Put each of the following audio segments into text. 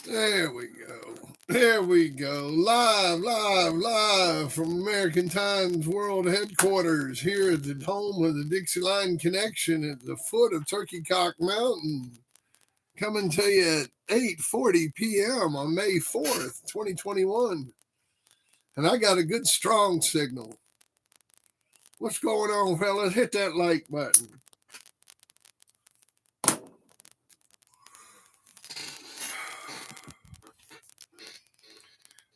There we go. There we go. Live from American Times World Headquarters here at the home of the Dixieline Connection at the foot of Turkey Cock Mountain. Coming to you at 8:40 p.m. on May 4th, 2021. And I got a good strong signal. What's going on, fellas? Hit that like button.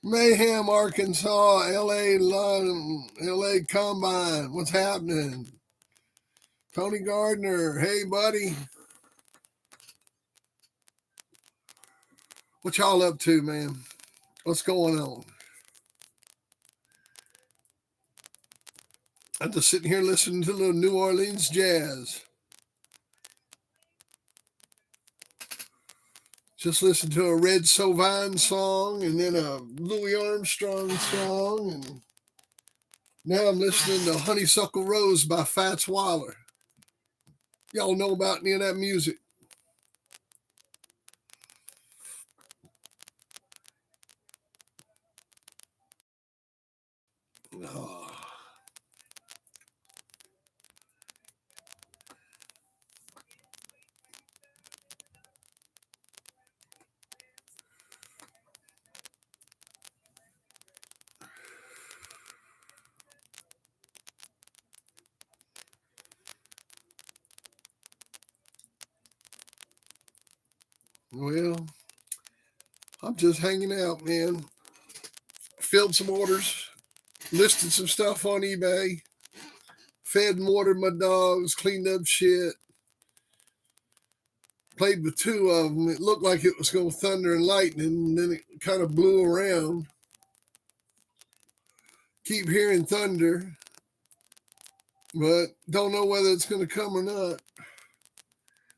Mayhem, Arkansas, LA Combine. What's happening? Tony Gardner, hey buddy. What y'all up to, man? What's going on? I'm just sitting here listening to a little New Orleans jazz. Just listened to a Red Sovine song and then a Louis Armstrong song. And now I'm listening to Honeysuckle Rose by Fats Waller. Y'all know about any of that music? Oh. Well, I'm just hanging out, man. Filled some orders, listed some stuff on eBay, fed and watered my dogs, cleaned up shit. Played with two of them. It looked like it was going to thunder and lightning, and then it kind of blew around. Keep hearing thunder, but don't know whether it's going to come or not.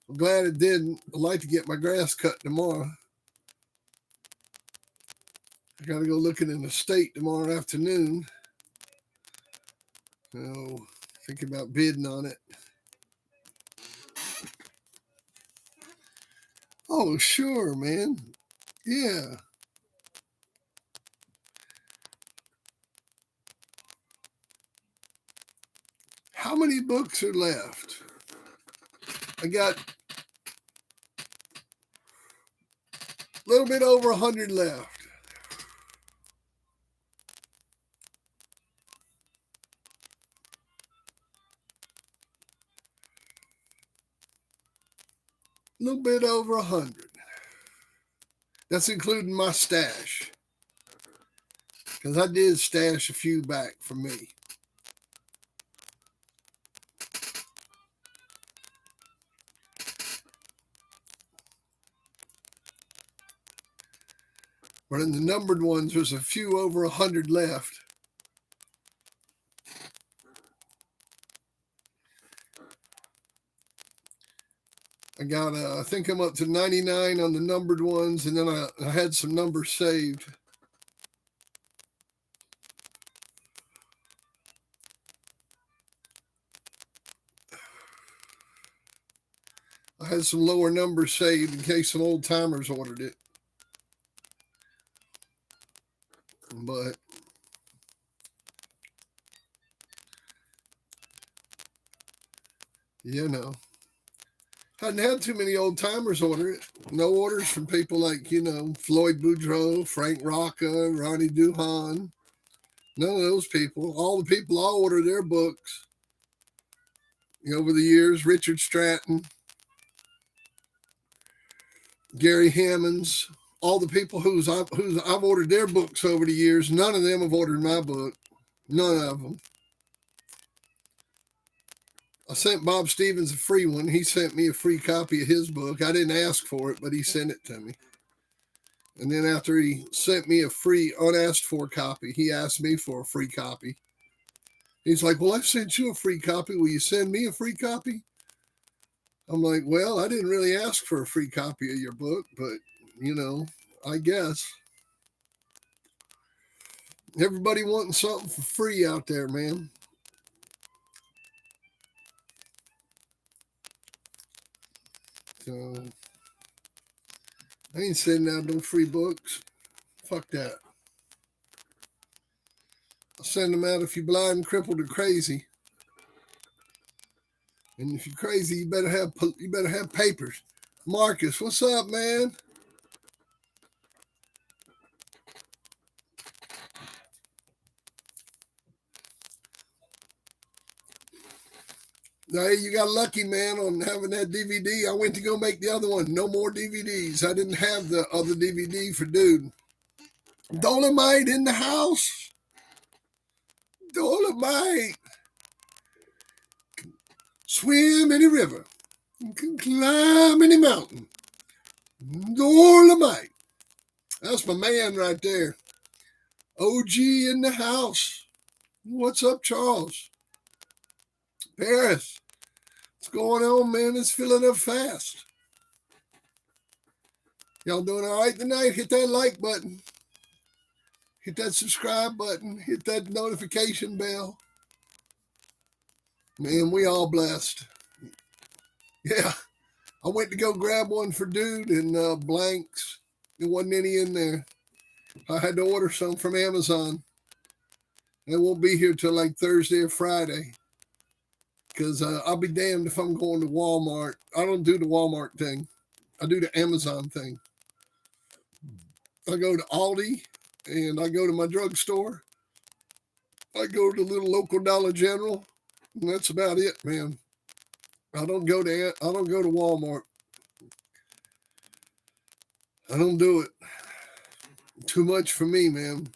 I'm glad it didn't. I'd like to get my grass cut tomorrow. I got to go looking in the state tomorrow afternoon. So, thinking about bidding on it. Oh, sure, man. Yeah. How many books are left? I got a little bit over 100 left. A little bit over 100. That's including my stash. Because I did stash a few back for me. But in the numbered ones, there's a few over 100 left. I think I'm up to 99 on the numbered ones, and then I had some numbers saved. I had some lower numbers saved in case some old timers ordered it. But you know, hadn't had too many old timers order it. No orders from people like, Floyd Boudreau, Frank Rocca, Ronnie Duhan. None of those people. All the people I order their books over the years, Richard Stratton, Gary Hammonds, all the people who's I've ordered their books over the years, none of them have ordered my book. None of them. I sent Bob Stevens a free one. He sent me a free copy of his book. I didn't ask for it, but he sent it to me. And then after he sent me a free unasked for copy, he asked me for a free copy. He's like, well, I sent you a free copy. Will you send me a free copy? I'm like, well, I didn't really ask for a free copy of your book, but, I guess. Everybody wanting something for free out there, man. So I ain't sending out no free books. Fuck that. I'll send them out if you're blind, crippled, or crazy. And if you're crazy, you better have papers. Marcus, what's up, man? Hey, you got lucky, man, on having that DVD. I went to go make the other one. No more DVDs. I didn't have the other DVD for Dude. Dolomite in the house. Dolomite. Swim in the river. You can climb any mountain. Dolomite. That's my man right there. OG in the house. What's up, Charles? Paris. What's going on, man? It's filling up fast. Y'all doing all right tonight? Hit that like button. Hit that subscribe button. Hit that notification bell. Man, we all blessed. Yeah. I went to go grab one for Dude and blanks. There wasn't any in there. I had to order some from Amazon. It won't be here till like Thursday or Friday. Because I'll be damned if I'm going to Walmart. I don't do the Walmart thing. I do the Amazon thing. I go to Aldi and I go to my drugstore. I go to the little local Dollar General. And that's about it, man. I don't go to Walmart. I don't do it. Too much for me, man.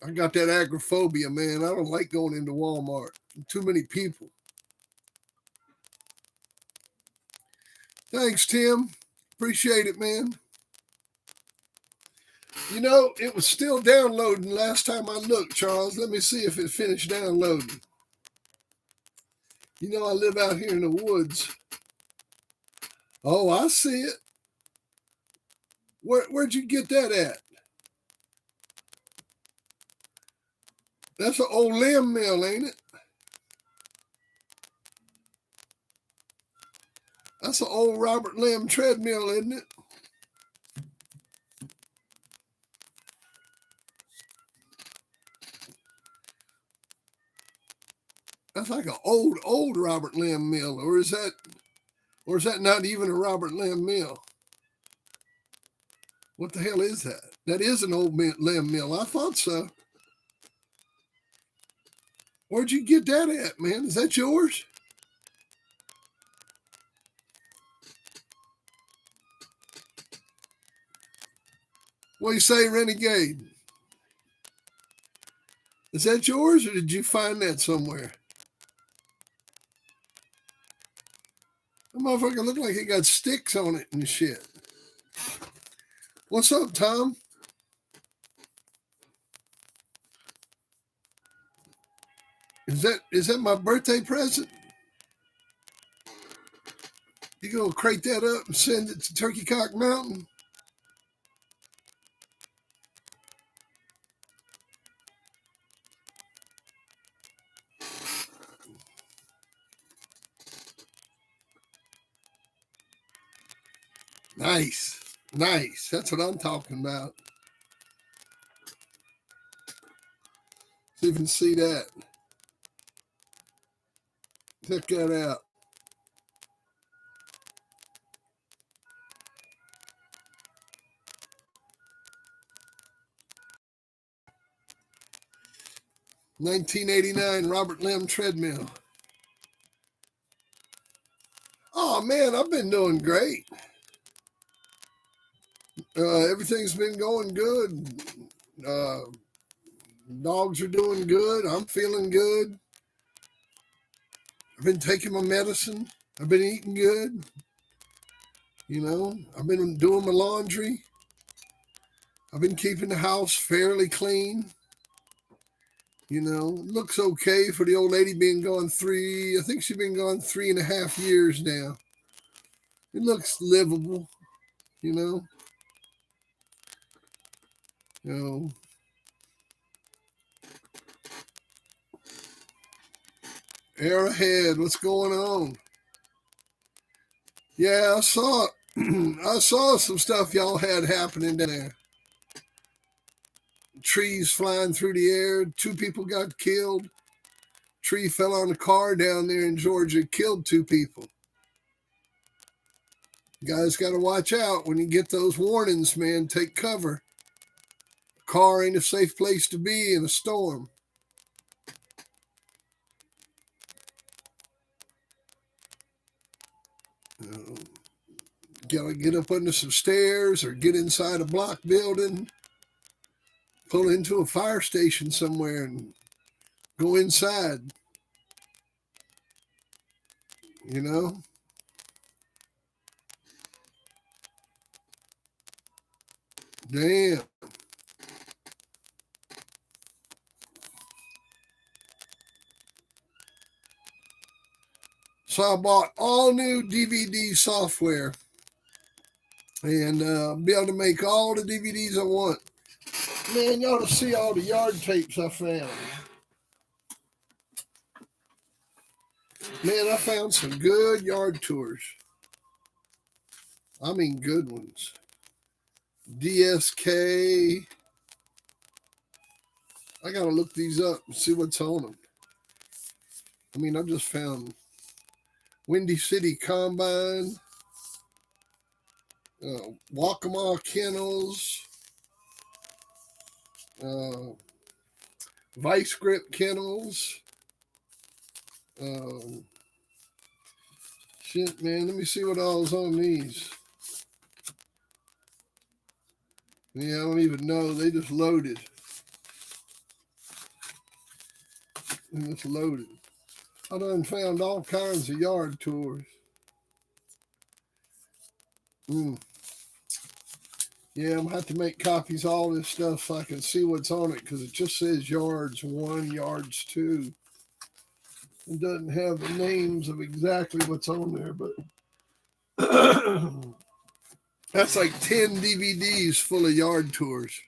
I got that agoraphobia, man. I don't like going into Walmart. Too many people. Thanks, Tim. Appreciate it, man. You know, it was still downloading last time I looked, Charles. Let me see if it finished downloading. You know, I live out here in the woods. Oh, I see it. Where'd you get that at? That's an old limb mill, ain't it? That's an old Robert Limb treadmill, isn't it? That's like an old Robert Limb mill, or is that not even a Robert Limb mill? What the hell is that? That is an old limb mill. I thought so. Where'd you get that at, man? Is that yours? What do you say, Renegade? Is that yours, or did you find that somewhere? That motherfucker looked like it got sticks on it and shit. What's up, Tom? Is that my birthday present? You gonna crate that up and send it to Turkey Cock Mountain? Nice. That's what I'm talking about. See if you can see that. Check that out. $19.89 Robert Limb treadmill. Oh man, I've been doing great. Everything's been going good. Dogs are doing good. I'm feeling good. I've been taking my medicine. I've been eating good. You know, I've been doing my laundry. I've been keeping the house fairly clean. You know, looks okay for the old lady being gone I think she's been gone 3.5 years now. It looks livable, you know. Arrowhead, what's going on? Yeah, I saw it. I saw some stuff y'all had happening down there. Trees flying through the air. 2 people got killed. Tree fell on a car down there in Georgia, killed 2 people. You guys got to watch out when you get those warnings, man. Take cover. A car ain't a safe place to be in a storm. Gotta get up under some stairs or get inside a block building, pull into a fire station somewhere and go inside. You know? Damn. So I bought all new DVD software and be able to make all the DVDs I want. Man, you ought to see all the yard tapes I found. Man, I found some good yard tours. I mean, good ones. DSK. I gotta look these up and see what's on them. I mean, I just found Windy City Combine, Waccamaw Kennels, Vice Grip Kennels. Shit, man, let me see what all's on these. Yeah, I don't even know. They just loaded. They just loaded. I done found all kinds of yard tours. Yeah, I'm going to have to make copies of all this stuff so I can see what's on it because it just says yards 1, yards 2. It doesn't have the names of exactly what's on there, but that's like 10 DVDs full of yard tours.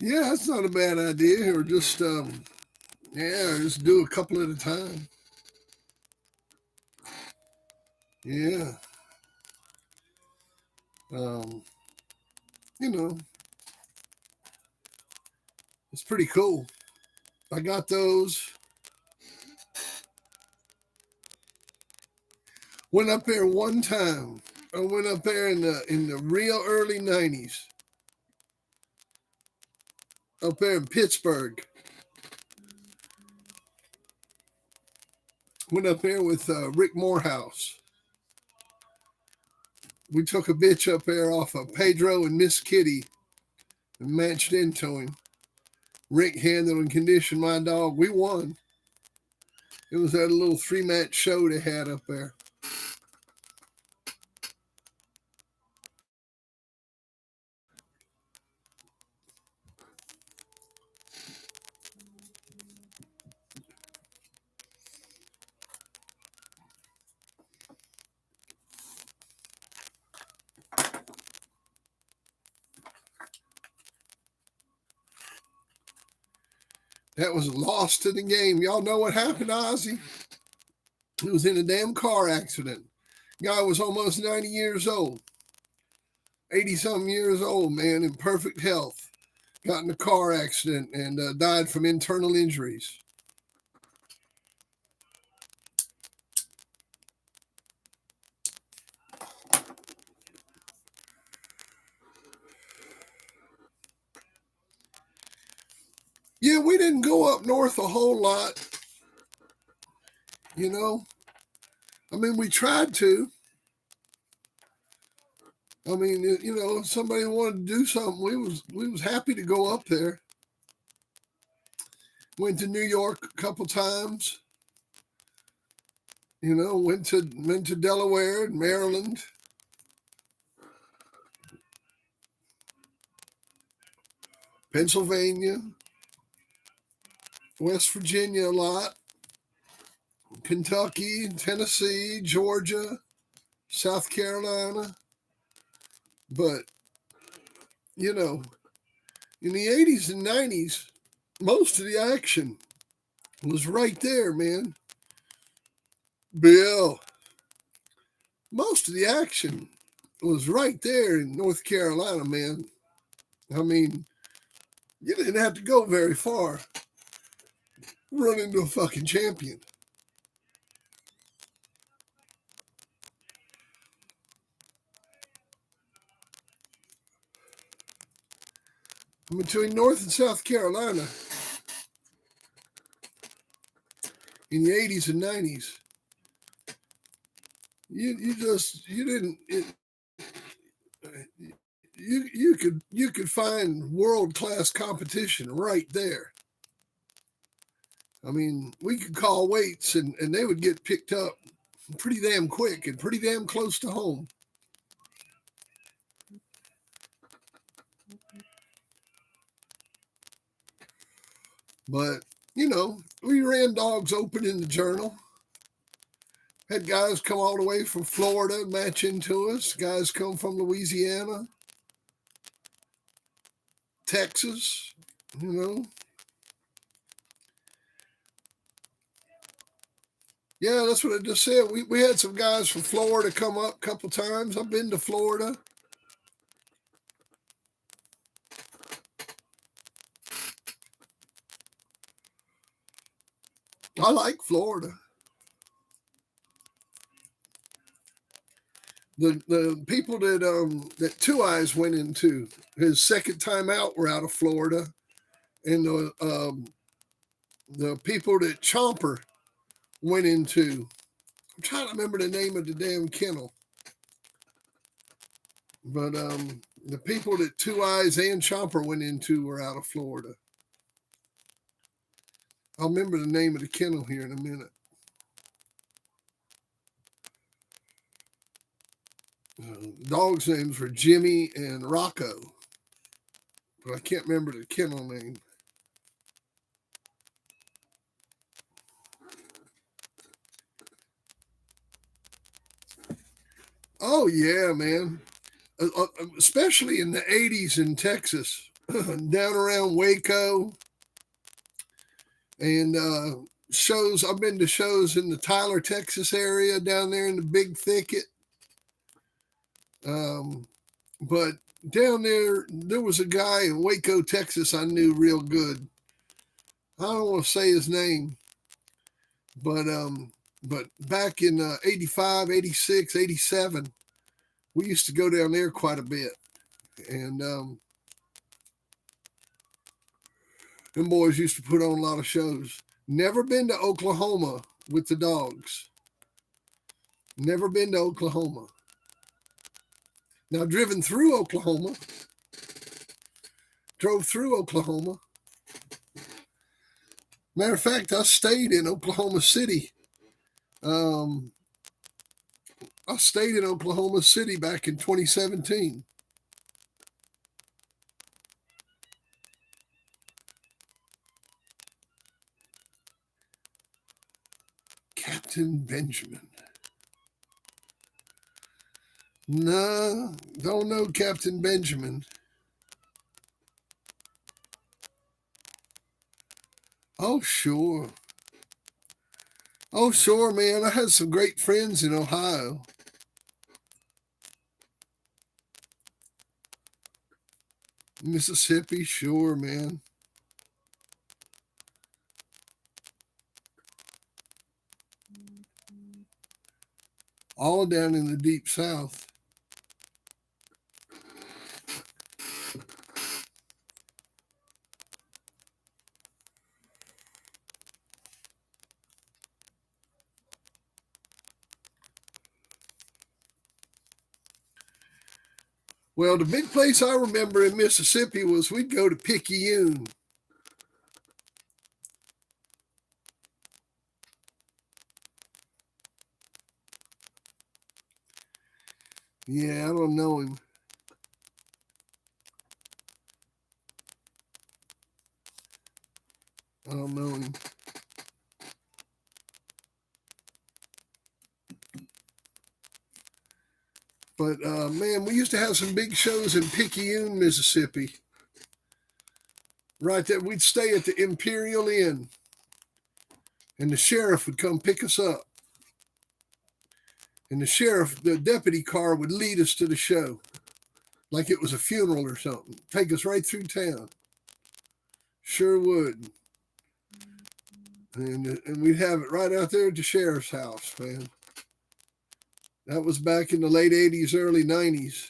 Yeah, that's not a bad idea. Or just, just do a couple at a time. Yeah. You know, it's pretty cool. I got those. Went up there one time. I went up there in the real early 90s. Up there in Pittsburgh. Went up there with Rick Morehouse. We took a bitch up there off of Pedro and Miss Kitty and matched into him. Rick handled and conditioned my dog. We won. It was that little 3-match show they had up there. That was lost to the game. Y'all know what happened to Ozzy? He was in a damn car accident. Guy was almost 90 years old. 80-something years old, man, in perfect health. Got in a car accident and died from internal injuries. Yeah, we didn't go up north a whole lot. You know, I mean, we tried to. I mean, you know, if somebody wanted to do something, we was happy to go up there. Went to New York a couple times. You know, went to Delaware and Maryland. Pennsylvania, West Virginia a lot, Kentucky, Tennessee, Georgia, South Carolina. But, you know, in the 80s and 90s, most of the action was right there, man. Bill, most of the action was right there in North Carolina, man. I mean, you didn't have to go very far. Run into a fucking champion. Between North and South Carolina in the 80s and 90s, you didn't you could find world class competition right there. I mean, we could call weights and they would get picked up pretty damn quick and pretty damn close to home. But, you know, we ran dogs open in the journal. Had guys come all the way from Florida match into us. Guys come from Louisiana, Texas, you know. Yeah, that's what I just said. We had some guys from Florida come up a couple times. I've been to Florida. I like Florida. The people that Two Eyes went into his second time out were out of Florida, and the people that Chomper went into. I'm trying to remember the name of the damn kennel, but the people that Two Eyes and Chomper went into were out of Florida. I'll remember the name of the kennel here in a minute. Dogs' names were Jimmy and Rocco, but I can't remember the kennel name. Oh yeah, man. Especially in the 80s in Texas, down around Waco, and shows. I've been to shows in the Tyler, Texas area, down there in the Big Thicket. But down there was a guy in Waco, Texas, I knew real good. I don't want to say his name, but back in 85, 86, 87, we used to go down there quite a bit. And them boys used to put on a lot of shows. Never been to Oklahoma with the dogs. Never been to Oklahoma. Now, driven through Oklahoma, drove through Oklahoma. Matter of fact, I stayed in Oklahoma City. I stayed in Oklahoma City back in 2017. Captain Benjamin. No, don't know Captain Benjamin. Oh, sure. Oh, sure, man. I had some great friends in Ohio. Mississippi, sure, man. All down in the deep south. Well, the big place I remember in Mississippi was we'd go to Picayune. Yeah, I don't know him. I don't know him. But man, we used to have some big shows in Picayune, Mississippi. Right there, we'd stay at the Imperial Inn, and the sheriff would come pick us up. And the deputy car would lead us to the show like it was a funeral or something. Take us right through town. Sure would. And we'd have it right out there at the sheriff's house, man. That was back in the late 80s, early 90s.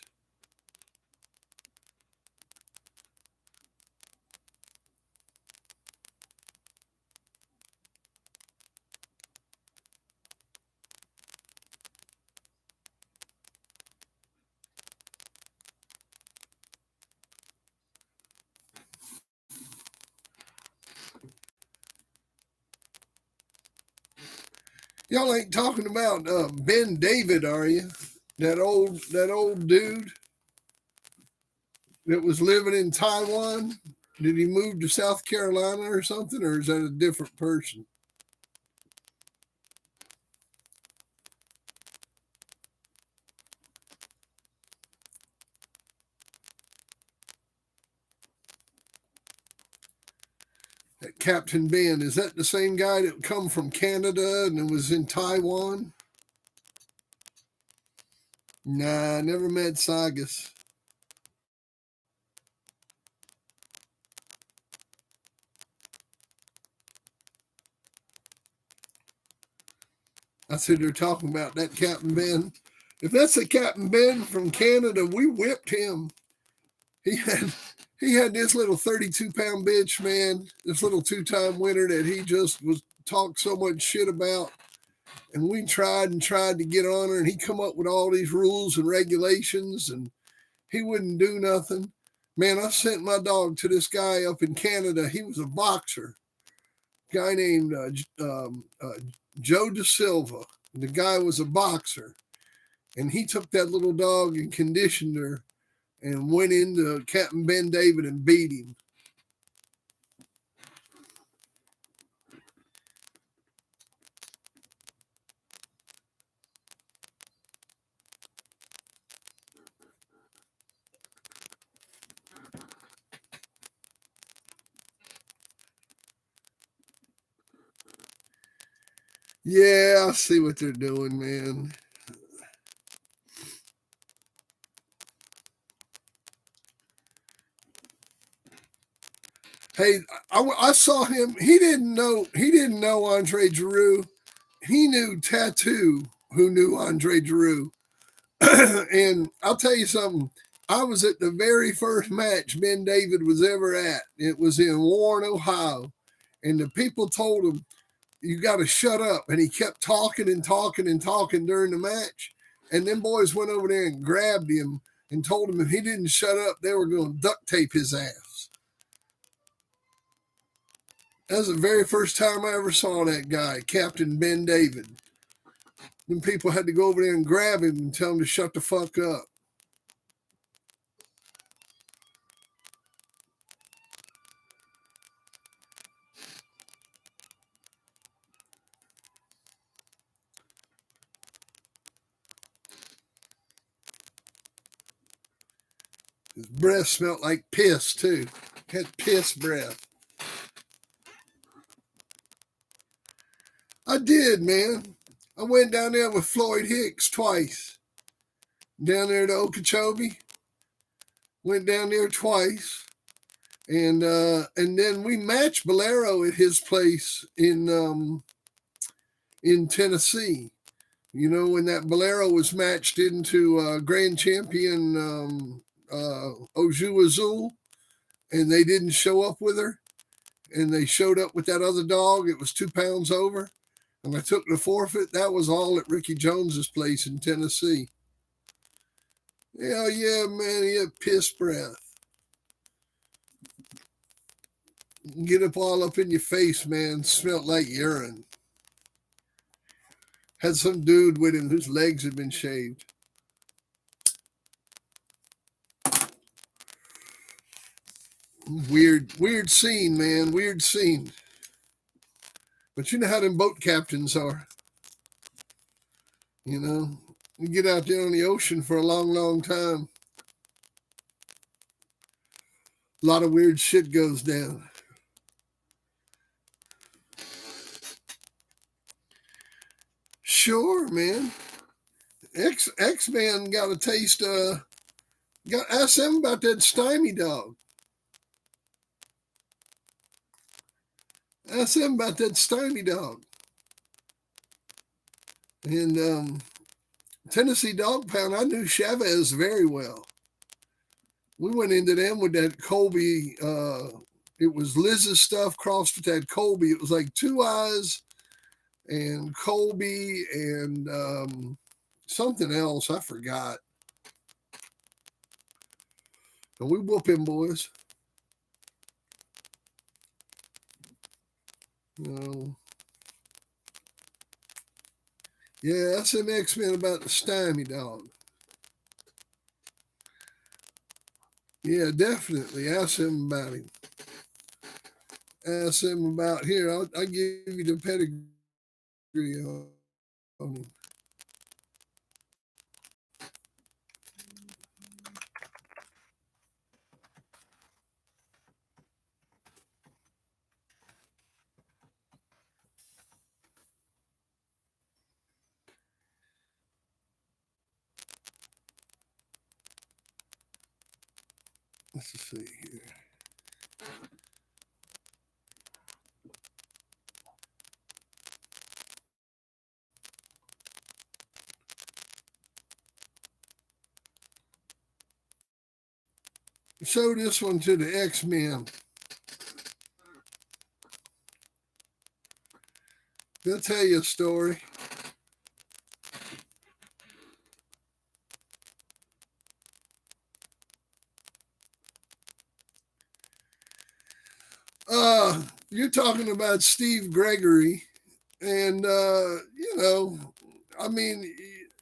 Y'all ain't talking about Ben David, are you? That old dude that was living in Taiwan. Did he move to South Carolina or something, or is that a different person? That Captain Ben, is that the same guy that come from Canada and was in Taiwan? Nah, I never met Sagas. I said they're talking about that Captain Ben. If that's the Captain Ben from Canada, we whipped him. He had this little 32-pound bitch, man, this little two-time winner that he just was talked so much shit about. And we tried and tried to get on her, and he come up with all these rules and regulations, and he wouldn't do nothing. Man, I sent my dog to this guy up in Canada. He was a boxer, guy named Joe Da Silva. The guy was a boxer, and he took that little dog and conditioned her and went into Captain Ben David and beat him. Yeah, I see what they're doing, man. Hey, I saw him. He didn't know Andre Giroux. He knew Tattoo, who knew Andre Giroux. And I'll tell you something. I was at the very first match Ben David was ever at. It was in Warren, Ohio. And the people told him, you got to shut up. And he kept talking and talking and talking during the match. And them boys went over there and grabbed him and told him if he didn't shut up, they were going to duct tape his ass. That was the very first time I ever saw that guy, Captain Ben David. Then people had to go over there and grab him and tell him to shut the fuck up. His breath smelled like piss, too. Had piss breath. I did, man. I went down there with Floyd Hicks twice. Down there to Okeechobee. Went down there twice. And then we matched Bolero at his place in Tennessee. You know, when that Bolero was matched into Grand Champion Oju Azul, and they didn't show up with her, and they showed up with that other dog. It was 2 pounds over, and I took the forfeit. That was all at Ricky Jones's place in Tennessee. Hell yeah, man, he had piss breath. Get up all up in your face, man. Smelled like urine. Had some dude with him whose legs had been shaved. Weird scene, man. Weird scene. But you know how them boat captains are. You know, you get out there on the ocean for a long time. A lot of weird shit goes down. Sure, man. X-Man got a taste. Ask them about that stymie dog. Ask them about that stymie dog. And Tennessee Dog Pound, I knew Chavez very well. We went into them with that Colby. It was Liz's stuff crossed with that Colby. It was like Two Eyes and Colby and something else. I forgot. And we whoop him, boys. Yeah, that's an X-Men about the stymie dog. Yeah, definitely. Ask him about him. Ask him about here. I'll give you the pedigree on him. Let's see here. Show this one to the X-Men. They'll tell you a story. You're talking about Steve Gregory, and I mean,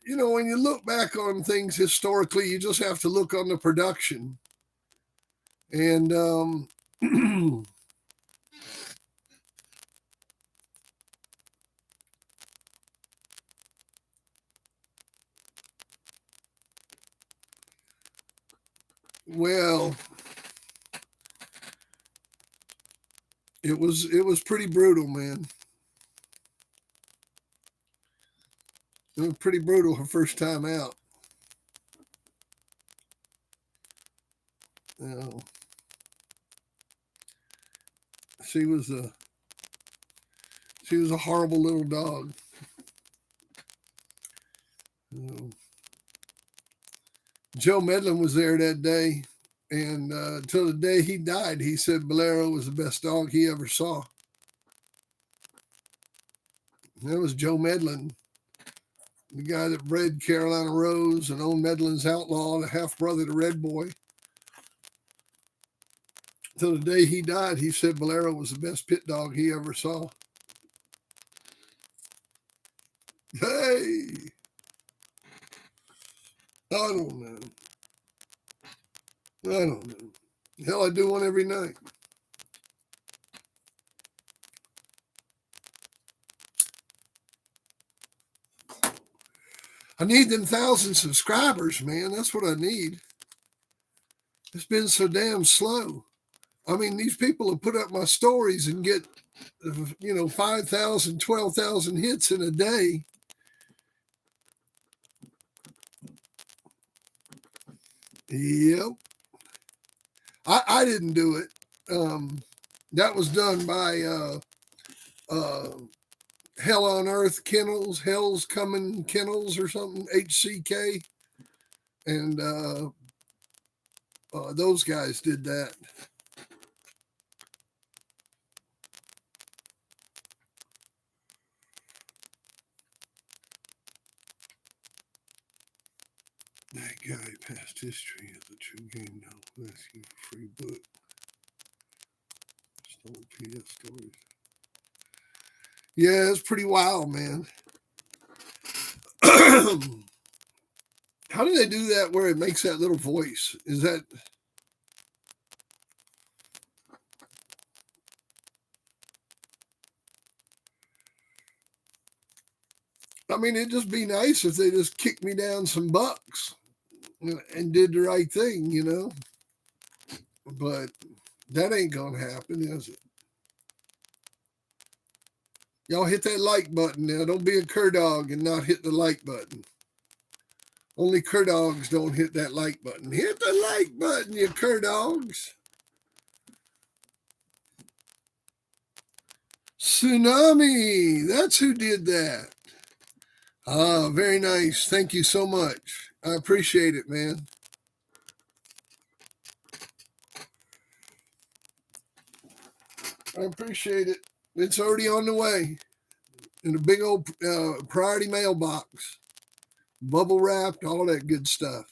when you look back on things historically, you just have to look on the production, and well, it was pretty brutal, man. It was pretty brutal her first time out. She was a horrible little dog. Joe Medlin was there that day, and till the day he died, he said Bolero was the best dog he ever saw. And that was Joe Medlin, the guy that bred Carolina Rose and owned Medlin's Outlaw, the half brother to Red Boy. Till the day he died, he said Bolero was the best pit dog he ever saw. Hey! I don't know. Hell, I do one every night. I need them 1,000 subscribers, man. That's what I need. It's been so damn slow. I mean, these people have put up my stories and get, 5,000, 12,000 hits in a day. Yep. I didn't do it. That was done by Hell on Earth Kennels, Hell's Coming Kennels or something, HCK. And those guys did that. That guy past history of the true game now. Asking for free book. Stole PS stories. Yeah, it's pretty wild, man. How do they do that where it makes that little voice? Is that... I mean, it'd just be nice if they just kicked me down some bucks and did the right thing, But that ain't gonna happen, is it? Y'all hit that like button now. Don't be a cur dog and not hit the like button. Only cur dogs don't hit that like button. Hit the like button, you cur dogs. Tsunami. That's who did that. Ah, very nice. Thank you so much. I appreciate it, man. I appreciate it. It's already on the way in a big old priority mailbox, bubble wrapped, all that good stuff.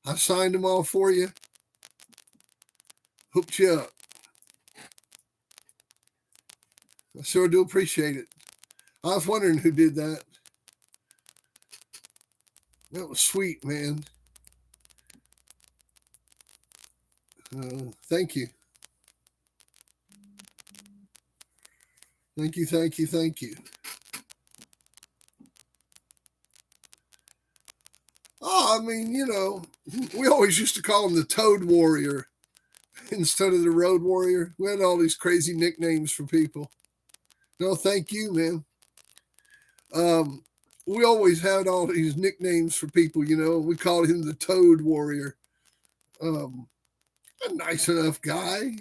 I signed them all for you, hooked you up. I sure do appreciate it. I was wondering who did that. That was sweet, man. Thank you. Thank you, thank you, thank you. Oh, I mean, we always used to call him the Toad Warrior instead of the Road Warrior. We had all these crazy nicknames for people. No, thank you, man. We always had all these nicknames for people, We called him the Toad Warrior. A nice enough guy,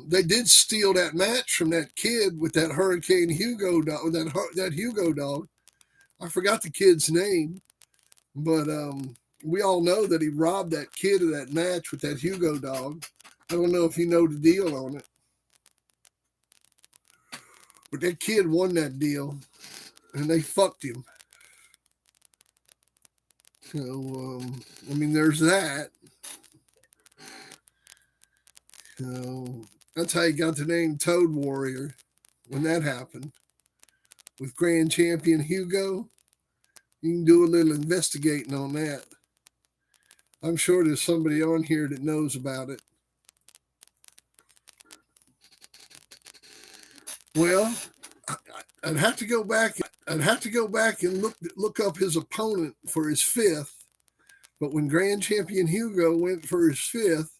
They did steal that match from that kid with that Hurricane Hugo dog, that Hugo dog. I forgot the kid's name, but we all know that he robbed that kid of that match with that Hugo dog. I don't know if you know the deal on it, but that kid won that deal, and they fucked him. So, there's that. So that's how he got the name Toad Warrior when that happened. With Grand Champion Hugo, you can do a little investigating on that. I'm sure there's somebody on here that knows about it. Well, I'd have to go back. And look up his opponent for his fifth. But when Grand Champion Hugo went for his fifth,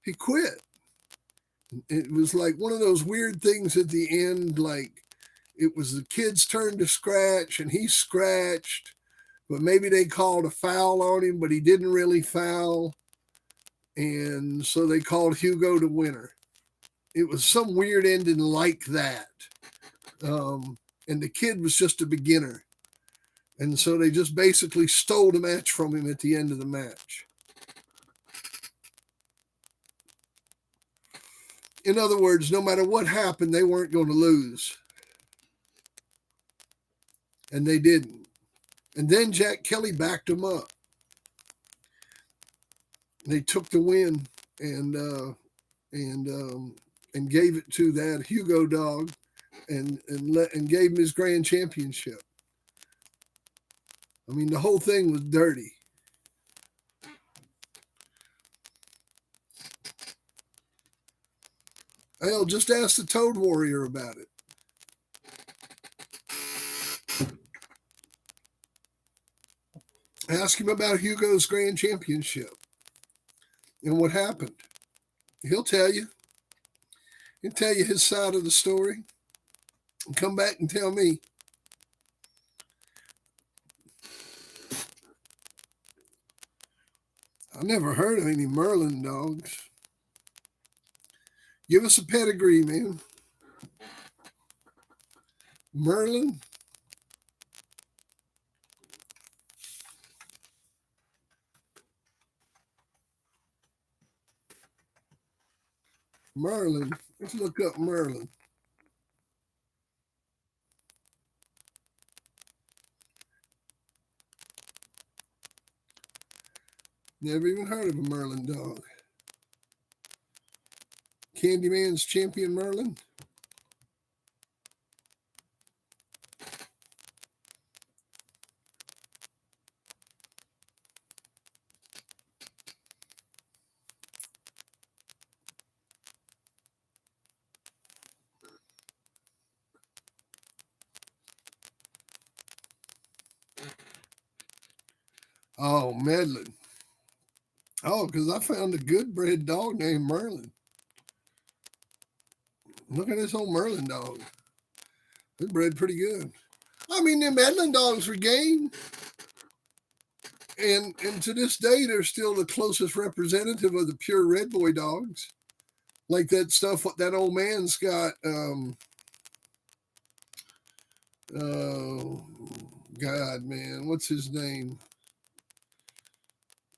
he quit. It was like one of those weird things at the end, like it was the kid's turn to scratch and he scratched, but maybe they called a foul on him, but he didn't really foul. And so they called Hugo the winner. It was some weird ending like that. And the kid was just a beginner. And so they just basically stole the match from him at the end of the match. In other words, no matter what happened, they weren't going to lose. And they didn't. And then Jack Kelly backed them up. They took the win and gave it to that Hugo dog and gave him his grand championship. I mean, the whole thing was dirty. Hell, just ask the Toad Warrior about it. Ask him about Hugo's grand championship and what happened. He'll tell you. He'll tell you his side of the story and come back and tell me. I never heard of any Merlin dogs. Give us a pedigree, man. Merlin? Merlin. Let's look up Merlin. Never even heard of a Merlin dog. Candyman's Champion Merlin? Oh, Medlin. Oh, because I found a good bred dog named Merlin. Look at this old Merlin dog. They're bred pretty good. I mean, them Medlin dogs were game. and to this day, they're still the closest representative of the pure red boy dogs. Like that stuff that old man's got. Oh God, man, what's his name?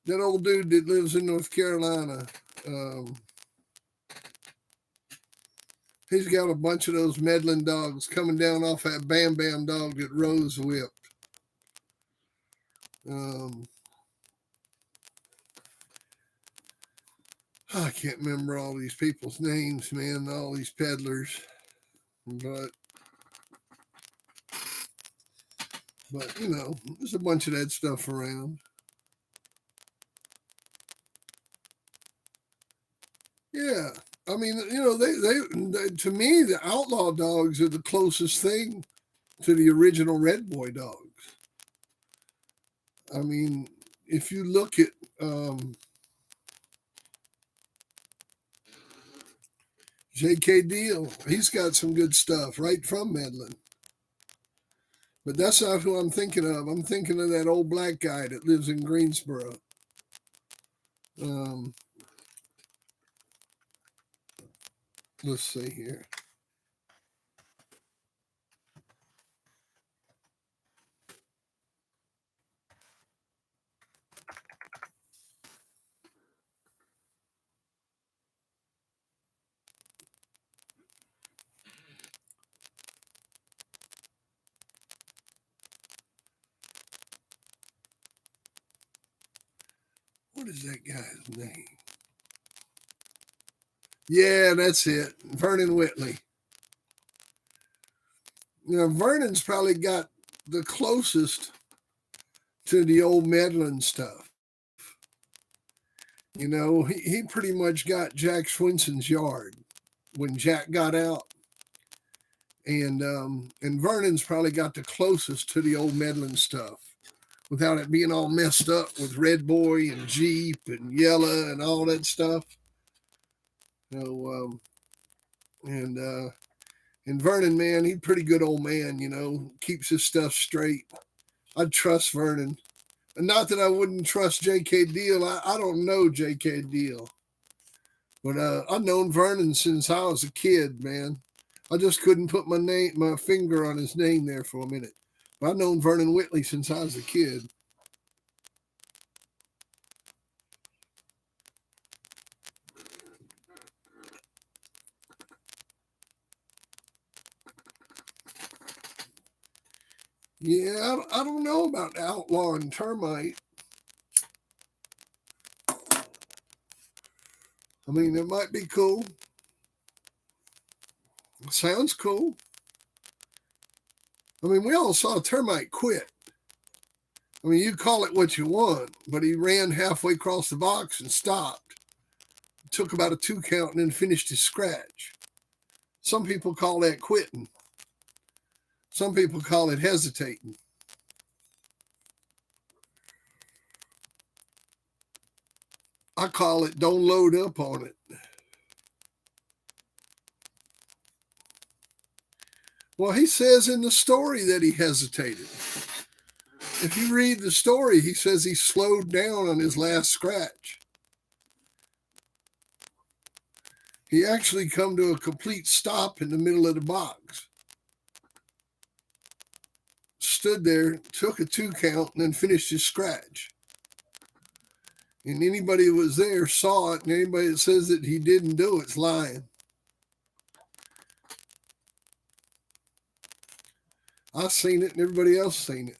That old dude that lives in North Carolina. Um, he's got a bunch of those meddling dogs coming down off that Bam Bam dog that Rose whipped. I can't remember all these people's names, man, all these peddlers. But you know, there's a bunch of that stuff around. Yeah. I mean, you know, they to me, the outlaw dogs are the closest thing to the original Red Boy dogs. I mean, if you look at J.K. Deal, he's got some good stuff right from Medlin. But that's not who I'm thinking of. I'm thinking of that old black guy that lives in Greensboro. Let's see here. What is that guy's name? Yeah, that's it. Vernon Whitley. You know, Vernon's probably got the closest to the old Medlin stuff. You know, he pretty much got Jack Swinson's yard when Jack got out. And Vernon's probably got the closest to the old Medlin stuff without it being all messed up with Red Boy and Jeep and Yella and all that stuff. So, and Vernon, man, he's a pretty good old man, you know, keeps his stuff straight. I'd trust Vernon. And not that I wouldn't trust J.K. Deal. I don't know J.K. Deal. But I've known Vernon since I was a kid, man. I just couldn't put my finger on his name there for a minute. But I've known Vernon Whitley since I was a kid. Yeah, I don't know about Outlaw and Termite. I mean, it might be cool. Sounds cool. I mean, we all saw Termite quit. I mean, you call it what you want, but he ran halfway across the box and stopped. Took about a 2 count and then finished his scratch. Some people call that quitting. Some people call it hesitating. I call it don't load up on it. Well, he says in the story that he hesitated. If you read the story, he says he slowed down on his last scratch. He actually come to a complete stop in the middle of the box. Stood there, took a 2 count, and then finished his scratch. And anybody who was there saw it, and anybody that says that he didn't do it's lying. I've seen it, and everybody else seen it.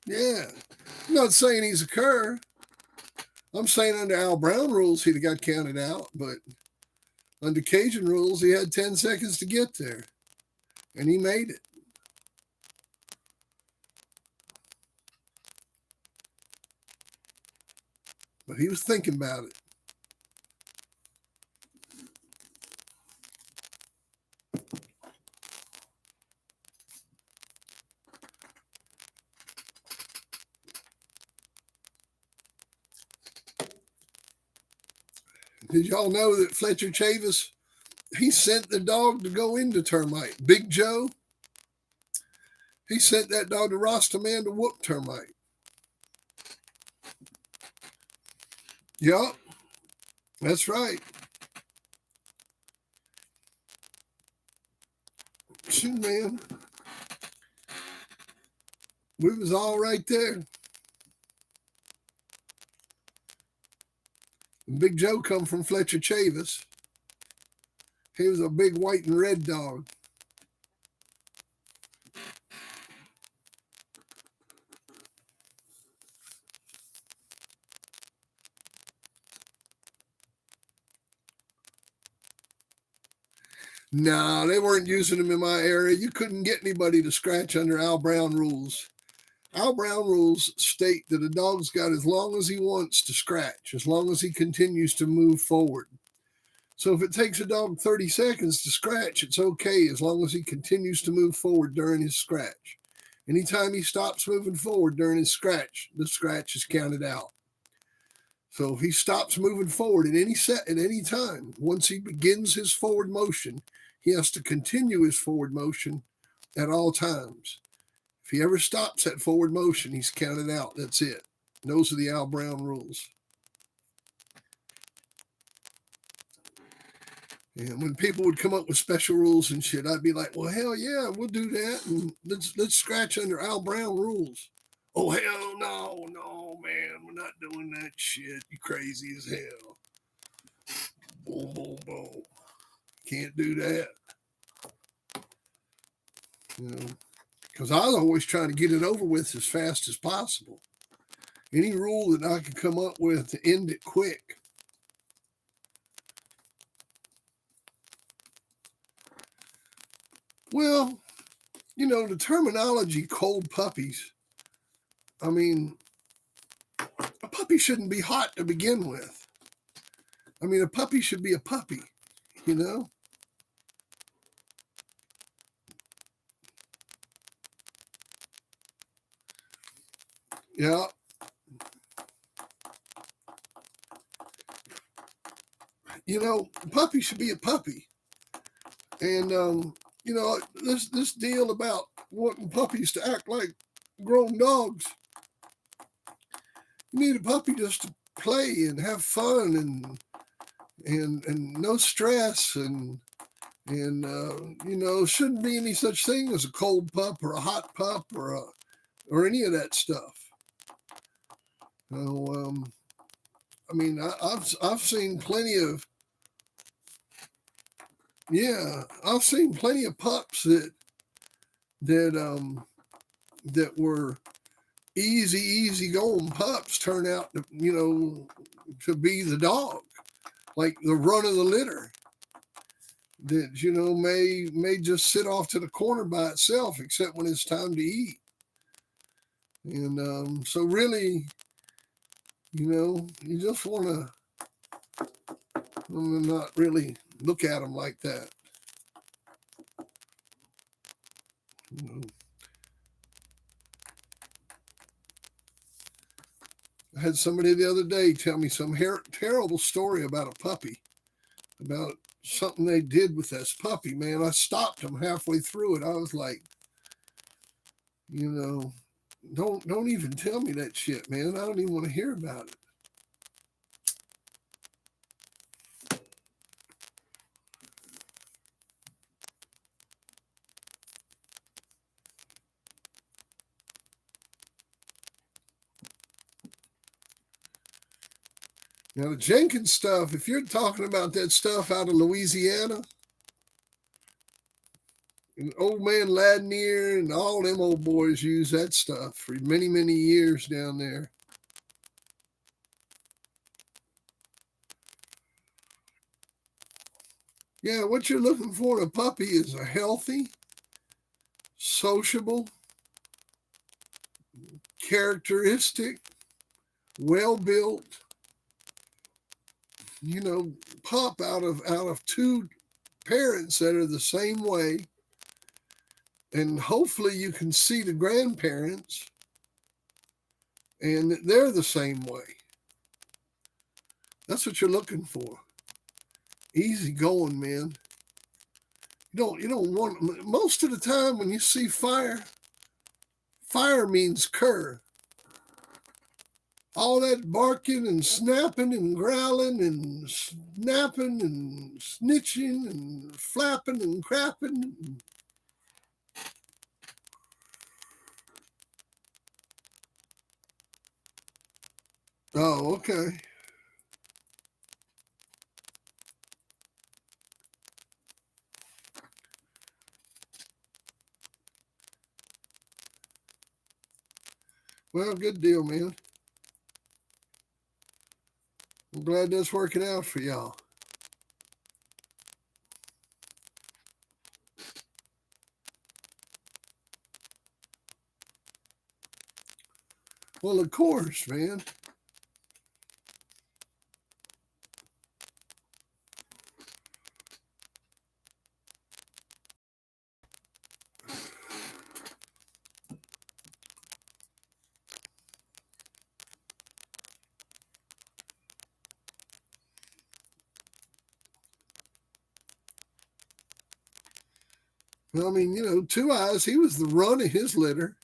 Yeah. I'm not saying he's a cur. I'm saying under Al Brown rules, he'd have got counted out, but under Cajun rules, he had 10 seconds to get there, and he made it. But he was thinking about it. Did y'all know that Fletcher Chavis, he sent the dog to go into termite? Big Joe, he sent that dog to Rastaman to whoop termite. Yup, that's right. Shoot, man. We was all right there. Big Joe come from Fletcher Chavis. He was a big white and red dog. No, they weren't using them in my area. You couldn't get anybody to scratch under Al Brown rules. Al Brown rules state that a dog's got as long as he wants to scratch, as long as he continues to move forward. So if it takes a dog 30 seconds to scratch, it's okay as long as he continues to move forward during his scratch. Anytime he stops moving forward during his scratch, the scratch is counted out. So if he stops moving forward at any time, once he begins his forward motion, he has to continue his forward motion at all times. If he ever stops that forward motion, he's counted out. That's it. Those are the Al Brown rules. And when people would come up with special rules and shit, I'd be like, well, hell yeah, we'll do that. And let's scratch under Al Brown rules. Oh, hell no, man. We're not doing that shit. You crazy as hell. Boom, boom, boom. Can't do that. You know, because I was always trying to get it over with as fast as possible. Any rule that I could come up with to end it quick. Well, you know, the terminology cold puppies, I mean, a puppy shouldn't be hot to begin with. I mean, a puppy should be a puppy, you know? Yeah. You know, a puppy should be a puppy. And, you know, this deal about wanting puppies to act like grown dogs, you need a puppy just to play and have fun and no stress and you know, shouldn't be any such thing as a cold pup or a hot pup or any of that stuff. So, I mean, I've seen plenty of I've seen plenty of pups that were easy going pups turn out to, you know, to be the dog, like the run of the litter that, you know, may just sit off to the corner by itself except when it's time to eat. And so really, you know, you just want to not really look at them like that. You know. I had somebody the other day tell me some terrible story about a puppy, about something they did with this puppy. Man, I stopped them halfway through it. I was like, you know, don't even tell me that shit, man. I don't even want to hear about it. Now, the Jenkins stuff, if you're talking about that stuff out of Louisiana, and old man Ladnier and all them old boys use that stuff for many years down there. Yeah, what you're looking for in a puppy is a healthy, sociable, characteristic, well-built, you know, pup out of two parents that are the same way. And hopefully you can see the grandparents and they're the same way. That's what you're looking for. easy going, man. You don't want, most of the time when you see fire, fire means cur. All that barking and snapping and growling and snapping and snitching and flapping and crapping. Oh, okay. Well, good deal, man. I'm glad that's working out for y'all. Well, of course, man. I mean, Two Eyes, he was the run of his litter.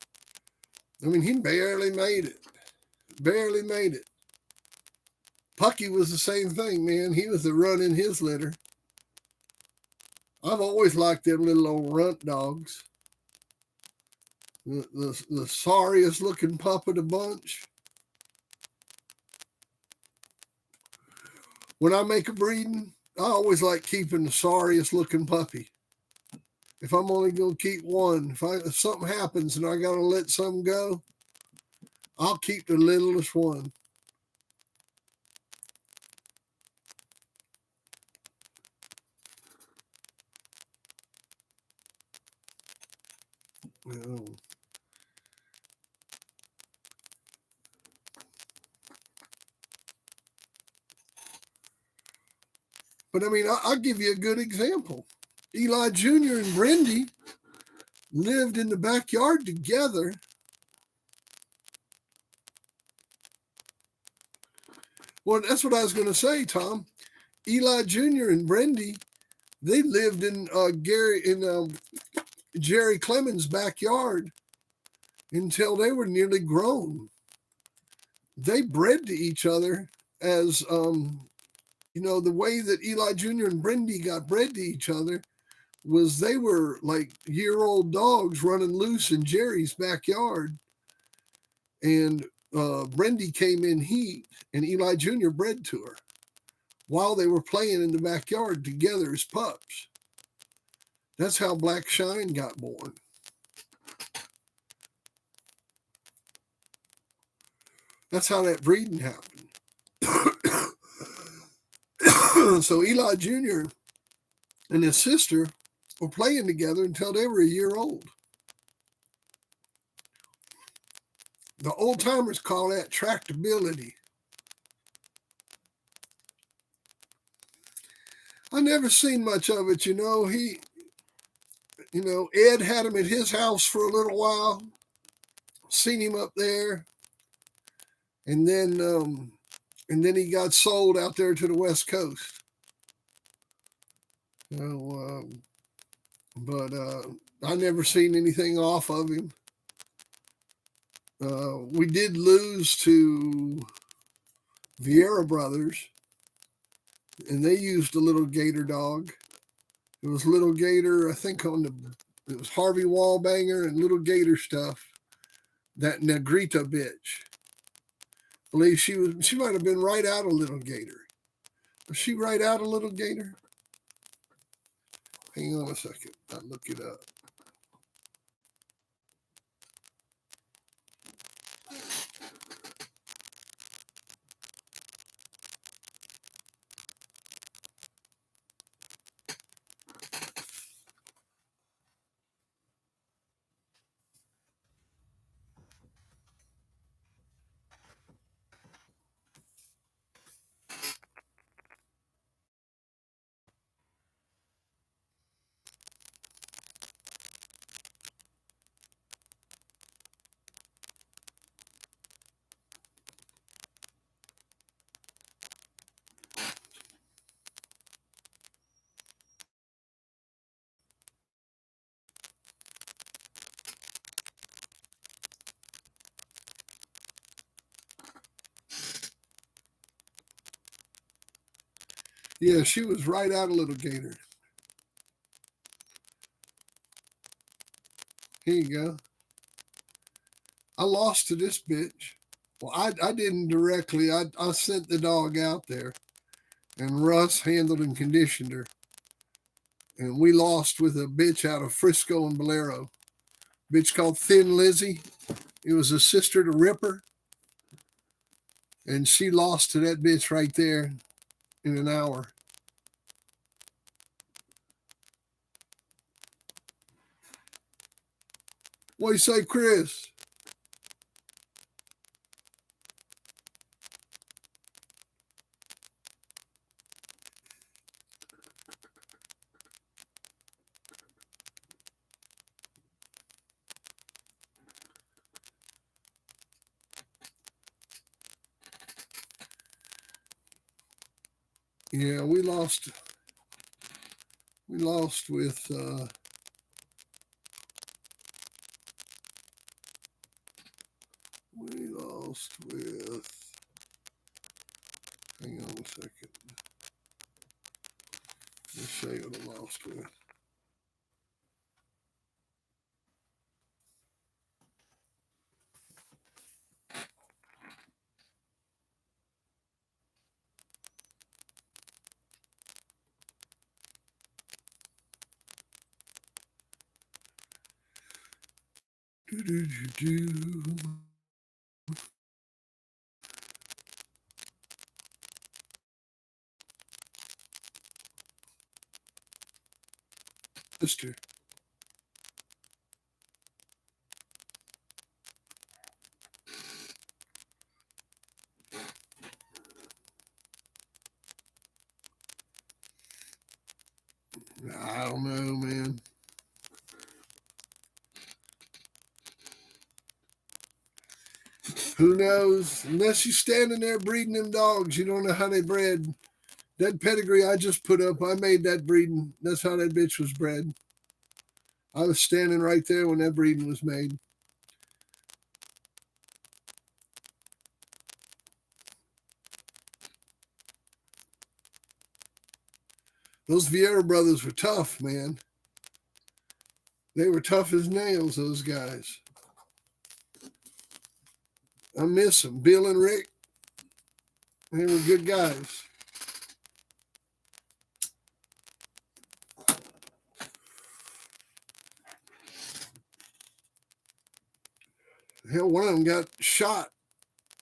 I mean, he barely made it. Barely made it. Pucky was the same thing, man. He was the run in his litter. I've always liked them little old runt dogs. The sorriest looking pup of the bunch. When I make a breeding, I always like keeping the sorriest looking puppy. If I'm only going to keep one, if something happens and I got to let some go, I'll keep the littlest one. But I mean, I'll give you a good example. Eli Jr. and Brendy lived in the backyard together. Well, that's what I was going to say, Tom. Eli Jr. and Brendy, they lived in Jerry Clemens' backyard until they were nearly grown. They bred to each other as, the way that Eli Jr. and Brendy got bred to each other was they were like year-old dogs running loose in Jerry's backyard. And Brendy came in heat, and Eli Jr. bred to her while they were playing in the backyard together as pups. That's how Black Shine got born. That's how that breeding happened. So Eli Jr. and his sister were playing together until they were a year old. The old timers call that tractability. I never seen much of it, Ed had him at his house for a little while. Seen him up there, and then he got sold out there to the West Coast. But I never seen anything off of him. We did lose to Vieira Brothers, and they used a little gator dog. It was Little Gator, I think it was Harvey Wallbanger and Little Gator stuff. That Negrita bitch. I believe she might have been right out of Little Gator. Was she right out of Little Gator? Hang on a second. I'll look it up. Yeah, she was right out a little gator. Here you go. I lost to this bitch. Well, I didn't directly. I sent the dog out there, and Russ handled and conditioned her. And we lost with a bitch out of Frisco and Bolero. Bitch called Thin Lizzie. It was a sister to Ripper. And she lost to that bitch right there in an hour. What do you say, Chris? Yeah, we lost. We lost with. We lost with. Hang on a second. Let's say what I lost with. Do do do do. Sister. I don't know, man. Who knows? Unless you're standing there breeding them dogs, you don't know how they bred. That pedigree I just put up, I made that breeding. That's how that bitch was bred. I was standing right there when that breeding was made. Those Vieira brothers were tough, man. They were tough as nails, those guys. I miss them. Bill and Rick, they were good guys. Hell, one of them got shot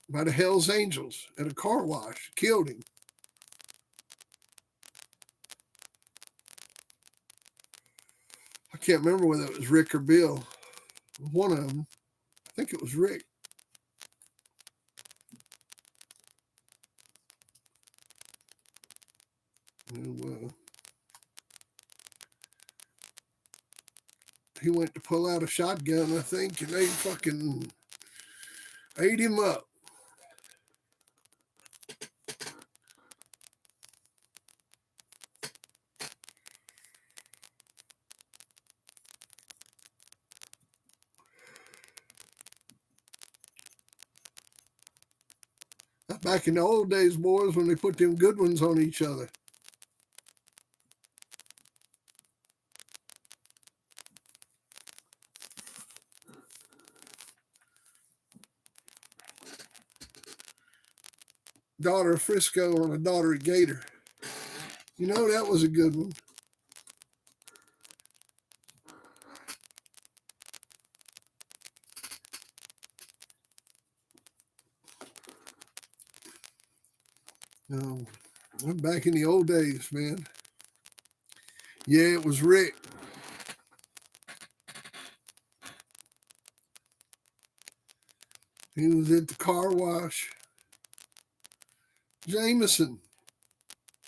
by the Hells Angels at a car wash, killed him. I can't remember whether it was Rick or Bill. One of them. I think it was Rick. He went to pull out a shotgun, I think, and they fucking ate him up. Back in the old days, boys, when they put them good ones on each other. Daughter of Frisco and a daughter of Gator. You know, that was a good one. No, I'm back in the old days, man. Yeah, it was Rick. He was at the car wash. Jameson,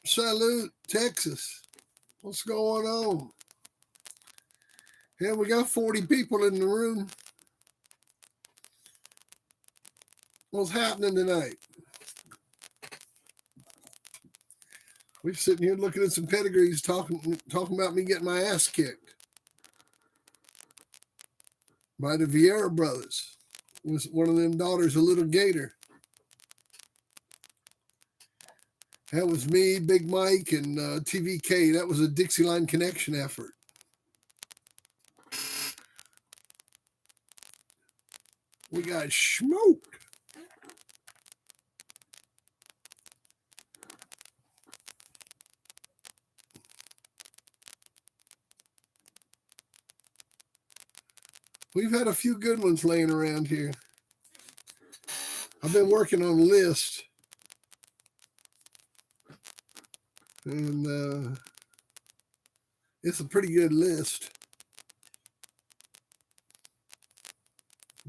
salute, Texas. What's going on? Yeah, we got 40 people in the room. What's happening tonight? We're sitting here looking at some pedigrees, talking about me getting my ass kicked by the Vieira brothers. Was one of them daughters a little gator? That was me, Big Mike, and TVK. That was a Dixieline Connection effort. We got smoked. We've had a few good ones laying around here. I've been working on a list. And it's a pretty good list.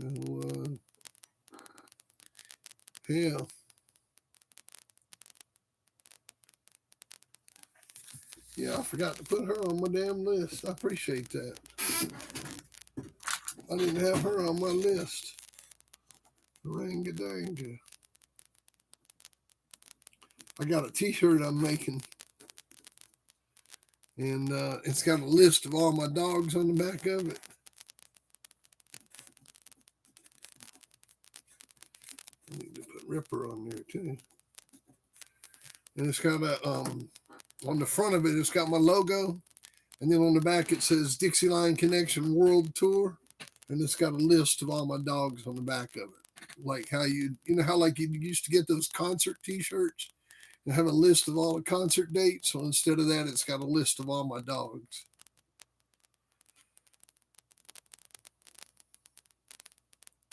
So, yeah. Yeah, I forgot to put her on my damn list. I appreciate that. I didn't have her on my list. Ranga-danga. I got a t-shirt I'm making. And it's got a list of all my dogs on the back of it. I need to put Ripper on there too. And it's got a, on the front of it, it's got my logo. And then on the back, it says Dixieline Connection World Tour. And it's got a list of all my dogs on the back of it. Like how you know how like you used to get those concert t-shirts and have a list of all the concert dates? So instead of that, it's got a list of all my dogs.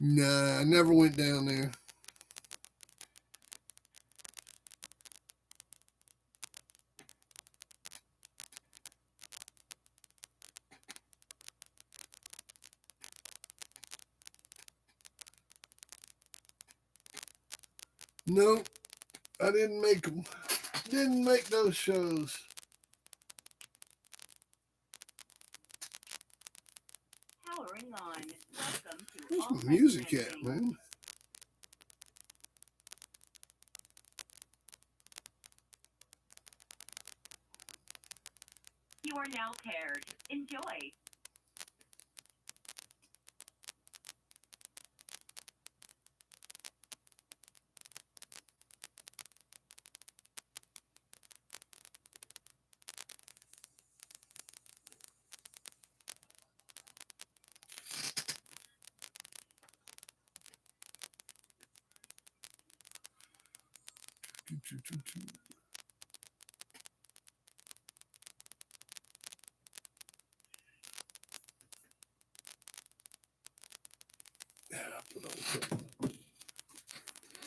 Nah, I never went down there. Nope, I didn't make them. Didn't make those shows. Powering on. Welcome to Where's my music at, man? You are now paired. Enjoy.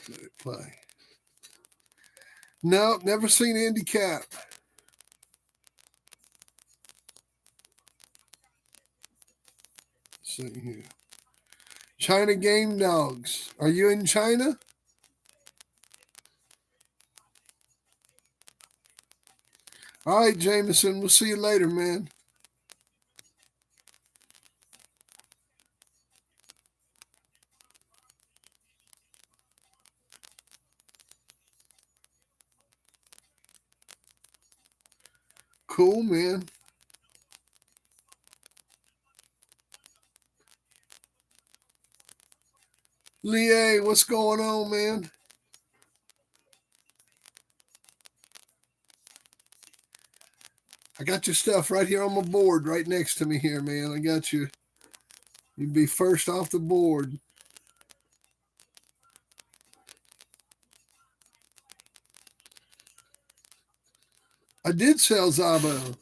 Let it play. No, never seen Andy Cap. Let's see here. China Game Dogs. Are you in China? All right, Jameson. We'll see you later, man. Cool, man. Lee, what's going on, man? I got your stuff right here on my board, right next to me here, man. I got you. You'd be first off the board. I did sell Zabo.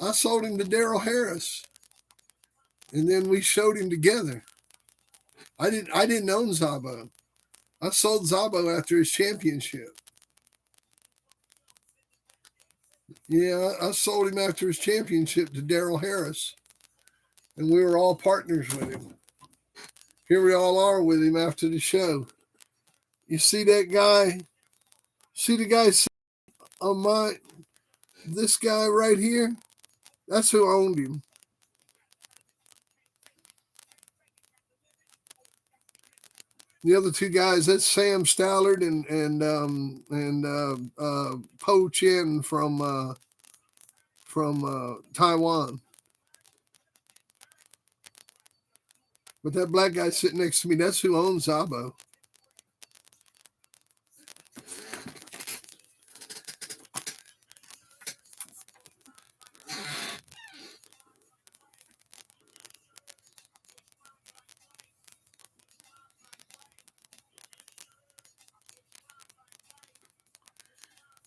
I sold him to Daryl Harris, and then we showed him together. I didn't own Zabo. I sold Zabo after his championship. Yeah, I sold him after his championship to Daryl Harris, and we were all partners with him. Here we all are with him after the show. You see that guy? See the guy on this guy right here? That's who owned him. The other two guys, that's Sam Stallard and Po Chen from Taiwan. But that black guy sitting next to me, that's who owns Zabo.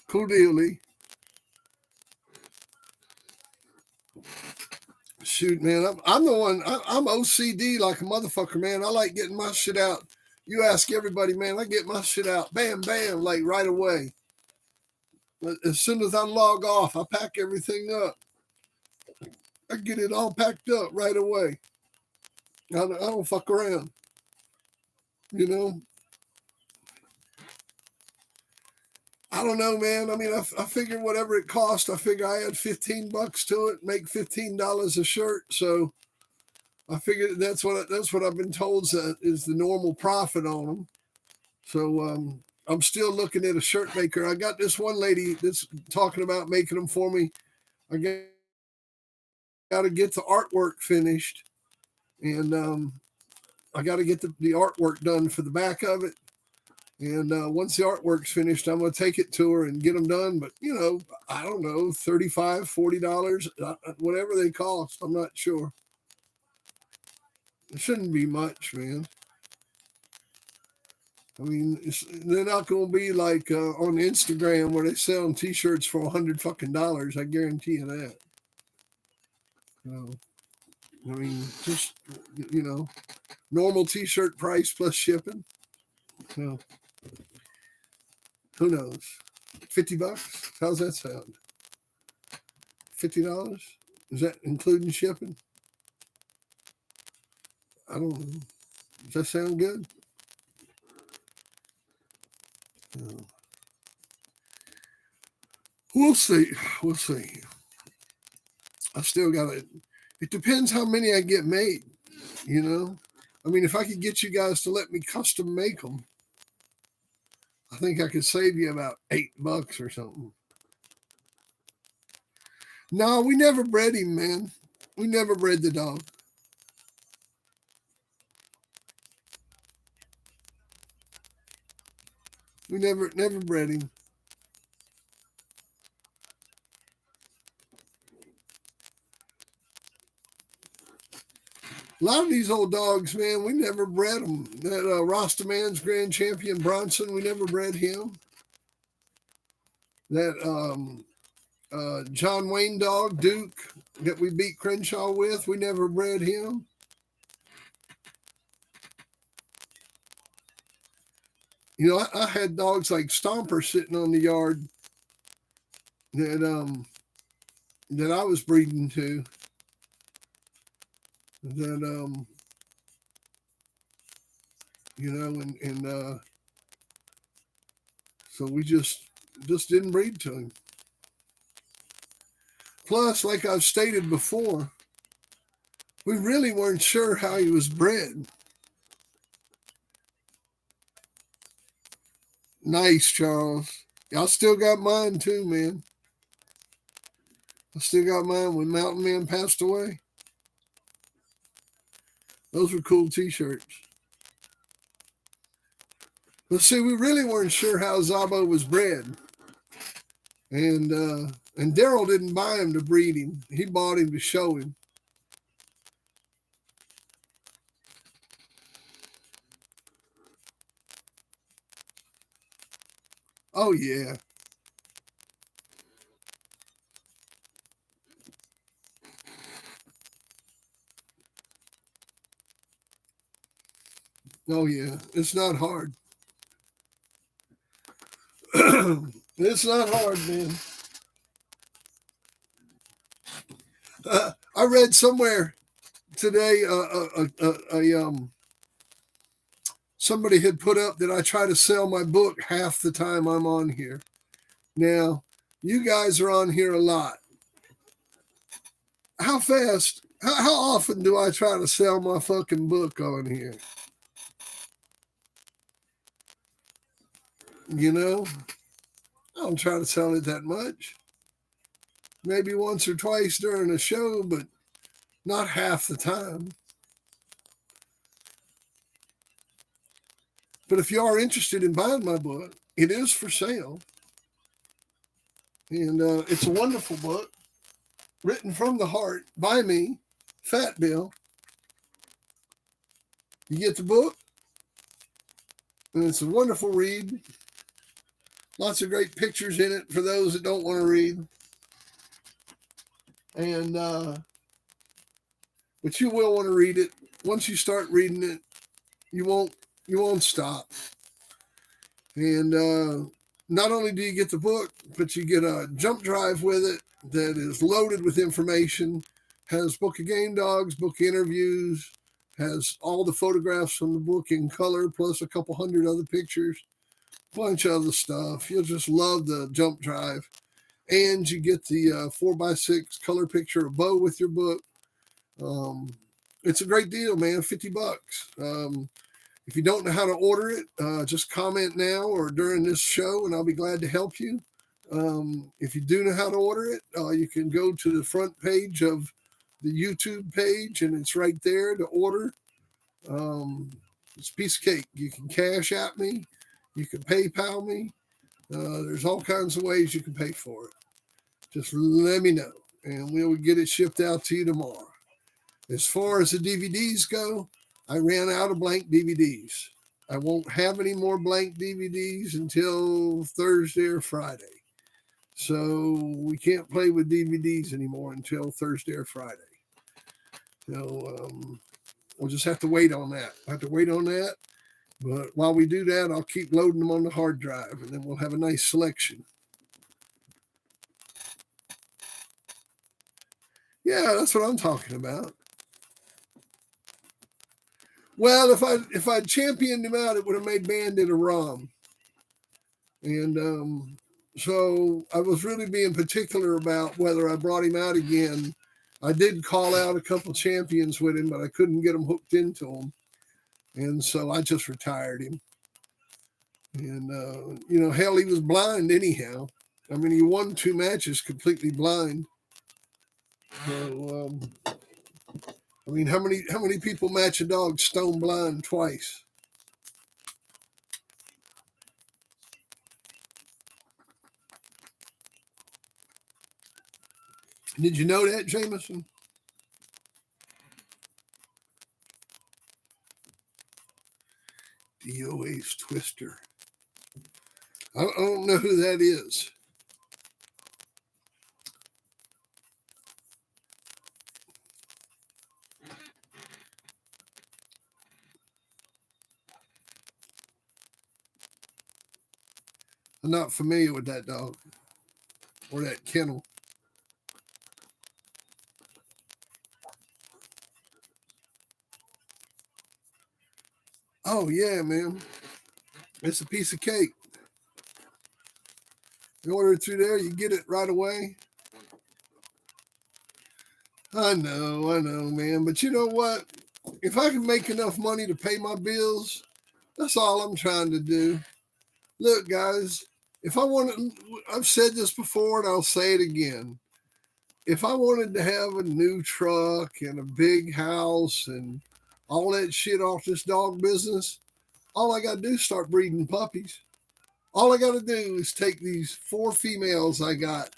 Cool deal, Lee. Shoot, man, I'm the one. I'm OCD like a motherfucker, man. I like getting my shit out. You ask everybody, man. I get my shit out, bam, bam, like right away. As soon as I log off, I pack everything up. I get it all packed up right away. I don't fuck around. You know, I don't know, man. I mean, I figure whatever it cost, I figure I add $15 to it, make $15 a shirt. So I figured that's what I've been told is the normal profit on them. So I'm still looking at a shirt maker. I got this one lady that's talking about making them for me. I got to get the artwork finished, and I got to get the artwork done for the back of it. And once the artwork's finished, I'm going to take it to her and get them done. But, I don't know, $35, $40, whatever they cost. I'm not sure. It shouldn't be much, man. I mean, they're not going to be like on Instagram where they sell T-shirts for $100. I guarantee you that. I mean, just, normal T-shirt price plus shipping. So, who knows? $50? How's that sound? $50? Is that including shipping? I don't know. Does that sound good? No. We'll see. We'll see. I still got it. It depends how many I get made, I mean, if I could get you guys to let me custom make them, I think I could save you about $8 or something. No, we never bred him, man. We never bred the dog. We never bred him. A lot of these old dogs, man, we never bred them. That Rastaman's Grand Champion Bronson, we never bred him. That John Wayne dog, Duke, that we beat Crenshaw with, we never bred him. I had dogs like Stomper sitting on the yard that I was breeding to. That and so we just didn't breed to him. Plus, like I've stated before, we really weren't sure how he was bred. Nice, Charles. I still got mine too, man. I still got mine when Mountain Man passed away. Those were cool T-shirts. But see, we really weren't sure how Zabo was bred. And Daryl didn't buy him to breed him. He bought him to show him. Oh, yeah. Oh, yeah. It's not hard. It's not hard, man. I read somewhere today somebody had put up that I try to sell my book half the time I'm on here. Now, you guys are on here a lot. How fast, how often do I try to sell my fucking book on here? I don't try to sell it that much. Maybe once or twice during a show, but not half the time. But if you are interested in buying my book, it is for sale. And it's a wonderful book, written from the heart by me, Fat Bill. You get the book, and it's a wonderful read. Lots of great pictures in it for those that don't want to read. And but you will want to read it. Once you start reading it, you won't stop. And not only do you get the book, but you get a jump drive with it that is loaded with information, has book of game dogs, book interviews, has all the photographs from the book in color, plus a couple hundred other pictures, bunch of other stuff. You'll just love the jump drive. And you get the 4x6 color picture of Bo with your book. It's a great deal, man. $50. If you don't know how to order it, just comment now or during this show, and I'll be glad to help you. If you do know how to order it, you can go to the front page of the YouTube page, and it's right there to order. It's a piece of cake. You can cash at me. You can PayPal me. There's all kinds of ways you can pay for it. Just let me know, and we'll get it shipped out to you tomorrow. As far as the DVDs go, I ran out of blank DVDs. I won't have any more blank DVDs until Thursday or Friday. So we can't play with DVDs anymore until Thursday or Friday. So we'll just have to wait on that. I have to wait on that. But while we do that, I'll keep loading them on the hard drive, and then we'll have a nice selection. Yeah, that's what I'm talking about. Well, if I'd championed him out, it would have made Bandit a ROM. And so I was really being particular about whether I brought him out again. I did call out a couple champions with him, but I couldn't get them hooked into him. And so I just retired him. And, hell, he was blind anyhow. I mean, he won 2 matches completely blind. So, I mean, how many people match a dog stone blind twice? Did you know that, Jameson? DOA's Twister. I don't know who that is. I'm not familiar with that dog or that kennel. Oh, yeah, man. It's a piece of cake. You order it through there, you get it right away. I know, man. But you know what? If I can make enough money to pay my bills, that's all I'm trying to do. Look, guys, if I wanted, I've said this before and I'll say it again. If I wanted to have a new truck and a big house and all that shit off this dog business, all I got to do is start breeding puppies. All I got to do is take these 4 females I got,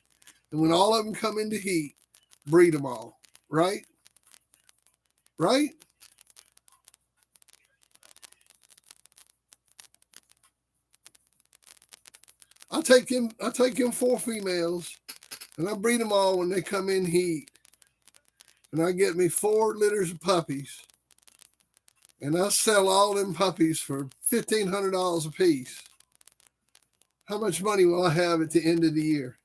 and when all of them come into heat, breed them all. Right? Right? I take them 4 females, and I breed them all when they come in heat. And I get me 4 litters of puppies. And I sell all them puppies for $1,500 a piece. How much money will I have at the end of the year?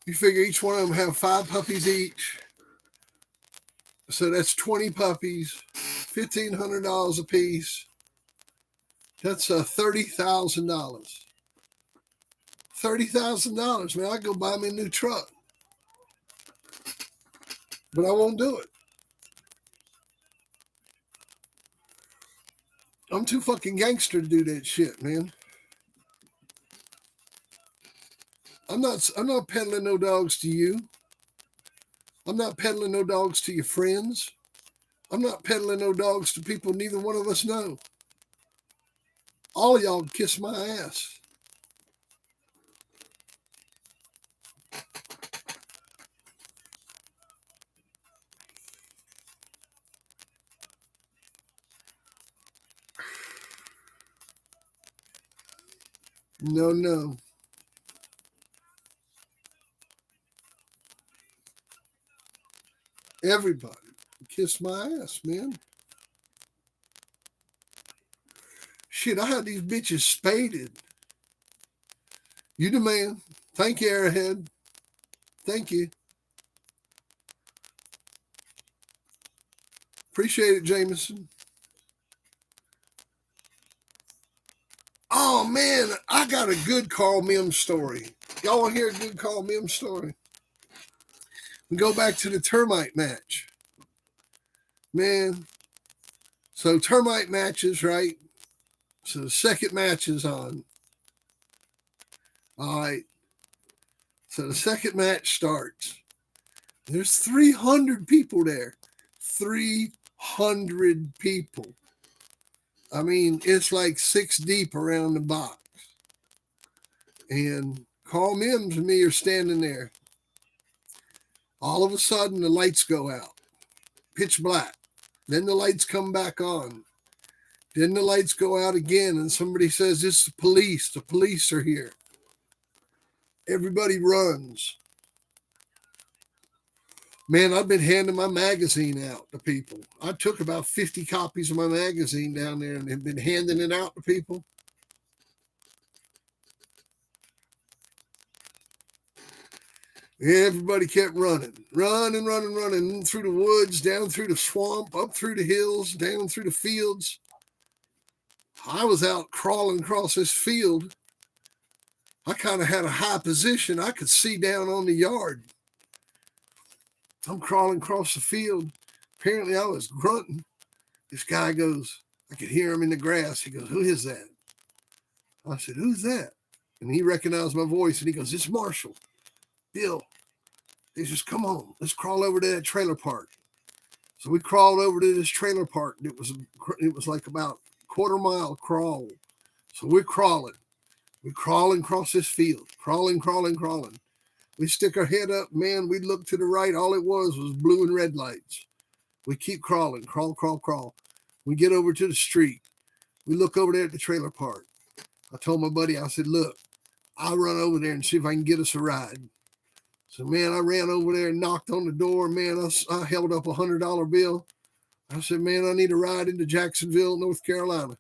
You figure each one of them have 5 puppies each. So that's 20 puppies, $1,500 a piece. That's $30,000. $30,000, man. I go buy me a new truck. But I won't do it. I'm too fucking gangster to do that shit, man. I'm not peddling no dogs to you. I'm not peddling no dogs to your friends. I'm not peddling no dogs to people neither one of us know. All of y'all can kiss my ass. No, no. Everybody. Kiss my ass, man. Shit, I had these bitches spaded. You the man. Thank you, Airhead. Thank you. Appreciate it, Jameson. Oh man, I got a good Carl Mims story. Y'all want to hear a good Carl Mims story? We go back to the termite match. Man, so termite matches, right? So the second match is on. All right. So the second match starts. There's 300 people there. 300 people. I mean, it's like 6 deep around the box. And Carl Mims and me are standing there. All of a sudden, the lights go out. Pitch black. Then the lights come back on. Then the lights go out again, and somebody says, "It's the police. The police are here." Everybody runs. Man, I've been handing my magazine out to people. I took about 50 copies of my magazine down there and have been handing it out to people. Everybody kept running through the woods, down through the swamp, up through the hills, down through the fields. I was out crawling across this field. I kind of had a high position. I could see down on the yard. I'm crawling across the field. Apparently, I was grunting. This guy goes, I could hear him in the grass. He goes, "Who is that?" I said, "Who's that?" And he recognized my voice and he goes, "It's Marshall. Bill." He says, "Come on, let's crawl over to that trailer park." So we crawled over to this trailer park. And it was like about a quarter-mile crawl. So we're crawling. We're crawling across this field. Crawling. We stick our head up, man. We look to the right. All it was blue and red lights. We keep crawling. Crawl. We get over to the street. We look over there at the trailer park. I told my buddy, I said, "Look, I'll run over there and see if I can get us a ride." So, man, I ran over there and knocked on the door. Man, I held up $100 bill. I said, "Man, I need a ride into Jacksonville, North Carolina."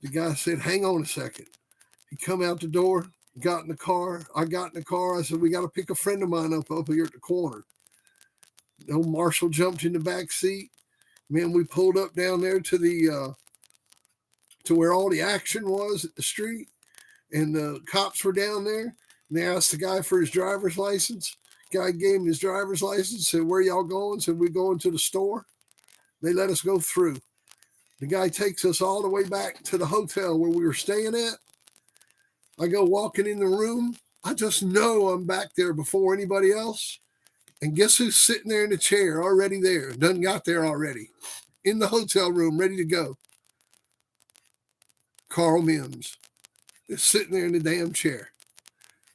The guy said, "Hang on a second." He come out the door, got in the car. I got in the car. I said, "We got to pick a friend of mine up here at the corner." Old Marshall jumped in the back seat. Man, we pulled up down there to where all the action was at the street. And the cops were down there. And they asked the guy for his driver's license. Guy gave him his driver's license. Said, "Where y'all going?" Said, "We're going to the store." They let us go through. The guy takes us all the way back to the hotel where we were staying at. I go walking in the room. I just know I'm back there before anybody else. And guess who's sitting there in the chair already there? Done got there already. In the hotel room, ready to go. Carl Mims is sitting there in the damn chair.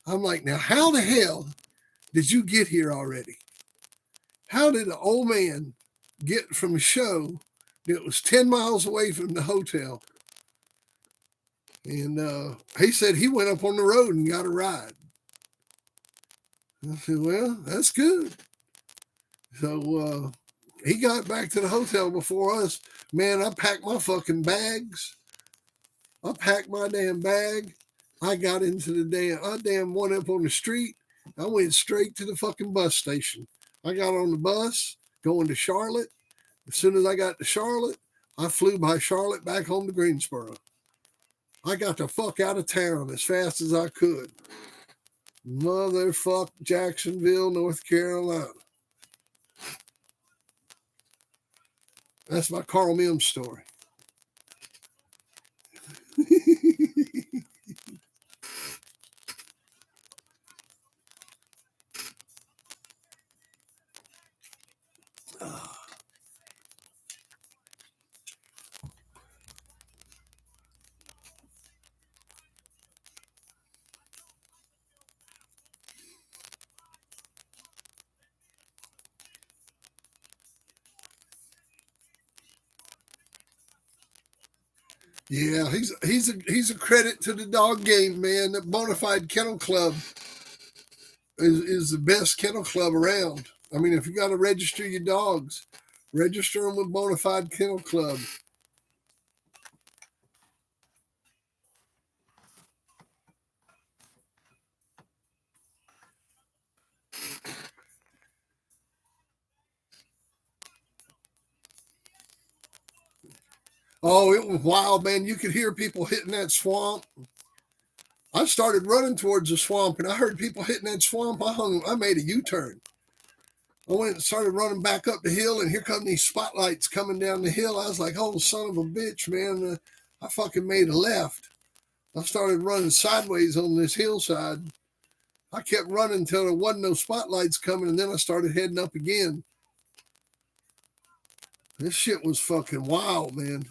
I'm like, now how the hell did you get here already? How did an old man get from a show that was 10 miles away from the hotel? And he said he went up on the road and got a ride. I said, "Well, that's good." So he got back to the hotel before us. Man, I packed my fucking bags. I packed my damn bag. I got into I damn went up on the street. I went straight to the fucking bus station. I got on the bus going to Charlotte. As soon as I got to Charlotte, I flew by Charlotte back home to Greensboro. I got the fuck out of town as fast as I could. Motherfuck Jacksonville, North Carolina. That's my Carl Mims story. Yeah, he's a credit to the dog game, man. The Bonafide Kennel Club is the best kennel club around. I mean, if you got to register your dogs, register them with Bonafide Kennel Club. Oh, it was wild, man. You could hear people hitting that swamp. I started running towards the swamp, and I heard people hitting that swamp. I made a U-turn. I went and started running back up the hill, and here come these spotlights coming down the hill. I was like, "Oh, son of a bitch, man!" I fucking made a left. I started running sideways on this hillside. I kept running until there wasn't no spotlights coming, and then I started heading up again. This shit was fucking wild, man.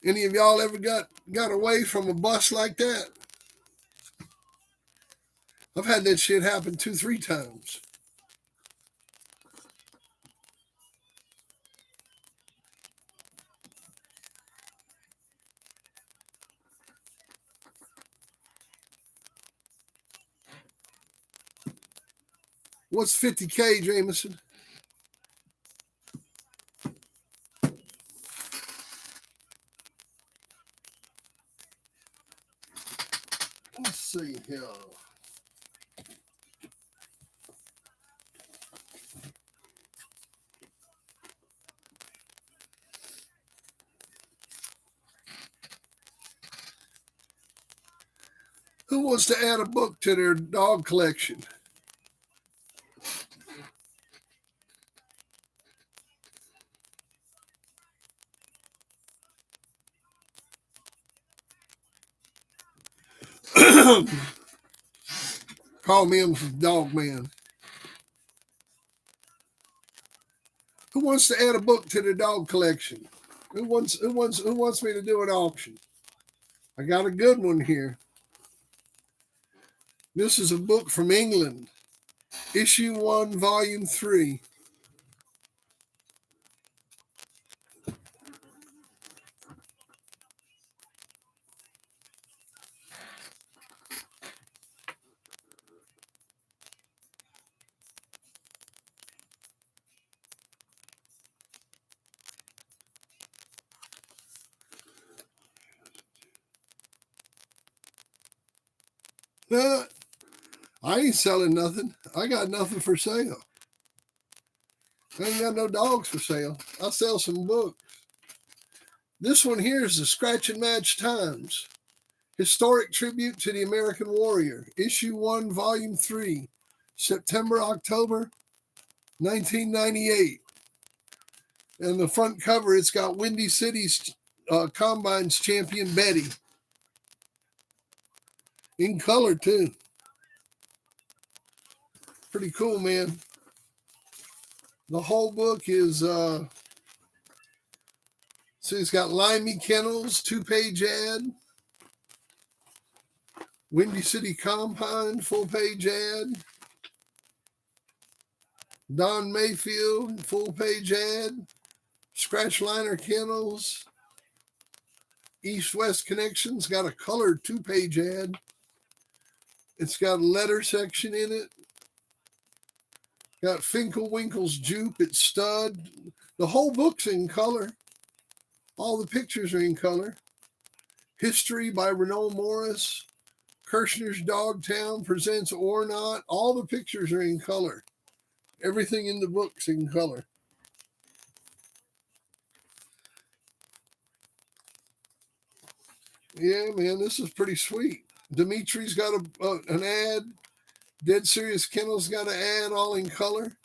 Any of y'all ever got away from a bus like that? I've had that shit happen 2, 3 times. What's 50K, Jameson? Let's see here. Who wants to add a book to their dog collection? Call me a dog man. Who wants to add a book to their dog collection? Who wants me to do an auction? I got a good one here. This is a book from England, issue 1, volume 3. I ain't selling nothing. I got nothing for sale. I ain't got no dogs for sale. I'll sell some books. This one here is the Scratch and Match Times. Historic Tribute to the American Warrior. Issue 1, Volume 3. September, October, 1998. And the front cover, it's got Windy City's Combines champion Betty. In color, too. Pretty cool, man. The whole book is, see, it's got Limey Kennels, 2-page ad. Windy City Combine, full-page ad. Don Mayfield, full-page ad. Scratch Liner Kennels. East-West Connections, got a colored 2-page ad. It's got a letter section in it. Got Finkelwinkle's Jupe at Stud. The whole book's in color. All the pictures are in color. History by Renault Morris. Kirshner's Dogtown presents Or Not. All the pictures are in color. Everything in the book's in color. Yeah, man, this is pretty sweet. Dimitri's got an ad. Dead Serious Kennels got an ad, all in color.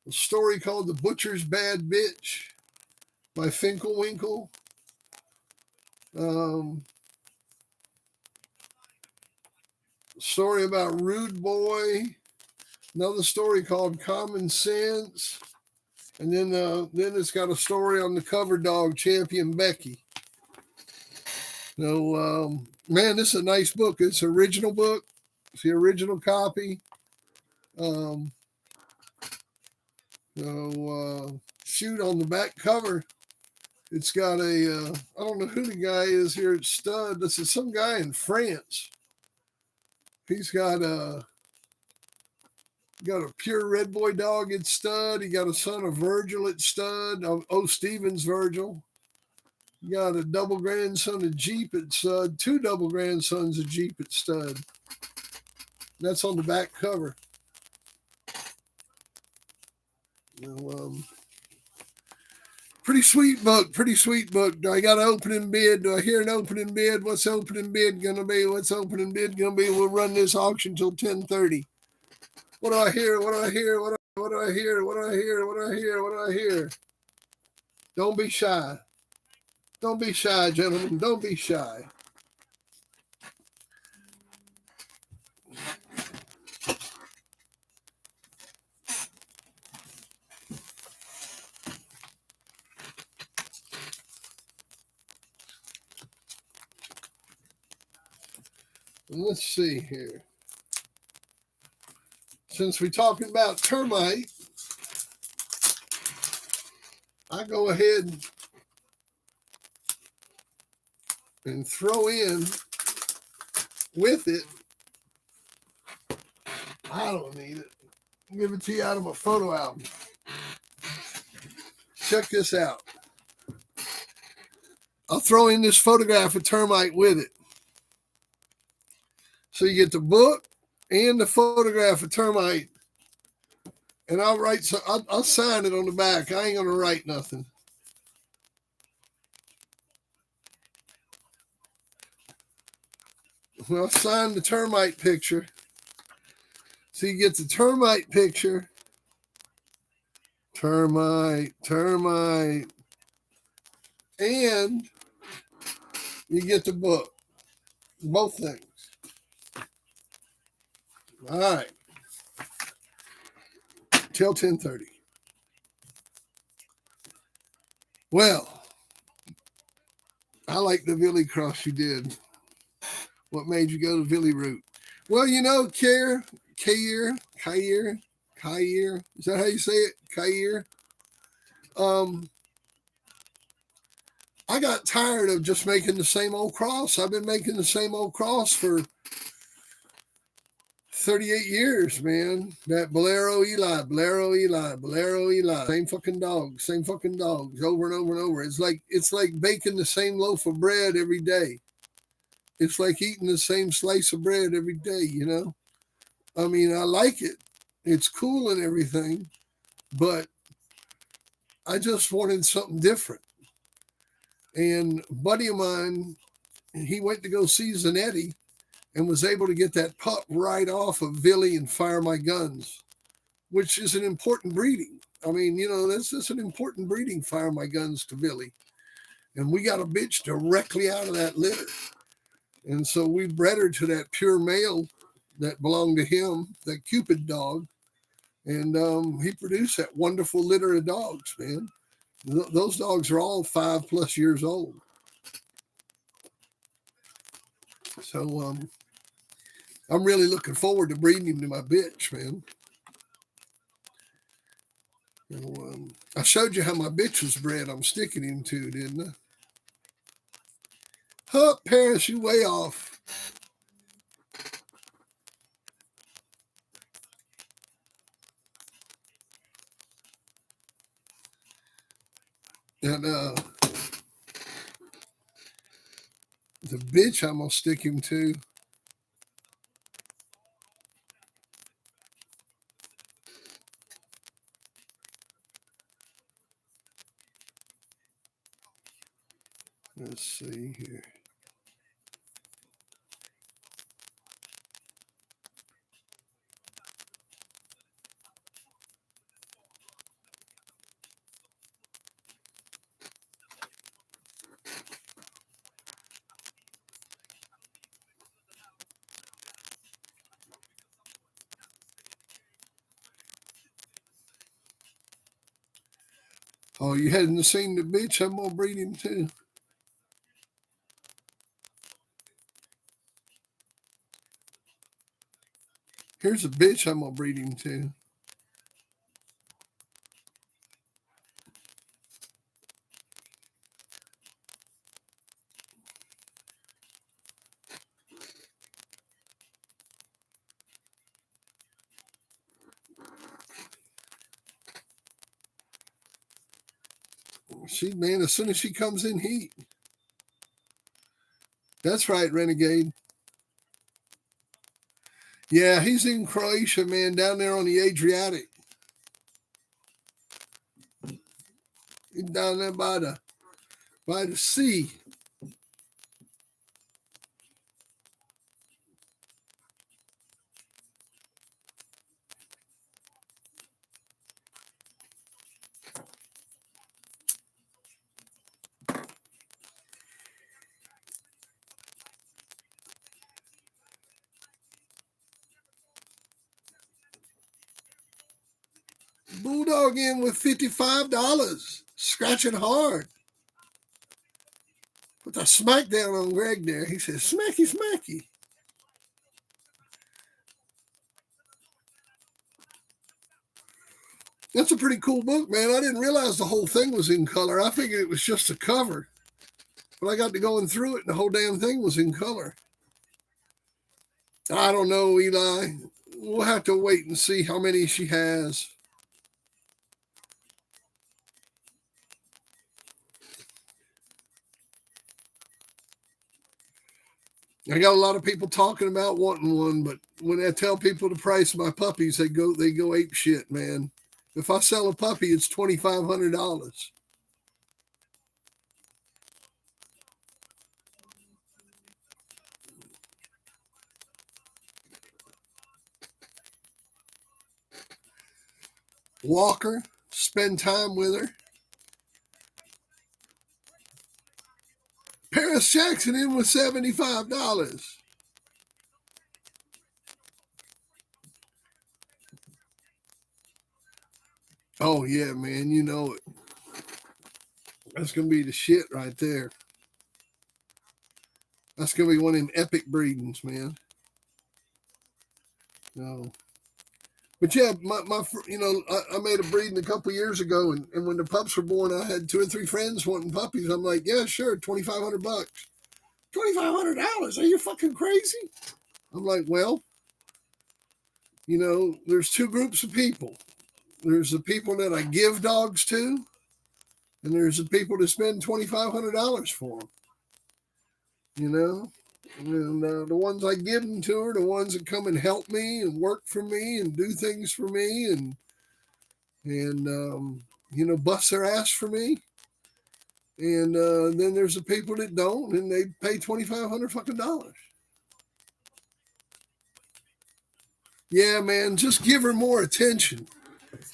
A story called The Butcher's Bad Bitch by Finkelwinkle. Story about Rude Boy. Another story called Common Sense. And then it's got a story on the cover dog, Champion Becky. So, man, this is a nice book. It's an original book. It's the original copy. Um, shoot, on the back cover, it's got a, I don't know who the guy is here at Stud. This is some guy in France. He's got a pure red boy dog at Stud. He got a son of Virgil at Stud. Oh, Stevens Virgil. He got a double grandson of Jeep at Stud. Two double grandsons of Jeep at Stud. That's on the back cover. Pretty sweet book. Pretty sweet book. Do I got an opening bid? Do I hear an opening bid? What's opening bid going to be? What's opening bid going to be? We'll run this auction till 10:30. What do I hear? What do I hear? What do I hear? What do I hear? What do I hear? What do I hear? Don't be shy. Don't be shy, gentlemen. Don't be shy. Let's see here. Since we're talking about termite, I go ahead and throw in with it. I don't need it. I'll give it to you out of my photo album. Check this out. I'll throw in this photograph of termite with it. So you get the book and the photograph of termite. And I'll write, so I'll sign it on the back. I ain't going to write nothing. Well, I'll sign the termite picture. So you get the termite picture. Termite. And you get the book. Both things. All right. Till 10:30. Well, I like the Billy cross you did. What made you go to Billy route? Well, you know, Kair. Is that how you say it? Kair. I got tired of just making the same old cross. I've been making the same old cross for 38 years, man. That Bolero Eli. Same fucking dogs, over and over and over. It's like baking the same loaf of bread every day. It's like eating the same slice of bread every day, you know? I mean, I like it. It's cool and everything, but I just wanted something different. And a buddy of mine, he went to go see Zanetti and was able to get that pup right off of Billy and Fire My Guns, which is an important breeding. I mean, you know, this is an important breeding, Fire My Guns to Billy. And we got a bitch directly out of that litter. And so we bred her to that pure male that belonged to him, that Cupid dog. And he produced that wonderful litter of dogs, man. Those dogs are all 5+ years old. So I'm really looking forward to breeding him to my bitch, man. You know, I showed you how my bitch was bred. I'm sticking him to, didn't I? Huh, Paris, you way off. And the bitch I'm going to stick him to. Let's see here. Oh, you hadn't seen the bitch? I'm going to breed him too. Here's a bitch I'm gonna breed him to. Man, as soon as she comes in heat. That's right, Renegade. Yeah, he's in Croatia, man, down there on the Adriatic. He's down there by the sea. Bulldog in with $55. Scratching hard. Put the smackdown on Greg there. He says, smacky, smacky. That's a pretty cool book, man. I didn't realize the whole thing was in color. I figured it was just a cover. But I got to going through it, and the whole damn thing was in color. I don't know, Eli. We'll have to wait and see how many she has. I got a lot of people talking about wanting one, but when I tell people the price of my puppies, they go ape shit, man. If I sell a puppy, it's $2,500. Walker, spend time with her. Paris Jackson in with $75. Oh yeah, man, you know it. That's gonna be the shit right there. That's gonna be one of them epic breedings, man. No. But yeah, I made a breeding a couple years ago, and when the pups were born, I had 2 or 3 friends wanting puppies. I'm like, yeah, sure, $2,500. $2,500? Are you fucking crazy? I'm like, well, there's 2 groups of people. There's the people that I give dogs to, and there's the people that spend $2,500 for them. And the ones I give them to are the ones that come and help me and work for me and do things for me and bust their ass for me. And then there's the people that don't, and they pay $2,500 fucking dollars. Yeah, man, just give her more attention.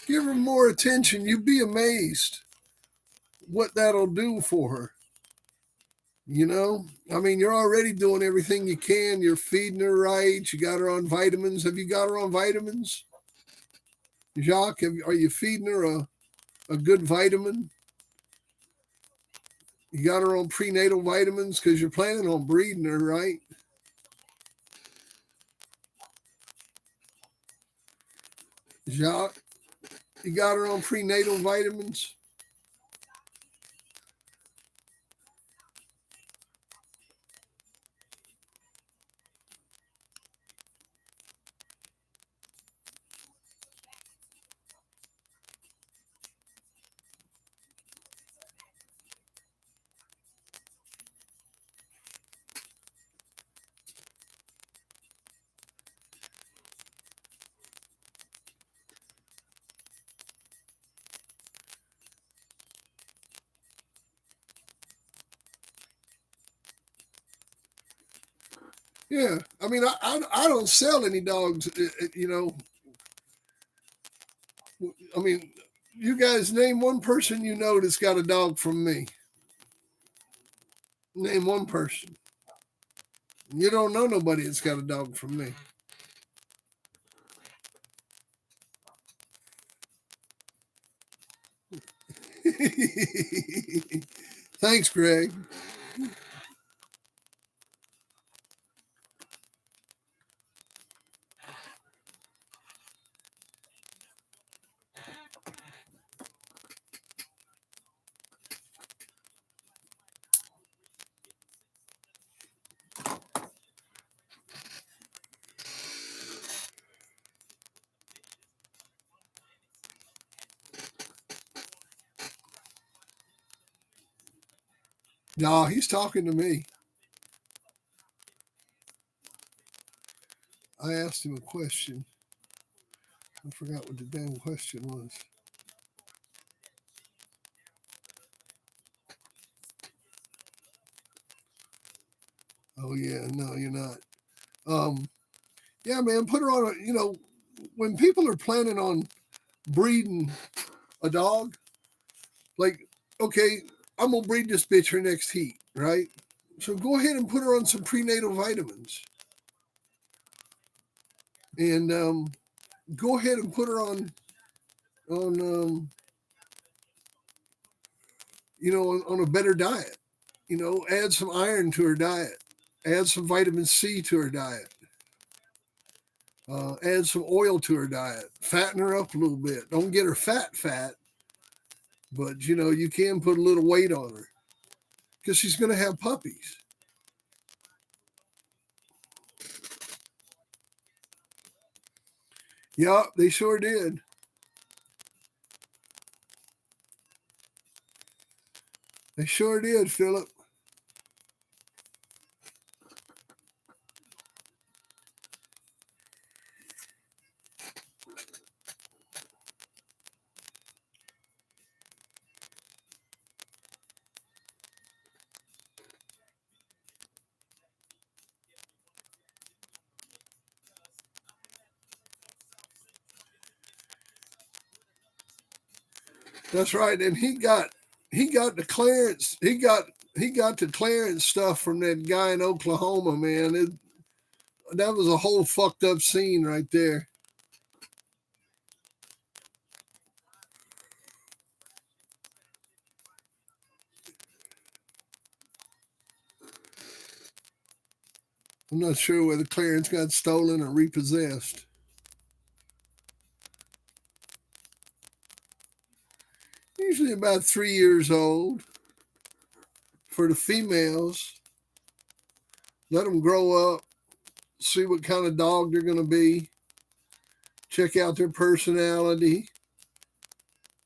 Give her more attention. You'd be amazed what that'll do for her. I mean, you're already doing everything you can. You're feeding her right. You got her on vitamins. Have you got her on vitamins? Jacques, are you feeding her a good vitamin? You got her on prenatal vitamins because you're planning on breeding her, right? Jacques, you got her on prenatal vitamins? Yeah, I mean, I don't sell any dogs. I mean, you guys name one person that's got a dog from me. Name one person. You don't know nobody that's got a dog from me. Thanks, Greg. No, he's talking to me. I asked him a question. I forgot what the damn question was. Oh yeah, no, you're not. Yeah, man, put her on a. When people are planning on breeding a dog, like, okay, I'm gonna breed this bitch her next heat, right? So go ahead and put her on some prenatal vitamins, and go ahead and put her on on a better diet. Add some iron to her diet, add some vitamin C to her diet, add some oil to her diet, fatten her up a little bit. Don't get her fat, but you can put a little weight on her because she's going to have puppies. Yeah, they sure did. They sure did, Philip. That's right. And he got the clearance. He got the clearance stuff from that guy in Oklahoma, man. That was a whole fucked up scene right there. I'm not sure whether Clarence got stolen or repossessed. Usually about 3 years old for the females. Let them grow up, see what kind of dog they're going to be, check out their personality,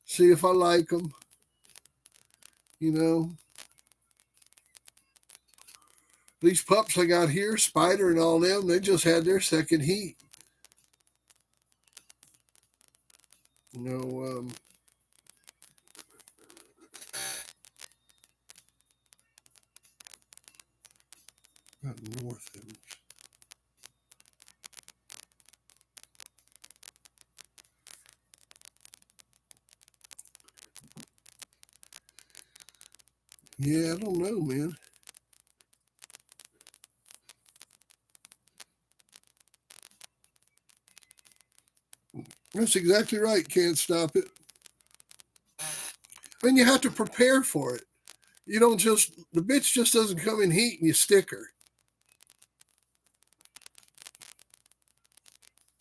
see if I like them. You know, these pups I got here, Spider and all them, they just had their second heat. You know, North Image. Yeah, I don't know, man. That's exactly right. Can't stop it. I mean, you have to prepare for it. You don't just, the bitch just doesn't come in heat and you stick her.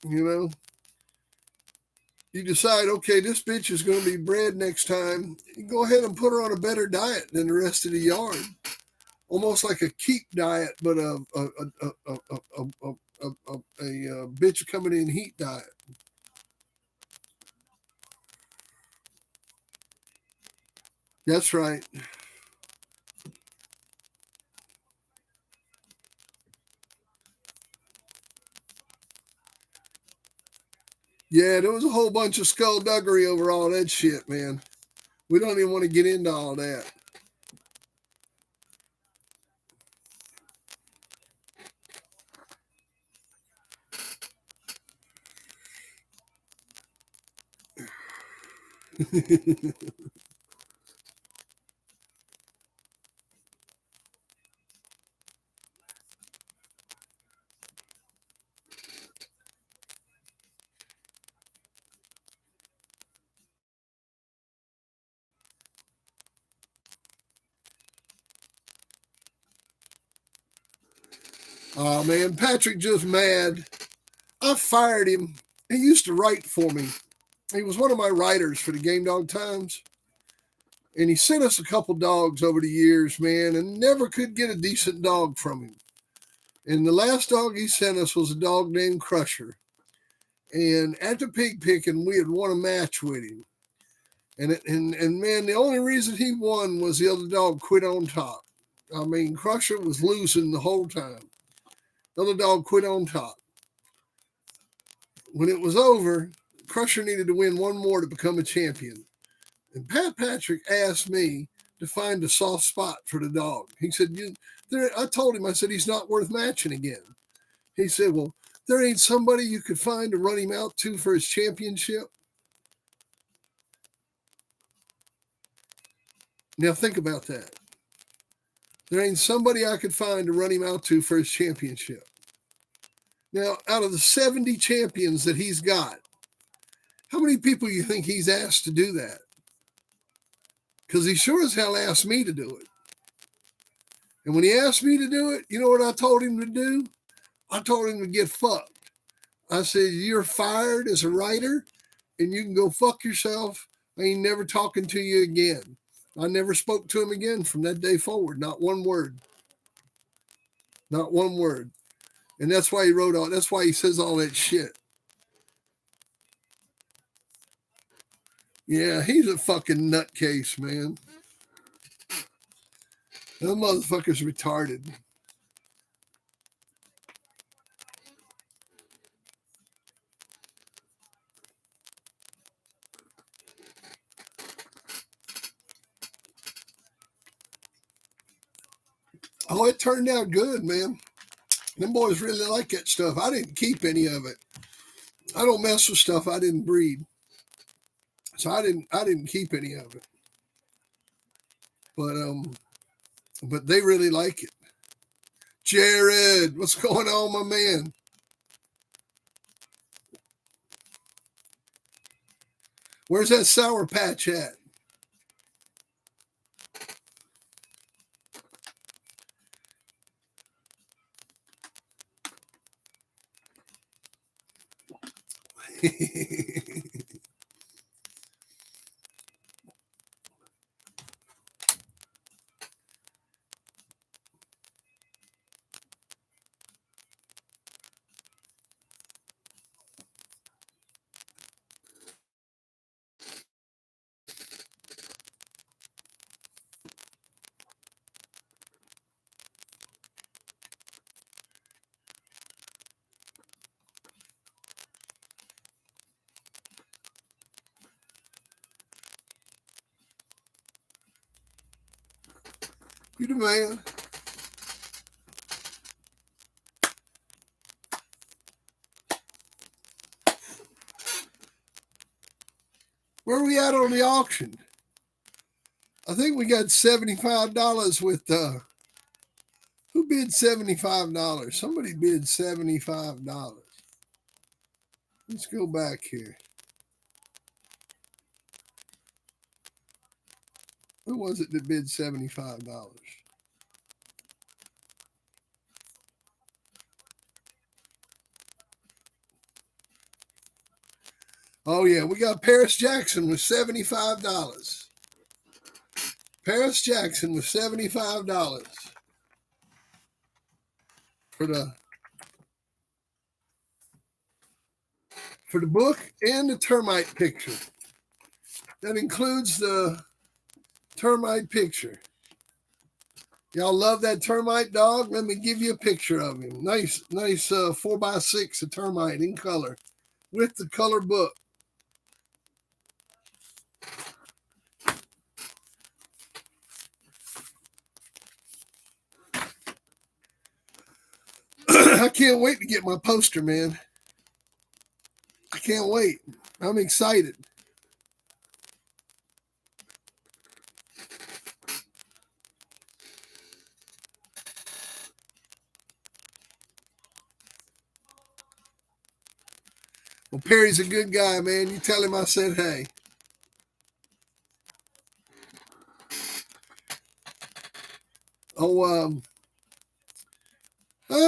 You know, you decide, okay, this bitch is going to be bred next time. You go ahead and put her on a better diet than the rest of the yard. Almost like a keep diet, but a bitch coming in heat diet. That's right. Yeah, there was a whole bunch of skullduggery over all that shit, man. We don't even want to get into all that. Oh man, Patrick just mad. I fired him. He used to write for me. He was one of my writers for the Game Dog Times. And he sent us a couple dogs over the years, man, and never could get a decent dog from him. And the last dog he sent us was a dog named Crusher. And at the pig picking, we had won a match with him. And man, the only reason he won was the other dog quit on top. I mean, Crusher was losing the whole time. The other dog quit on top. When it was over, Crusher needed to win one more to become a champion. And Pat Patrick asked me to find a soft spot for the dog. He said, I told him, I said, he's not worth matching again. He said, well, there ain't somebody you could find to run him out to for his championship. Now think about that. There ain't somebody I could find to run him out to for his championship. Now, out of the 70 champions that he's got, how many people you think he's asked to do that? Because he sure as hell asked me to do it. And when he asked me to do it, you know what I told him to do? I told him to get fucked. I said, you're fired as a writer and you can go fuck yourself. I ain't never talking to you again. I never spoke to him again from that day forward. Not one word. Not one word. And that's why he wrote all, that's why he says all that shit. Yeah, he's a fucking nutcase, man. That motherfucker's retarded. Oh, it turned out good, man. Them boys really like that stuff. I didn't keep any of it. I don't mess with stuff I didn't breed. So I didn't keep any of it. But they really like it. Jared, what's going on, my man? Where's that Sour Patch at? You the man. Where are we at on the auction? I think we got $75 with who bid $75? Somebody bid $75. Let's go back here. Who was it that bid $75? Oh, yeah, we got Paris Jackson with $75. Paris Jackson with $75 for the book and the termite picture. That includes the termite picture. Y'all love that termite dog? Let me give you a picture of him. Nice 4x6 of termite in color with the color book. I can't wait to get my poster, man. I can't wait. I'm excited. Well, Perry's a good guy, man. You tell him I said hey. Oh,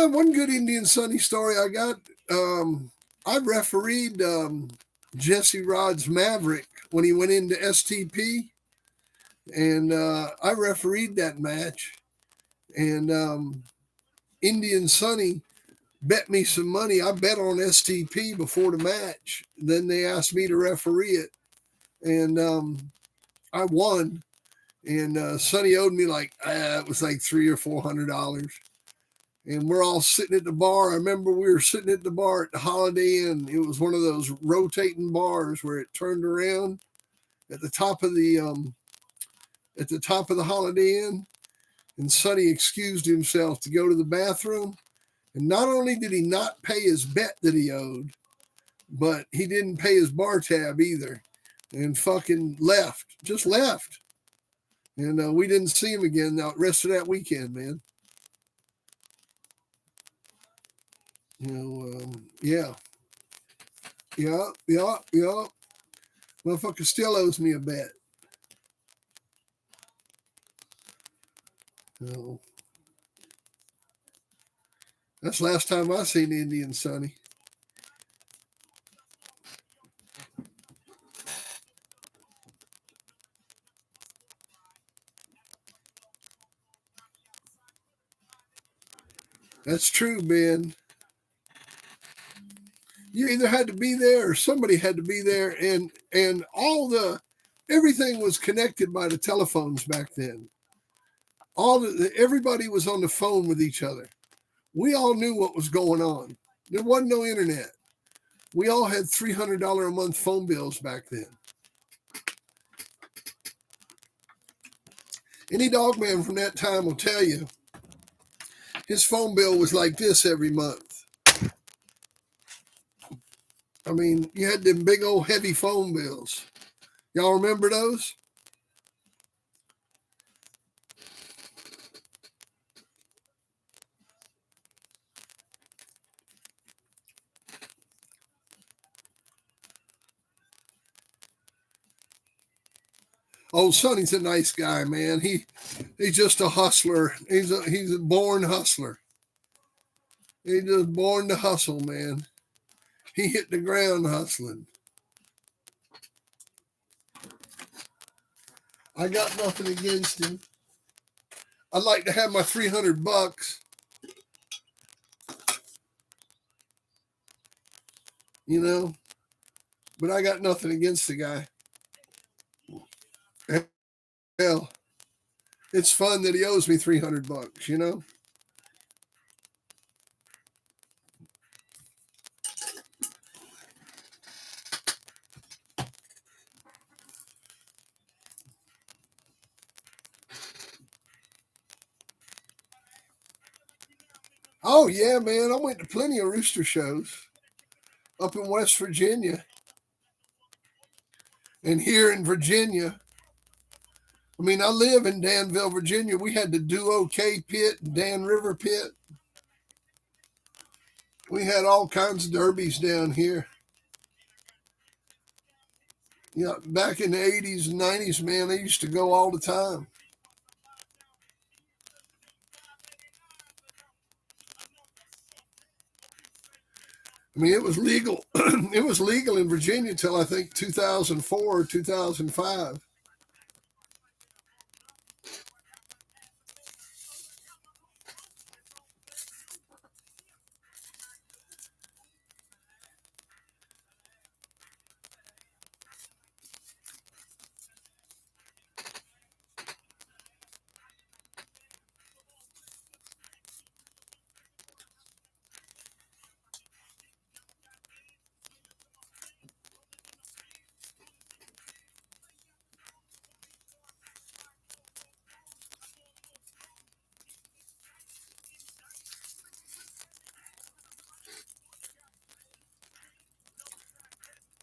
one good Indian Sunny story I got. I refereed Jesse Rod's Maverick when he went into STP, and I refereed that match. And Indian Sunny bet me some money. I bet on STP before the match. Then they asked me to referee it, and I won. And Sonny owed me like it was like $300 or $400. And we're all sitting at the bar. I remember we were sitting at the bar at the Holiday Inn. It was one of those rotating bars where it turned around at the top of the Holiday Inn. And Sonny excused himself to go to the bathroom. And not only did he not pay his bet that he owed, but he didn't pay his bar tab either, and fucking left, just left. And we didn't see him again the rest of that weekend, man. Yeah. Motherfucker still owes me a bet. So, that's the last time I seen Indian Sonny. That's true, Ben. You either had to be there or somebody had to be there, and everything was connected by the telephones back then. Everybody was on the phone with each other. We all knew what was going on. There wasn't no internet. We all had $300 a month phone bills back then. Any dog man from that time will tell you his phone bill was like this every month. I mean, you had them big old heavy phone bills. Y'all remember those? Oh, Sonny's a nice guy, man. He's just a hustler. He's a born hustler. He's just born to hustle, man. He hit the ground hustling. I got nothing against him. I'd like to have my $300, but I got nothing against the guy. Hell, it's fun that he owes me $300, Oh, yeah, man. I went to plenty of rooster shows up in West Virginia and here in Virginia. I mean, I live in Danville, Virginia. We had the Do-OK Pit and Dan River Pit. We had all kinds of derbies down here. Yeah, back in the 80s and 90s, man, I used to go all the time. I mean, it was legal. It was legal in Virginia until I think 2004 or 2005.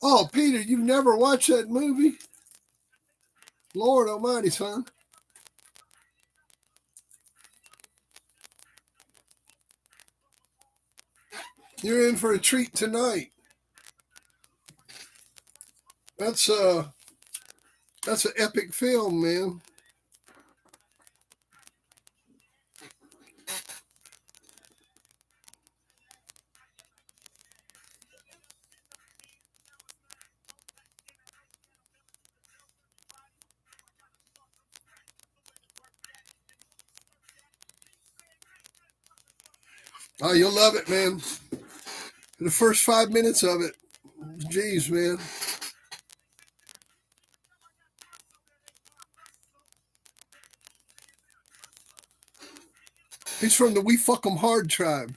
Oh, Peter, you've never watched that movie? Lord almighty, son. You're in for a treat tonight. That's an epic film, man. Oh, you'll love it, man. The first 5 minutes of it, geez, man. He's from the We Fuck 'em Hard tribe.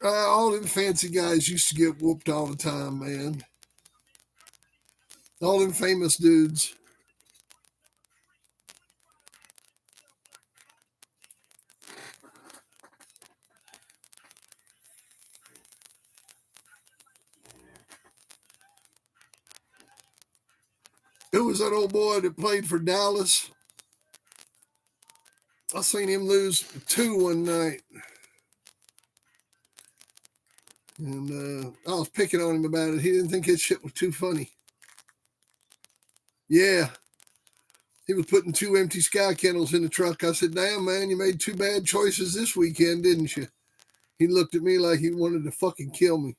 All them fancy guys used to get whooped all the time, man. All them famous dudes. Who was that old boy that played for Dallas? I seen him lose 2 one night. And I was picking on him about it. He didn't think his shit was too funny. Yeah. He was putting 2 empty Sky Kennels in the truck. I said, damn, man, you made 2 bad choices this weekend, didn't you? He looked at me like he wanted to fucking kill me.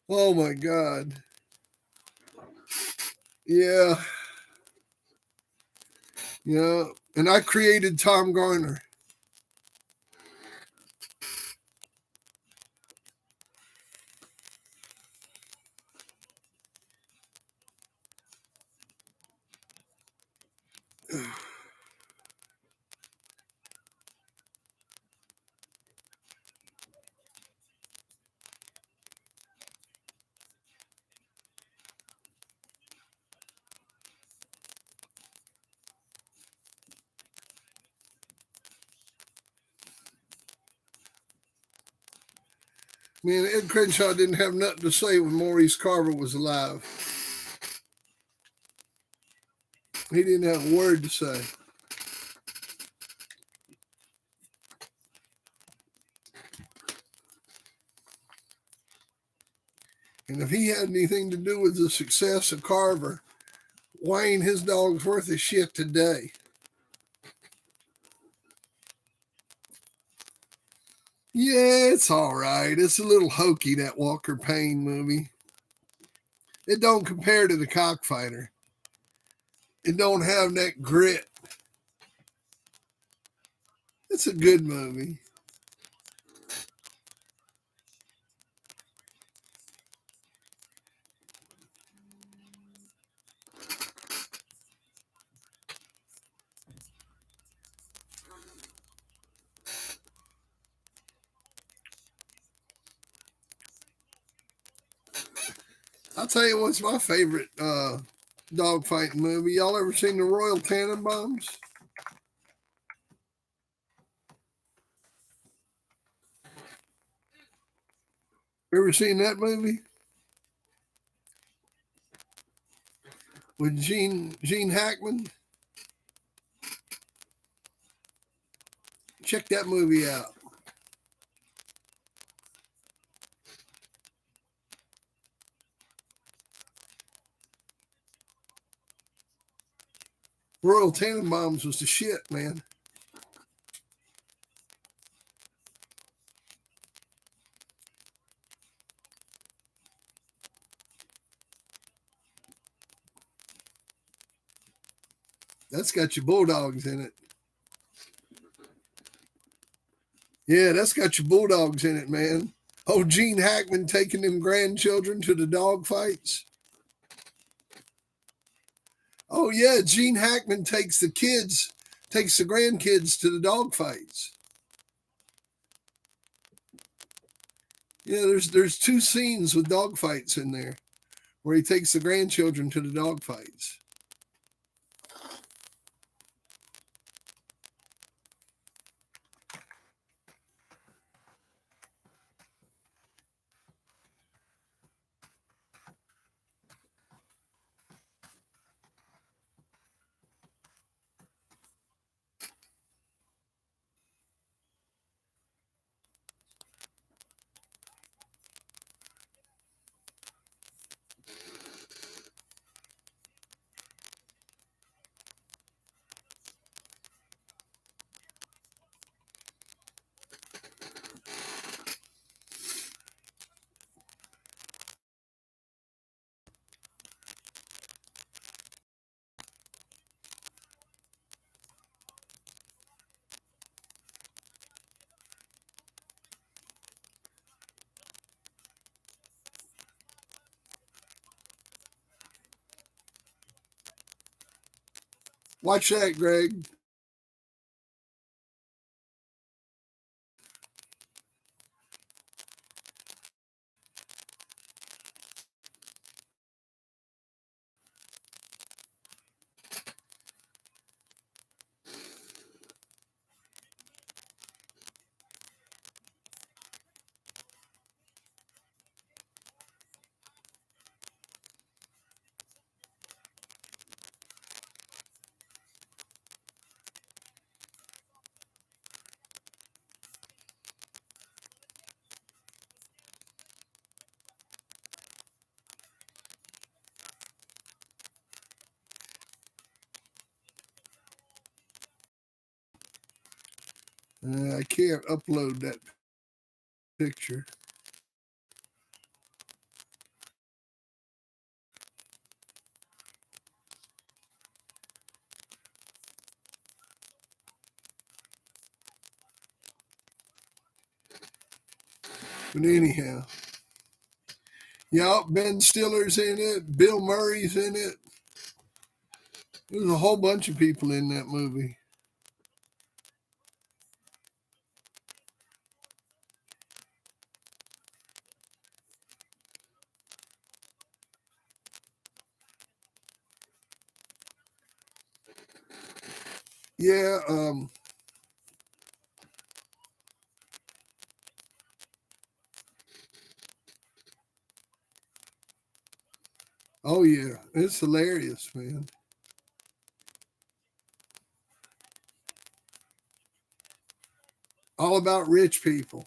Oh my God. Yeah. Yeah. And I created Tom Garner. Man, Ed Crenshaw didn't have nothing to say when Maurice Carver was alive. He didn't have a word to say. And if he had anything to do with the success of Carver, why ain't his dog's worth of shit today? Yeah, it's all right. It's a little hokey, that Walker Payne movie. It don't compare to The Cockfighter. It don't have that grit. It's a good movie. I'll tell you what's my favorite dog fighting movie. Y'all ever seen the Royal Tannenbaums? Ever seen that movie? With Gene Hackman? Check that movie out. Royal Tannenbaums was the shit, man. That's got your bulldogs in it. Yeah, that's got your bulldogs in it, man. Oh, Gene Hackman taking them grandchildren to the dog fights. Oh yeah, Gene Hackman takes the grandkids to the dog fights. Yeah, there's two scenes with dog fights in there where he takes the grandchildren to the dog fights. Watch that, Greg. I can't upload that picture. But anyhow, yeah, Ben Stiller's in it. Bill Murray's in it. There's a whole bunch of people in that movie. Yeah, oh yeah, it's hilarious, man. All about rich people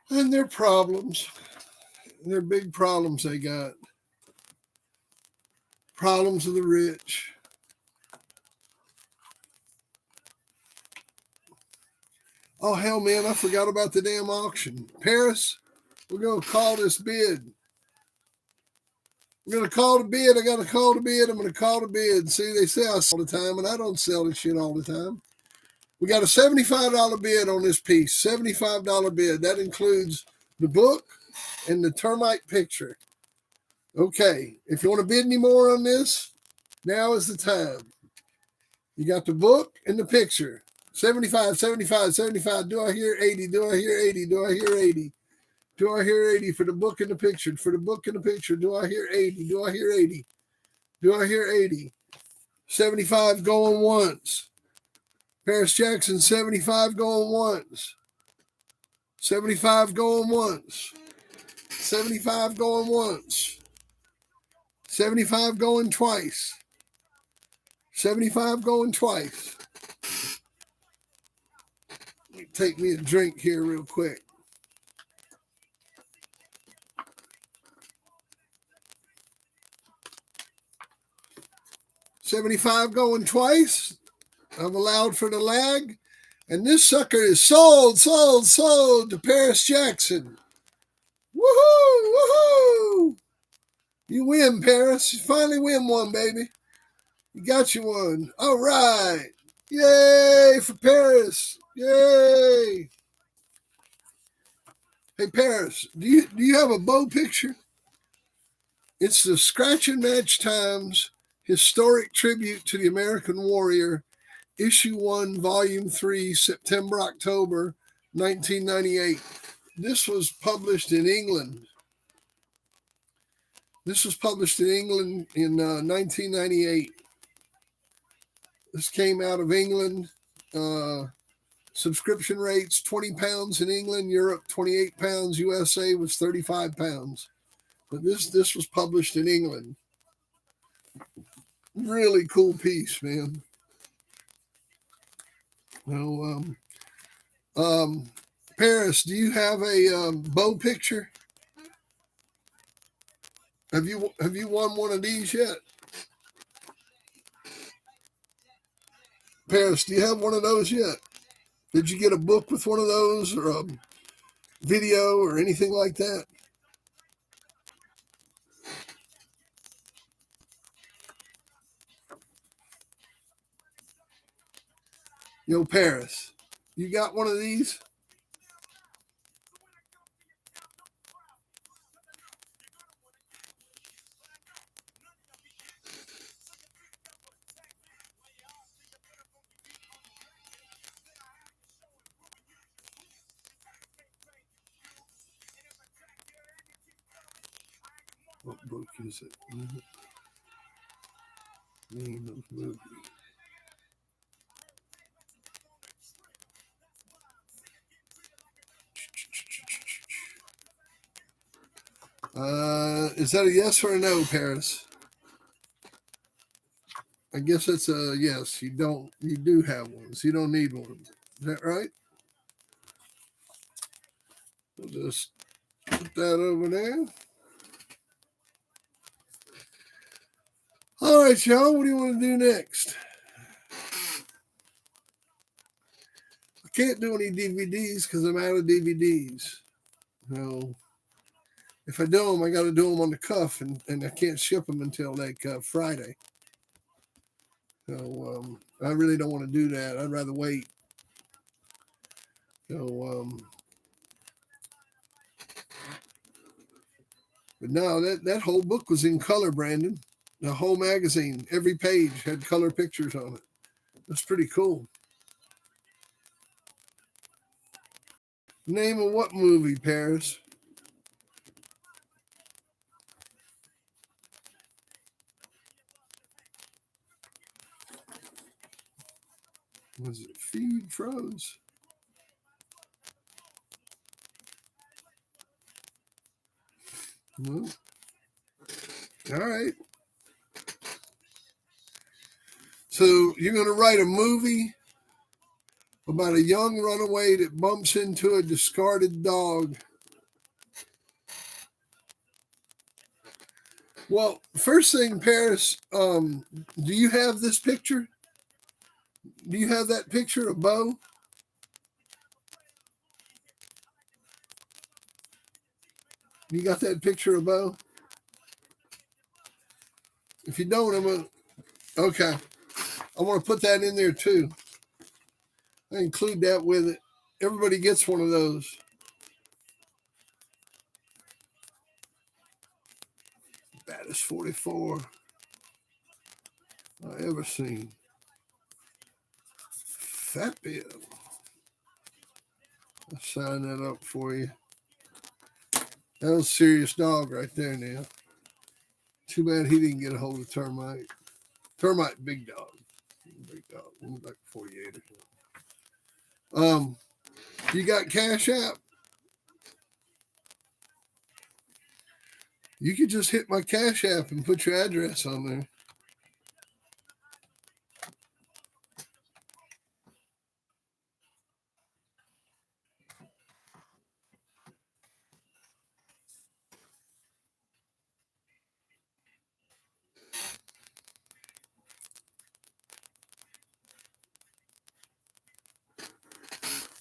and their problems. Their big problems they got. Problems of the rich. Oh hell, man! I forgot about the damn auction. Paris, we're gonna call this bid. I'm gonna call the bid. I gotta call the bid. I'm gonna call the bid. See, they say I sell all the time, and I don't sell this shit all the time. We got a $75 bid on this piece. $75 bid. That includes the book and the termite picture. Okay, if you want to bid any more on this, now is the time. You got the book and the picture. 75, 75, 75. Do I hear 80? Do I hear 80? Do I hear 80? Do I hear 80 for the book and the picture? For the book and the picture, do I hear 80? Do I hear 80? Do I hear 80? 75 going once. Paris Jackson, 75 going once. 75 going once. 75 going once. 75 going twice. 75 going twice. Let me take me a drink here real quick. $75 going twice. I've allowed for the lag. And this sucker is sold to Paris Jackson. Woohoo! Woohoo! You win, Paris. You finally win one, baby. You got you one. All right. Yay for Paris. Yay. Hey, Paris, do you have a bow picture? It's the scratch and match times Historic Tribute to the American Warrior, Issue 1, Volume 3, September, October 1998. This was published in England. This was published in England in 1998. This came out of England. Subscription rates £20 in England, Europe £28, USA was £35. But this was published in England. Really cool piece, man. Paris, do you have a bow picture? Have you won one of these yet? Paris, do you have one of those yet? Did you get a book with one of those, or a video, or anything like that? Yo, Paris, you got one of these? What book is it? Name of movie. Is that a yes or a no, Paris? I guess it's a yes. You do have one, so you don't need one. Is that right? We'll just put that over there. All right, y'all. What do you want to do next? I can't do any DVDs because I'm out of DVDs. No. If I do them, I got to do them on the cuff, and I can't ship them until like Friday. So I really don't want to do that. I'd rather wait. So, but no, that whole book was in color, Brandon. The whole magazine, every page had color pictures on it. That's pretty cool. Name of what movie, Paris? Was it Feed Froze? No. All right. So you're going to write a movie about a young runaway that bumps into a discarded dog. Well, first thing, Paris, do you have this picture? Do you have that picture of Bo? You got that picture of Bo? If you don't, I'm going to... Okay. I want to put that in there, too. I include that with it. Everybody gets one of those. Baddest 44 I ever seen. Fatv. I'll sign that up for you. That was a serious dog right there now. Too bad he didn't get a hold of Termite. Termite, big dog. Big dog. Like 48 or something. You got Cash App? You could just hit my Cash App and put your address on there.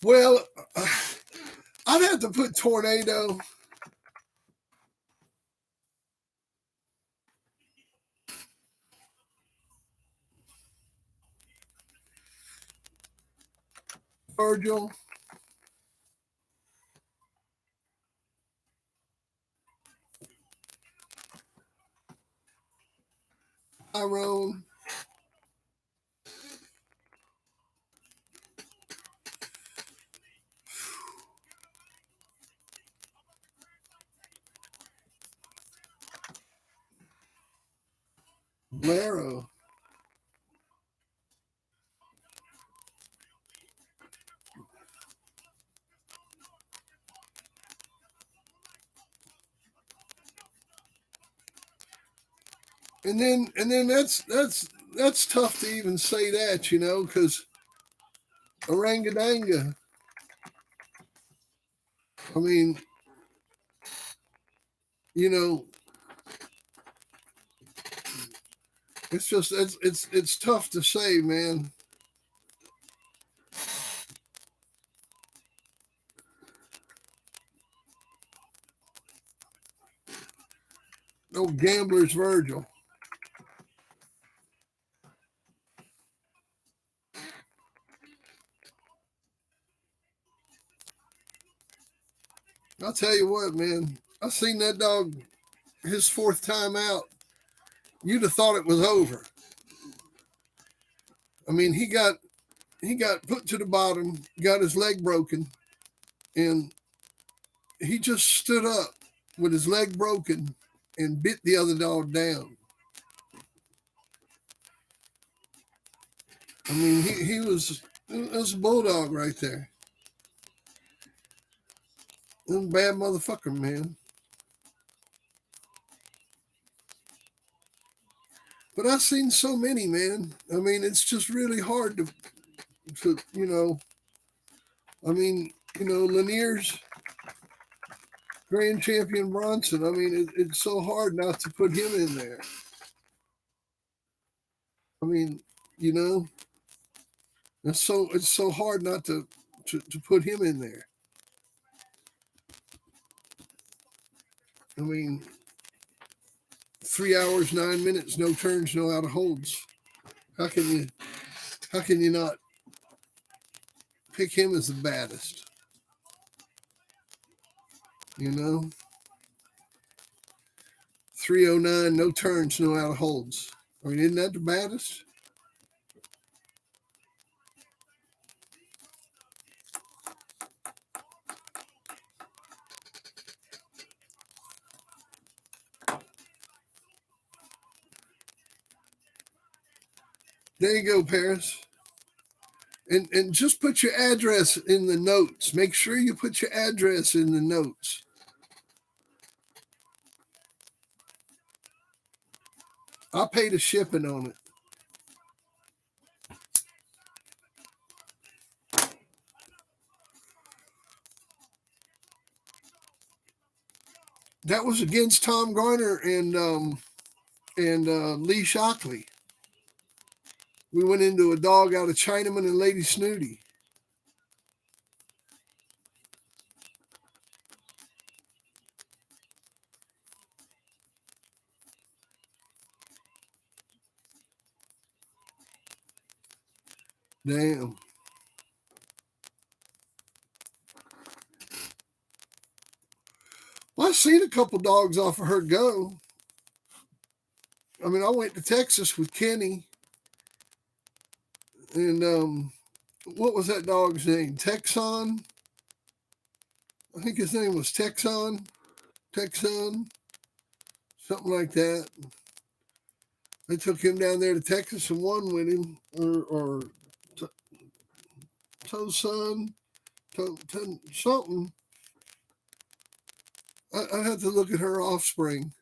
Well, I'd have to put Tornado. Virgil. Tyrone. Laro. And then that's tough to even say that, because Orangadanga. I mean, you know, it's just it's tough to say, man. No gambler's Virgil. I'll tell you what, man. I seen that dog his fourth time out. You'd have thought it was over. I mean, he got put to the bottom, got his leg broken, and he just stood up with his leg broken and bit the other dog down. I mean, he was a bulldog right there. It was a bad motherfucker, man. But I've seen so many, man. I mean, it's just really hard to I mean, Lanier's grand champion Bronson. I mean, it's so hard not to put him in there. I mean, you know, it's so hard not to put him in there. I mean, 3 hours, 9 minutes, no turns, no out of holds. How can you not pick him as the baddest? You know, 309, no turns, no out of holds. I mean, isn't that the baddest? There you go, Paris. And just put your address in the notes. Make sure you put your address in the notes. I paid the shipping on it. That was against Tom Garner and Lee Shockley. We went into a dog out of Chinaman and Lady Snooty. Damn. Well, I've seen a couple dogs off of her go. I mean, I went to Texas with Kenny, and what was that dog's name? Texan? I think his name was Texan, something like that. I took him down there to Texas and won with him, or Tosun, something. I had to look at her offspring.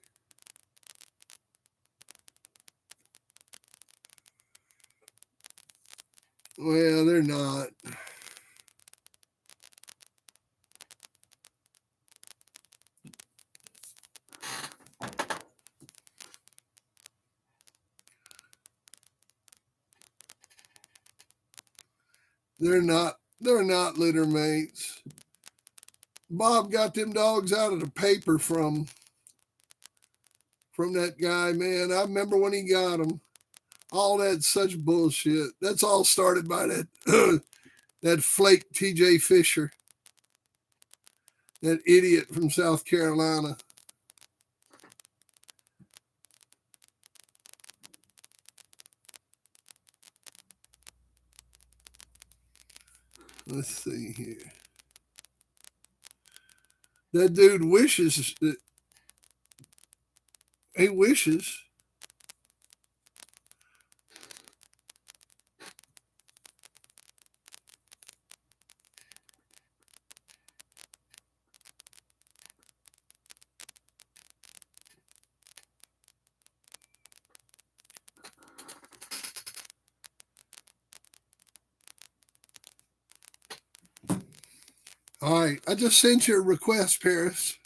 Well, they're not. They're not litter mates. Bob got them dogs out of the paper from that guy, man. I remember when he got them. All that such bullshit. That's all started by that that flake TJ Fisher, that idiot from South Carolina. Let's see here. That dude wishes that he wishes. All right, I just sent you a request, Paris.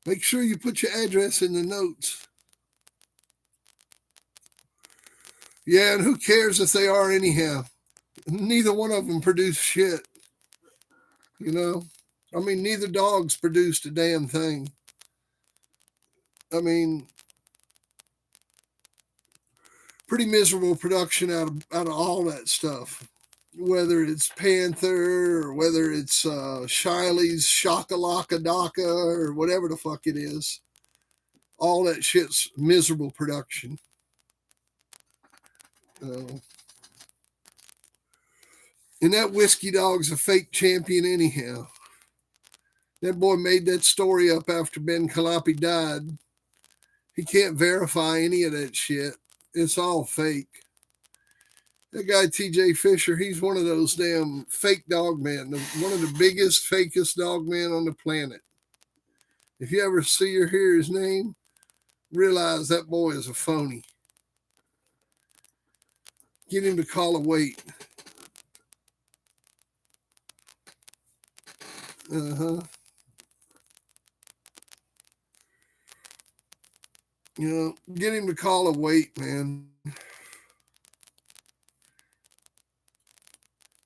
Make sure you put your address in the notes. Yeah, and who cares if they are anyhow? Neither one of them produce shit. You know? I mean, neither dog's produced a damn thing. I mean, pretty miserable production out of all that stuff. Whether it's Panther or whether it's Shiley's Shakalaka Daka or whatever the fuck it is. All that shit's miserable production. And that whiskey dog's a fake champion anyhow. That boy made that story up after Ben Kalapi died. He can't verify any of that shit. It's all fake. That guy TJ Fisher, he's one of those damn fake dog men, one of the biggest, fakest dog men on the planet. If you ever see or hear his name, realize that boy is a phony. Get him to call a weight. Uh-huh. You know, get him to call a weight, man.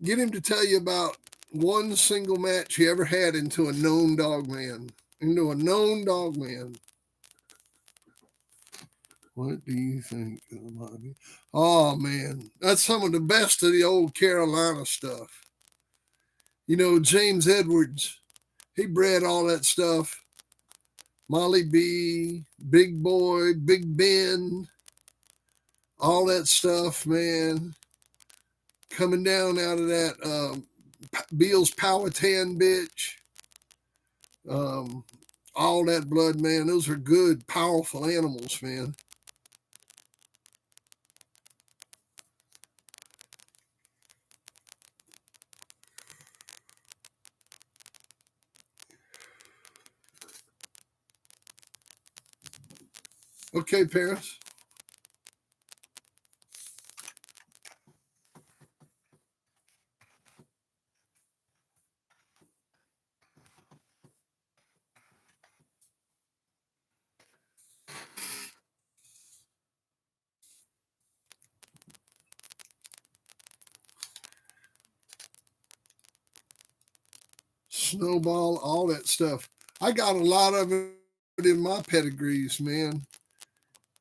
Get him to tell you about one single match he ever had into a known dog man. Into a known dog man. What do you think of the hobby? Oh, man. That's some of the best of the old Carolina stuff. You know, James Edwards, he bred all that stuff. Molly B, Big Boy, Big Ben, all that stuff, man. Coming down out of that Beals Powhatan bitch. All that blood, man. Those are good, powerful animals, man. Okay, Paris. Snowball, all that stuff. I got a lot of it in my pedigrees, man.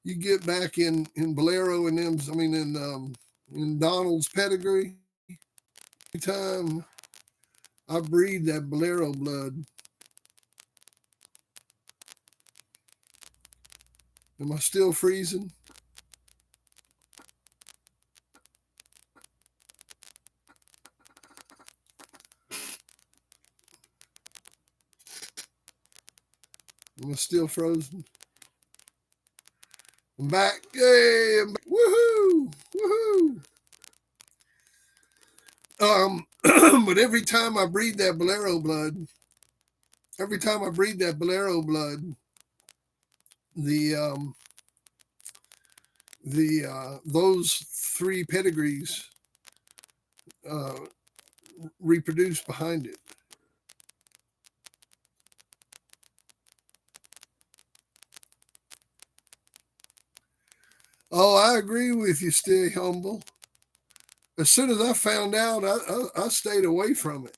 You get back in Bolero and them, I mean in Donald's pedigree. Every time I breed that Bolero blood. Am I still freezing? Am I still frozen? I'm back. Yay! I'm back. Woohoo! Woohoo! But every time I breed that Bolero blood, those three pedigrees reproduce behind it. Oh, I agree with you. Stay humble. As soon as I found out, I stayed away from it.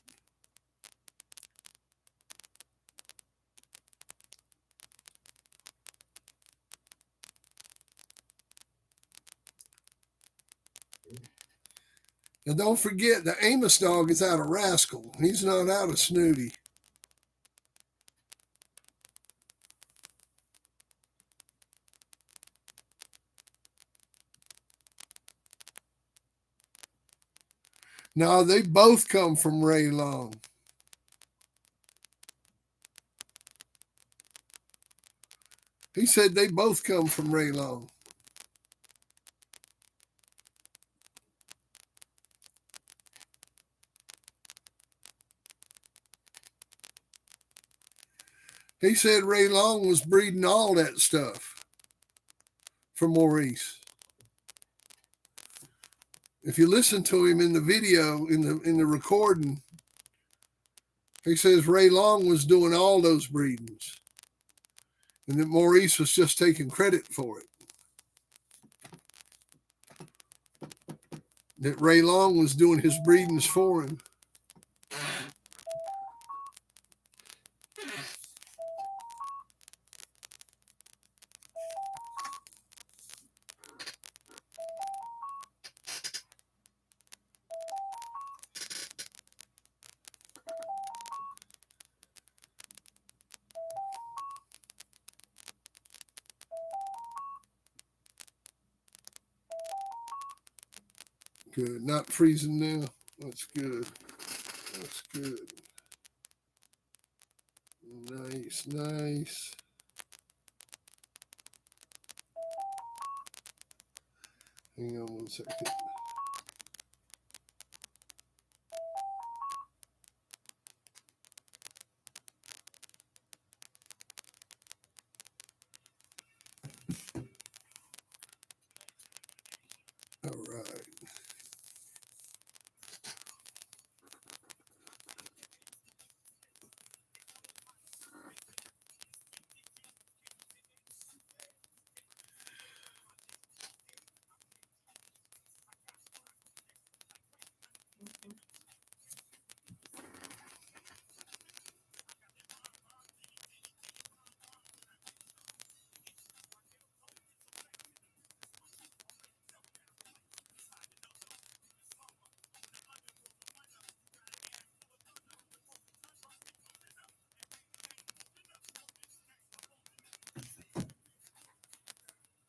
And don't forget, the Amos dog is out of Rascal. He's not out of Snooty. No, they both come from Ray Long. He said they both come from Ray Long. He said Ray Long was breeding all that stuff for Maurice. If you listen to him in the video, in the recording, he says Ray Long was doing all those breedings, and that Maurice was just taking credit for it. That Ray Long was doing his breedings for him. Good. Not freezing now. That's good. That's good. Nice, nice. Hang on one second. All right.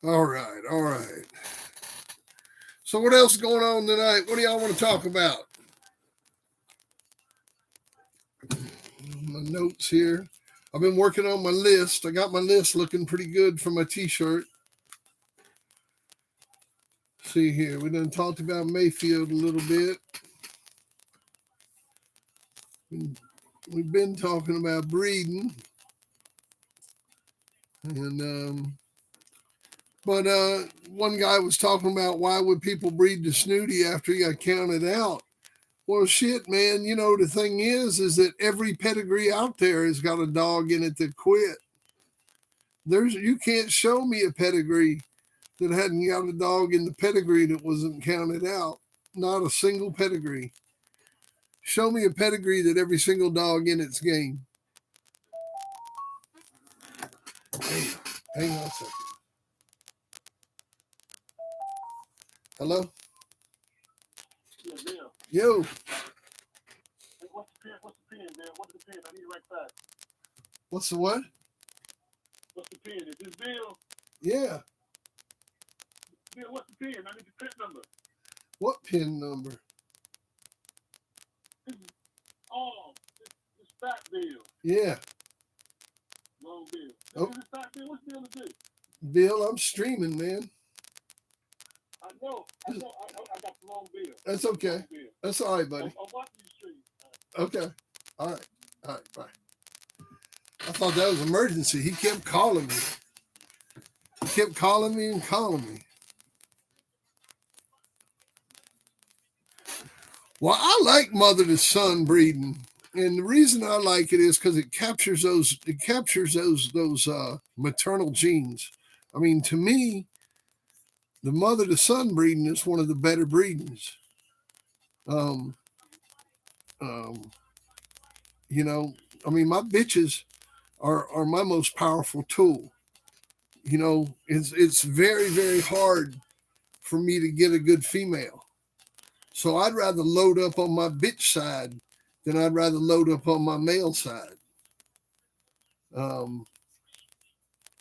All right. All right. So what else is going on tonight? What do y'all want to talk about? My notes here. I've been working on my list. I got my list looking pretty good for my t-shirt. See here, we done talked about Mayfield a little bit. We've been talking about breeding. And but one guy was talking about why would people breed the snooty after he got counted out. Well, shit, man. You know, the thing is that every pedigree out there has got a dog in it that quit. You can't show me a pedigree that hadn't got a dog in the pedigree that wasn't counted out. Not a single pedigree. Show me a pedigree that every single dog in its game. Hang on a second. Hello? Yeah, Bill. Yo. Hey, what's the pin, man? What's the pin? I need it right back. What's the what? What's the pin? Is this Bill? Yeah. Bill, what's the pin? I need the pin number. What pin number? This is, this fat Bill. Yeah. Long Bill. Oh. This is fat Bill. What's Bill to do? Bill, I'm streaming, man. I know. I got the long Bill. That's okay. Bill. That's all right, buddy. I'm watching you stream. Okay. All right. All right. Bye. I thought that was an emergency. He kept calling me. He kept calling me and calling me. Well, I like mother to son breeding, and the reason I like it is because it captures those maternal genes. I mean, to me, the mother to son breeding is one of the better breedings. You know, I mean, my bitches are my most powerful tool. You know, it's very, very hard for me to get a good female. So I'd rather load up on my bitch side than I'd rather load up on my male side. You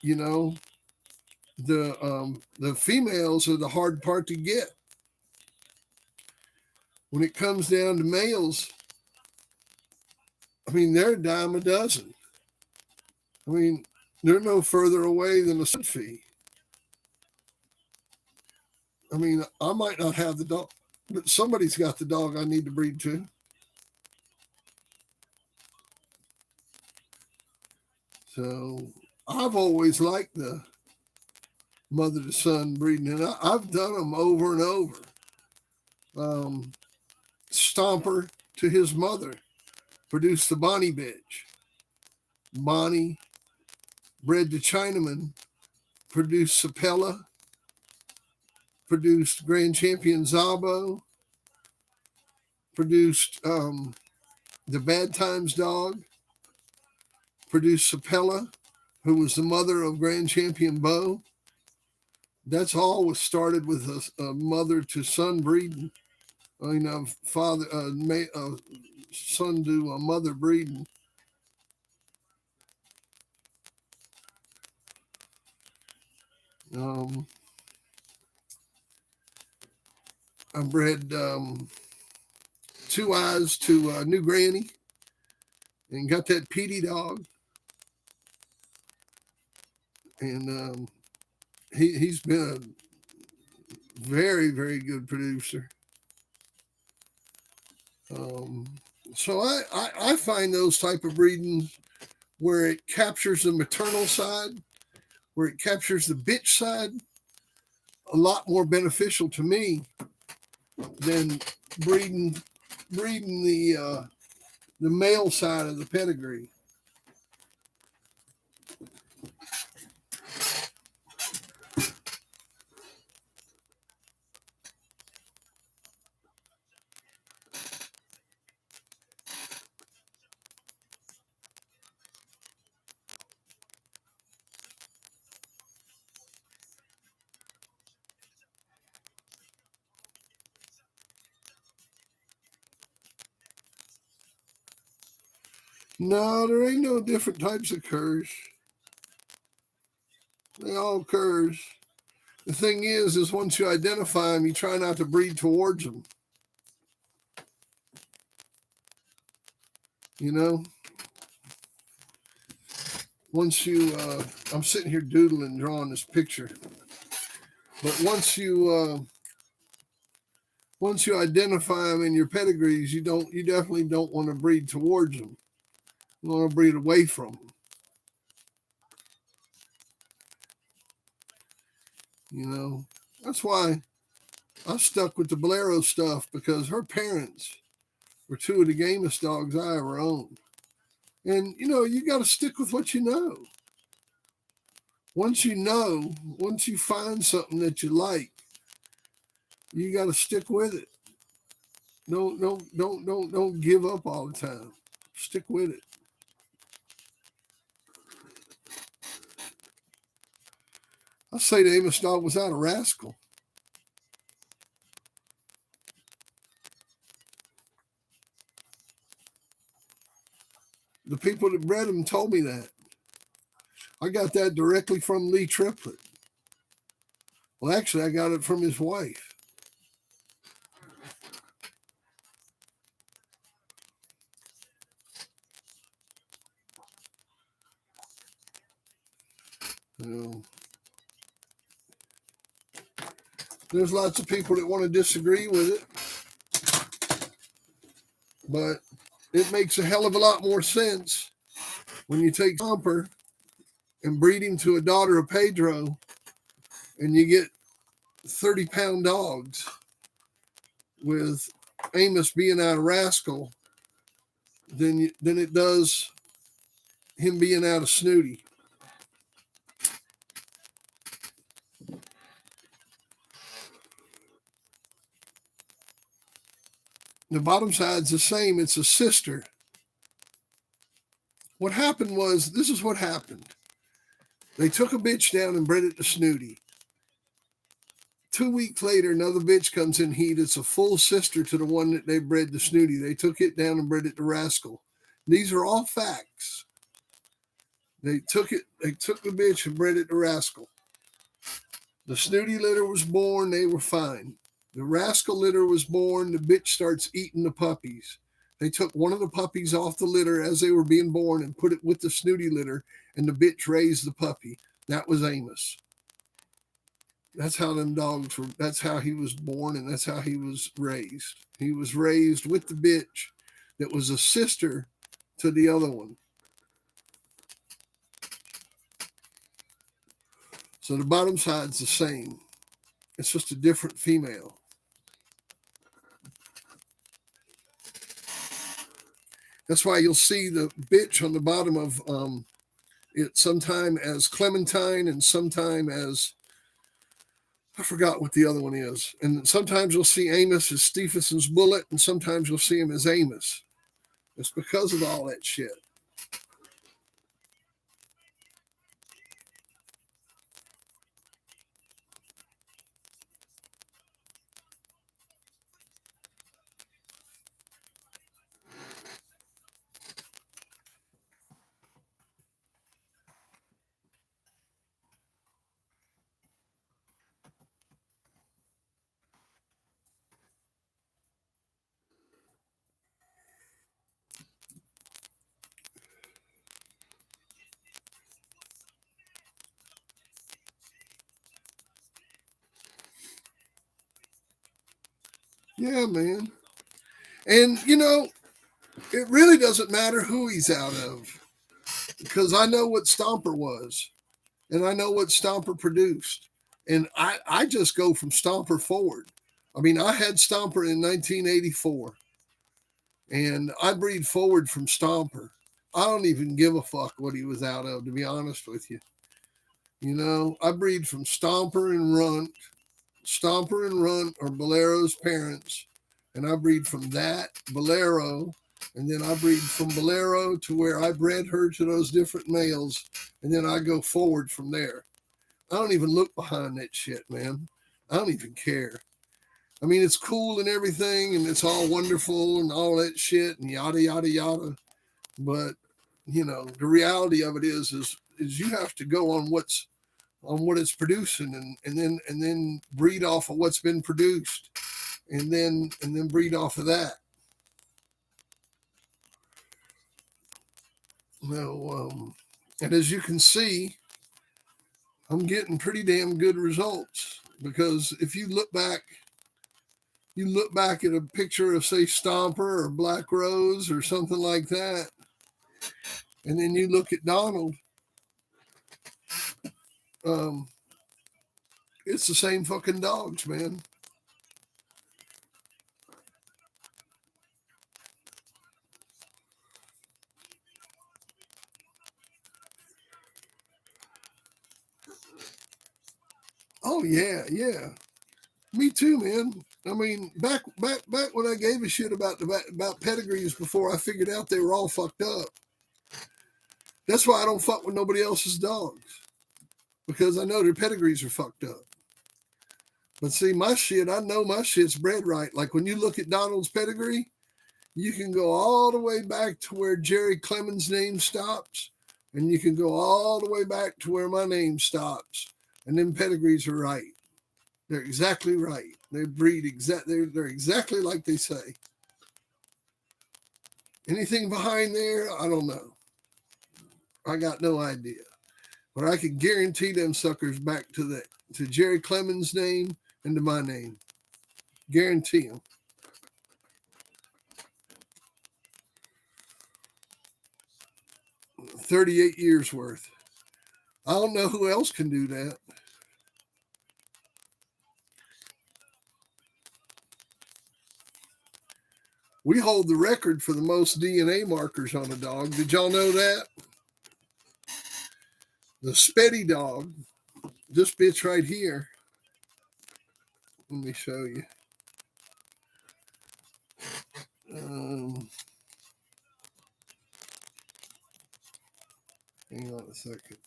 know, the females are the hard part to get. when it comes down to males, I mean, they're a dime a dozen. I mean, they're no further away than a stud fee. I mean, I might not have the dog, but somebody's got the dog I need to breed to. So I've always liked the mother to son breeding, and I've done them over and over. Stomper to his mother produced the Bonnie bitch. Bonnie, bred to Chinaman, produced Sapella, produced Grand Champion Zabo, produced the Bad Times dog, produced Sapella, who was the mother of Grand Champion Bo. That's all was started with a mother to son breeding. I mean, son to a mother breeding. I bred Two Eyes to New Granny and got that Petey dog. And he's been a very, very good producer. So I find those type of breedings where it captures the maternal side, where it captures the bitch side, a lot more beneficial to me than breeding the male side of the pedigree. No, there ain't no different types of curs. They all curs. The thing is once you identify them, you try not to breed towards them. You know? Once you, I'm sitting here doodling, drawing this picture. But once you identify them in your pedigrees, you definitely don't want to breed towards them. You want to breed away from them. You know, that's why I stuck with the Bolero stuff, because her parents were two of the gamest dogs I ever owned. And, you know, you got to stick with what you know. Once you find something that you like, you got to stick with it. Don't give up all the time. Stick with it. I say the Amos dog was out a rascal. The people that bred him told me that. I got that directly from Lee Triplett. Well, actually, I got it from his wife. You know, there's lots of people that want to disagree with it, but it makes a hell of a lot more sense when you take Stomper and breed him to a daughter of Pedro, and you get 30-pound dogs with Amos being out of rascal than it does him being out of Snooty. The bottom side's the same. It's a sister. What happened was, this is what happened. They took a bitch down and bred it to Snooty. 2 weeks later, another bitch comes in heat. It's a full sister to the one that they bred to Snooty. They took it down and bred it to Rascal. These are all facts. They took the bitch and bred it to Rascal. The Snooty litter was born. They were fine. The rascal litter was born. The bitch starts eating the puppies. They took one of the puppies off the litter as they were being born and put it with the snooty litter, and the bitch raised the puppy. That was Amos. That's how them dogs were. That's how he was born, and that's how he was raised. He was raised with the bitch that was a sister to the other one. So the bottom side's the same. It's just a different female. That's why you'll see the bitch on the bottom of it sometime as Clementine and sometime as, I forgot what the other one is. And sometimes you'll see Amos as Stephenson's bullet, and sometimes you'll see him as Amos. It's because of all that shit. Yeah, man. And, it really doesn't matter who he's out of because I know what Stomper was and I know what Stomper produced. And I just go from Stomper forward. I mean, I had Stomper in 1984 and I breed forward from Stomper. I don't even give a fuck what he was out of, to be honest with you. I breed from Stomper and Runt. Stomper and Runt are Bolero's parents, and I breed from that Bolero, and then I breed from Bolero to where I bred her to those different males, and then I go forward from there. I don't even look behind that shit, man. I don't even care. I mean, it's cool and everything, and it's all wonderful and all that shit and yada yada yada. But the reality of it is you have to go on what it's producing and then breed off of what's been produced and then breed off of that. And as you can see, I'm getting pretty damn good results because if you look back at a picture of, say, Stomper or Black Rose or something like that, and then you look at Donald, it's the same fucking dogs, man. Oh yeah, yeah. Me too, man. I mean, back when I gave a shit about pedigrees before I figured out they were all fucked up. That's why I don't fuck with nobody else's dogs because I know their pedigrees are fucked up. But see, my shit, I know my shit's bred right. Like when you look at Donald's pedigree, you can go all the way back to where Jerry Clemens' name stops, and you can go all the way back to where my name stops, and then pedigrees are right. They're exactly right. They breed they're exactly like they say. Anything behind there, I don't know. I got no idea. But I can guarantee them suckers back to Jerry Clemens' name and to my name. Guarantee them. 38 years worth. I don't know who else can do that. We hold the record for the most DNA markers on a dog. Did y'all know that? The Spetty dog, this bitch right here. Let me show you. Hang on a second.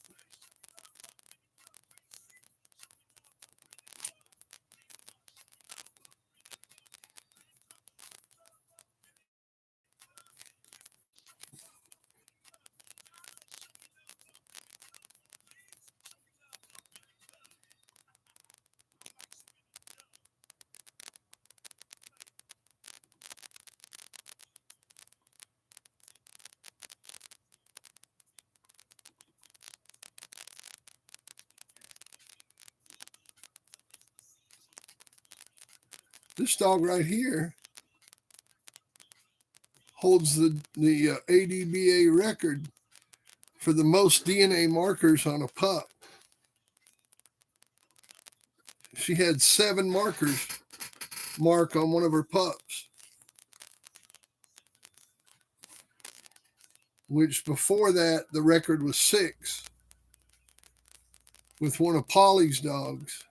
This dog right here holds the ADBA record for the most DNA markers on a pup. She had 7 markers mark on one of her pups, which before that, the record was 6 with one of Polly's dogs.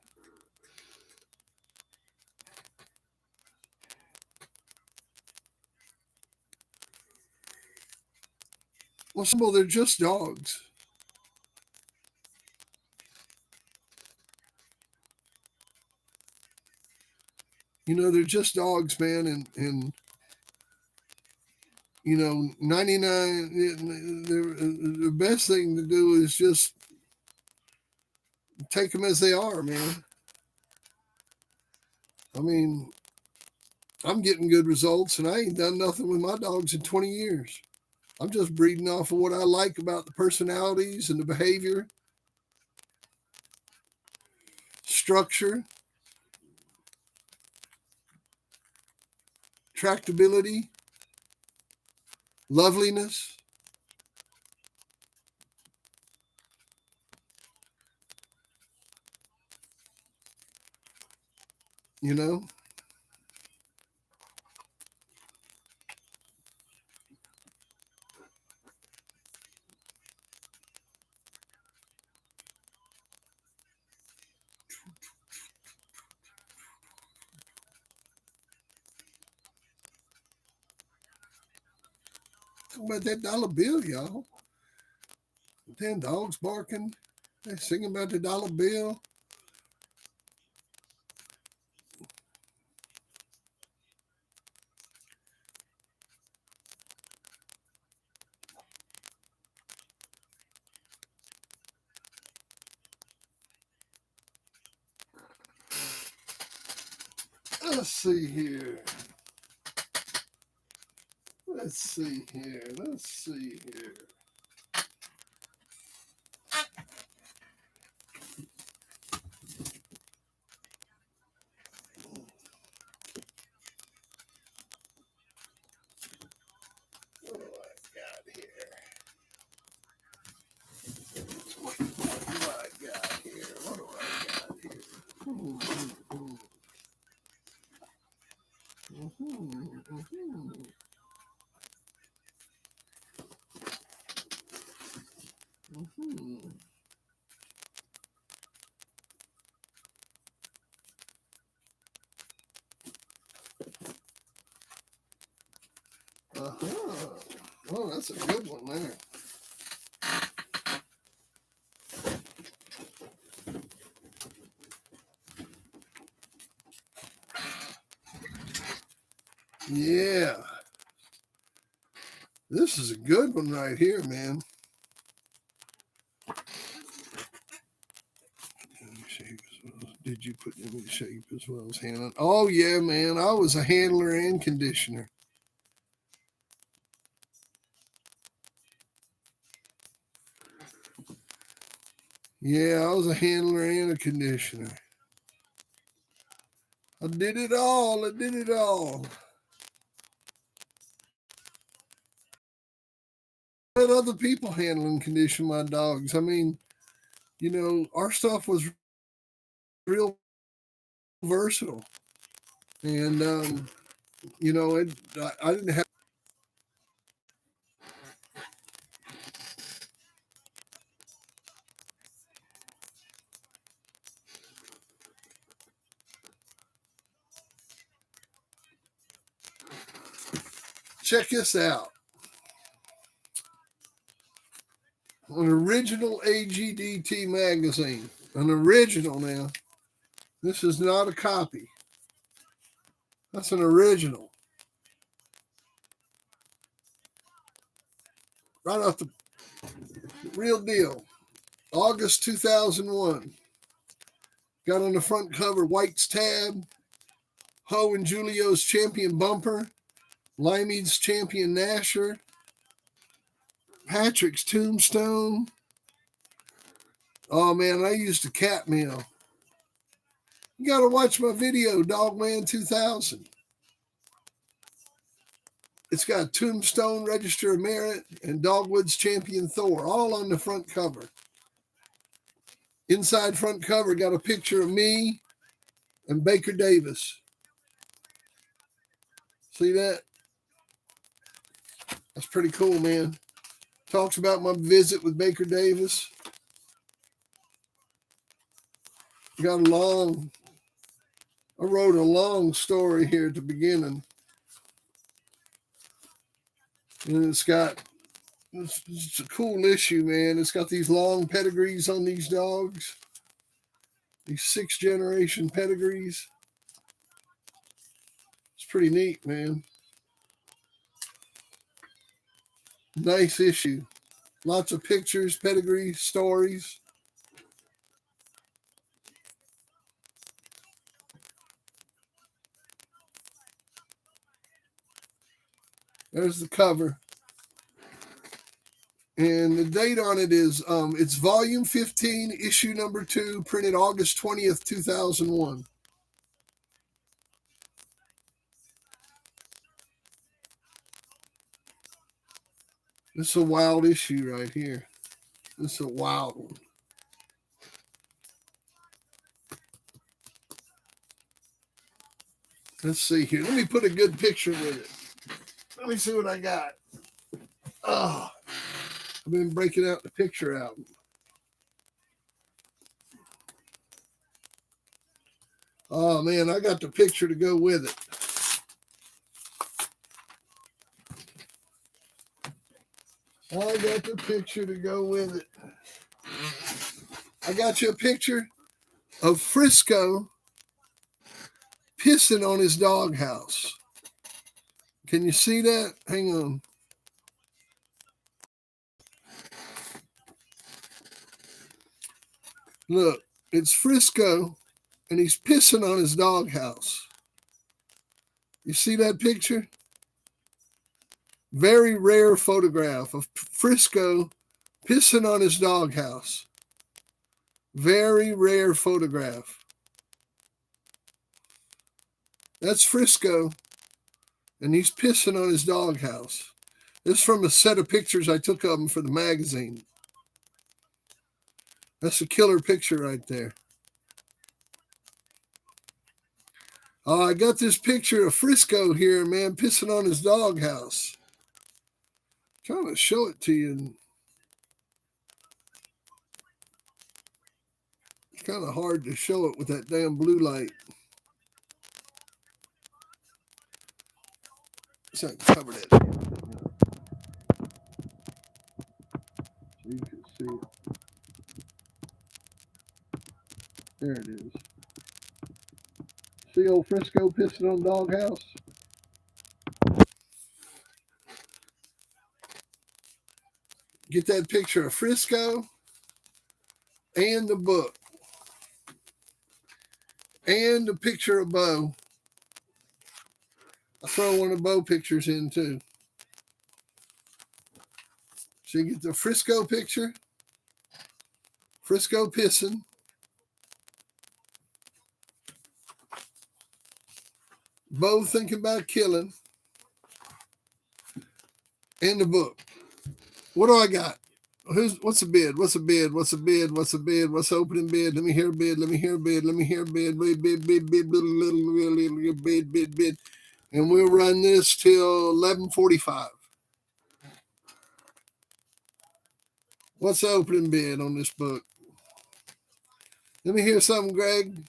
Well, they're just dogs. You know, they're just dogs, man, and you know, 99, the best thing to do is just take them as they are, man. I mean, I'm getting good results, and I ain't done nothing with my dogs in 20 years. I'm just breeding off of what I like about the personalities and the behavior, structure, tractability, loveliness. You know, talking about that dollar bill, y'all. Damn dogs barking. They singing about the dollar bill. Let's see here. Let's see here. Let's see here. What do I got here? What do I got here? What do I got here? Oh, that's a good one there. Yeah. This is a good one right here, man. Did you put them in shape as well as handling? Oh, yeah, man. I was a handler and conditioner. Yeah, I was a handler and a conditioner. I did it all. I did it all. Let other people handle and condition my dogs. I mean, you know, our stuff was real versatile. And, you know, I didn't have. Check this out. An original AGDT magazine. An original now. This is not a copy. That's an original. Right off the real deal. August 2001. Got on the front cover White's tab, Ho and Julio's champion bumper, Limeade's champion Nasher, Patrick's tombstone. Oh man, I used a cat meal. You got to watch my video, Dogman 2000. It's got Tombstone Register of Merit and Dogwood's Champion Thor all on the front cover. Inside front cover got a picture of me and Baker Davis. See that? That's pretty cool, man. Talks about my visit with Baker Davis. I wrote a long story here at the beginning. And it's a cool issue, man. It's got these long pedigrees on these dogs. These 6th generation pedigrees. It's pretty neat, man. Nice issue. Lots of pictures, pedigree, stories. There's the cover. And the date on it is, it's volume 15, issue number 2, printed August 20th, 2001. This is a wild issue right here. This is a wild one. Let's see here. Let me put a good picture with it. Let me see what I got. Oh, I've been breaking out the picture out. Oh, man, I got the picture to go with it. I got the picture to go with it. I got you a picture of Frisco pissing on his doghouse. Can you see that? Hang on. Look, it's Frisco, and he's pissing on his doghouse. You see that picture? Very rare photograph of Frisco pissing on his doghouse. Very rare photograph. That's Frisco, and he's pissing on his doghouse. This is from a set of pictures I took of him for the magazine. That's a killer picture right there. Oh, I got this picture of Frisco here, man, pissing on his doghouse. Trying to show it to you. It's kind of hard to show it with that damn blue light. So I can cover that. So you can see it. There it is. See old Frisco pissing on doghouse? Get that picture of Frisco and the book. And a picture of Bo. I'll throw one of Bo pictures in too. So you get the Frisco picture. Frisco pissing. Bo thinking about killing. And the book. What do I got? What's the bid? What's the bid? What's the bid? What's the bid? What's the opening bid? Let me hear a bid. Let me hear a bid. Let me hear a bid. Bid. And we'll run this till 11:45. What's the opening bid on this book? Let me hear something, Greg.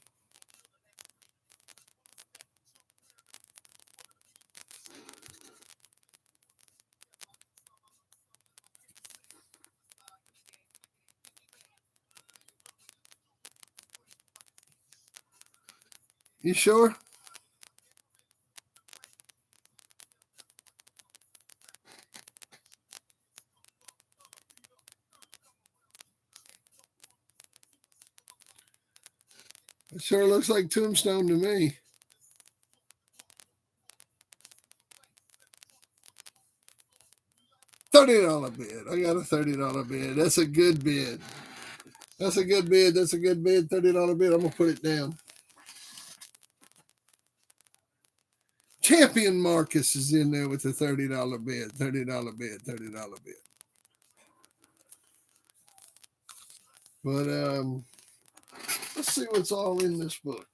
You sure? It sure looks like Tombstone to me. $30 bid. I got a $30 bid. That's a good bid. That's a good bid. That's a good bid. $30 bid. I'm gonna put it down. Champion Marcus is in there with the $30 bid, $30 bid, $30 bid. But let's see what's all in this book.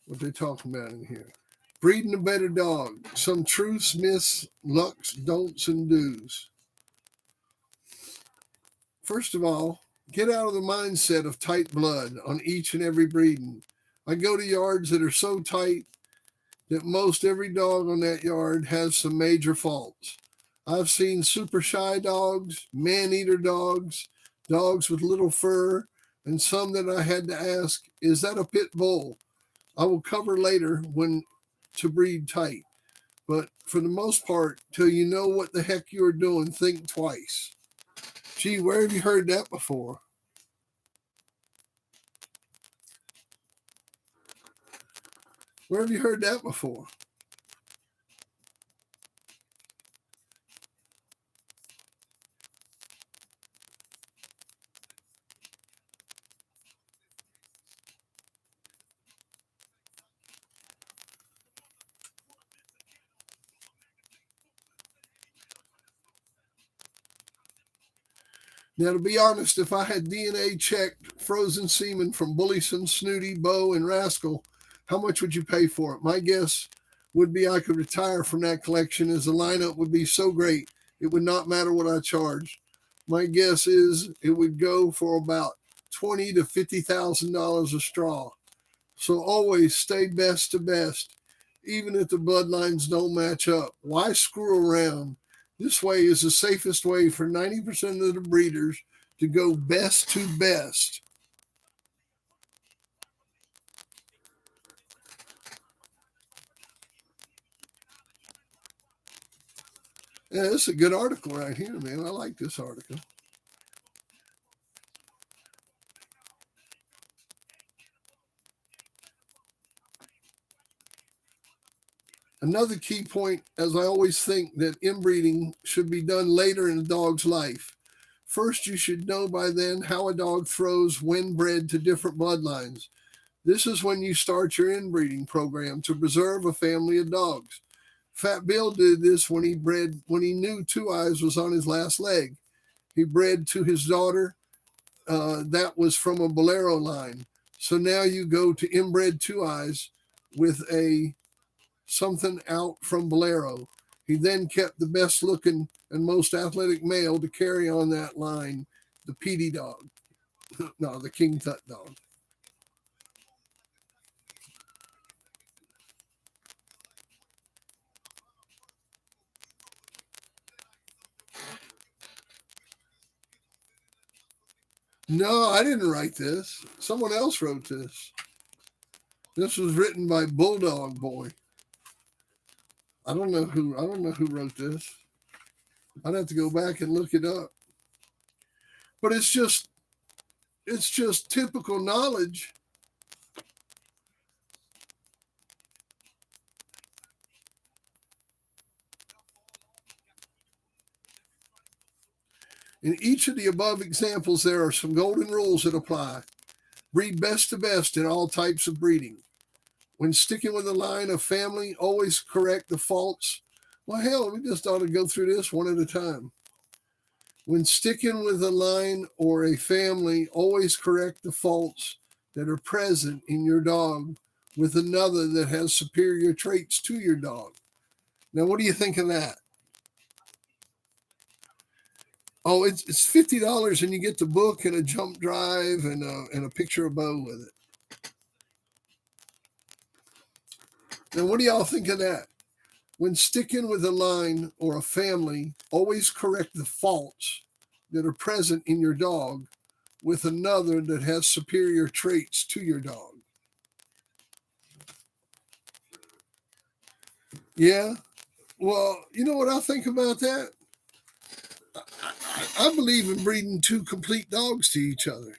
What they talking about in here? Breeding a better dog. Some truths, myths, lucks, don'ts, and do's. First of all, get out of the mindset of tight blood on each and every breeding. I go to yards that are so tight that most every dog on that yard has some major faults. I've seen super shy dogs, man-eater dogs, dogs with little fur, and some that I had to ask, is that a pit bull? I will cover later when to breed tight. But for the most part, till you know what the heck you're doing, think twice. Gee, where have you heard that before? Where have you heard that before? Now, to be honest, if I had DNA checked frozen semen from Bullison, Snooty, Bo, and Rascal, how much would you pay for it? My guess would be I could retire from that collection, as the lineup would be so great it would not matter what I charged. My guess is it would go for about $20,000 to $50,000 a straw. So always stay best to best, even if the bloodlines don't match up. Why screw around? This way is the safest way for 90% of the breeders to go best to best. Yeah, this is a good article right here, man. I like this article. Another key point, as I always think, that inbreeding should be done later in a dog's life. First, you should know by then how a dog throws when bred to different bloodlines. This is when you start your inbreeding program to preserve a family of dogs. Fat Bill did this when he knew Two Eyes was on his last leg. He bred to his daughter. That was from a Bolero line. So now you go to inbred Two Eyes with a something out from Bolero. He then kept the best looking and most athletic male to carry on that line, the Petey dog. No, the King Tut dog. No, I didn't write this. Someone else wrote this. This was written by Bulldog Boy. I don't know who wrote this. I'd have to go back and look it up. But it's just typical knowledge. In each of the above examples, there are some golden rules that apply. Breed best to best in all types of breeding. When sticking with a line of family, always correct the faults. Well, hell, we just ought to go through this one at a time. When sticking with a line or a family, always correct the faults that are present in your dog with another that has superior traits to your dog. Now, what do you think of that? Oh, it's $50 and you get the book and a jump drive and a picture of Bo with it. Now, what do y'all think of that? When sticking with a line or a family, always correct the faults that are present in your dog with another that has superior traits to your dog. Yeah. Well, you know what I think about that? I believe in breeding two complete dogs to each other.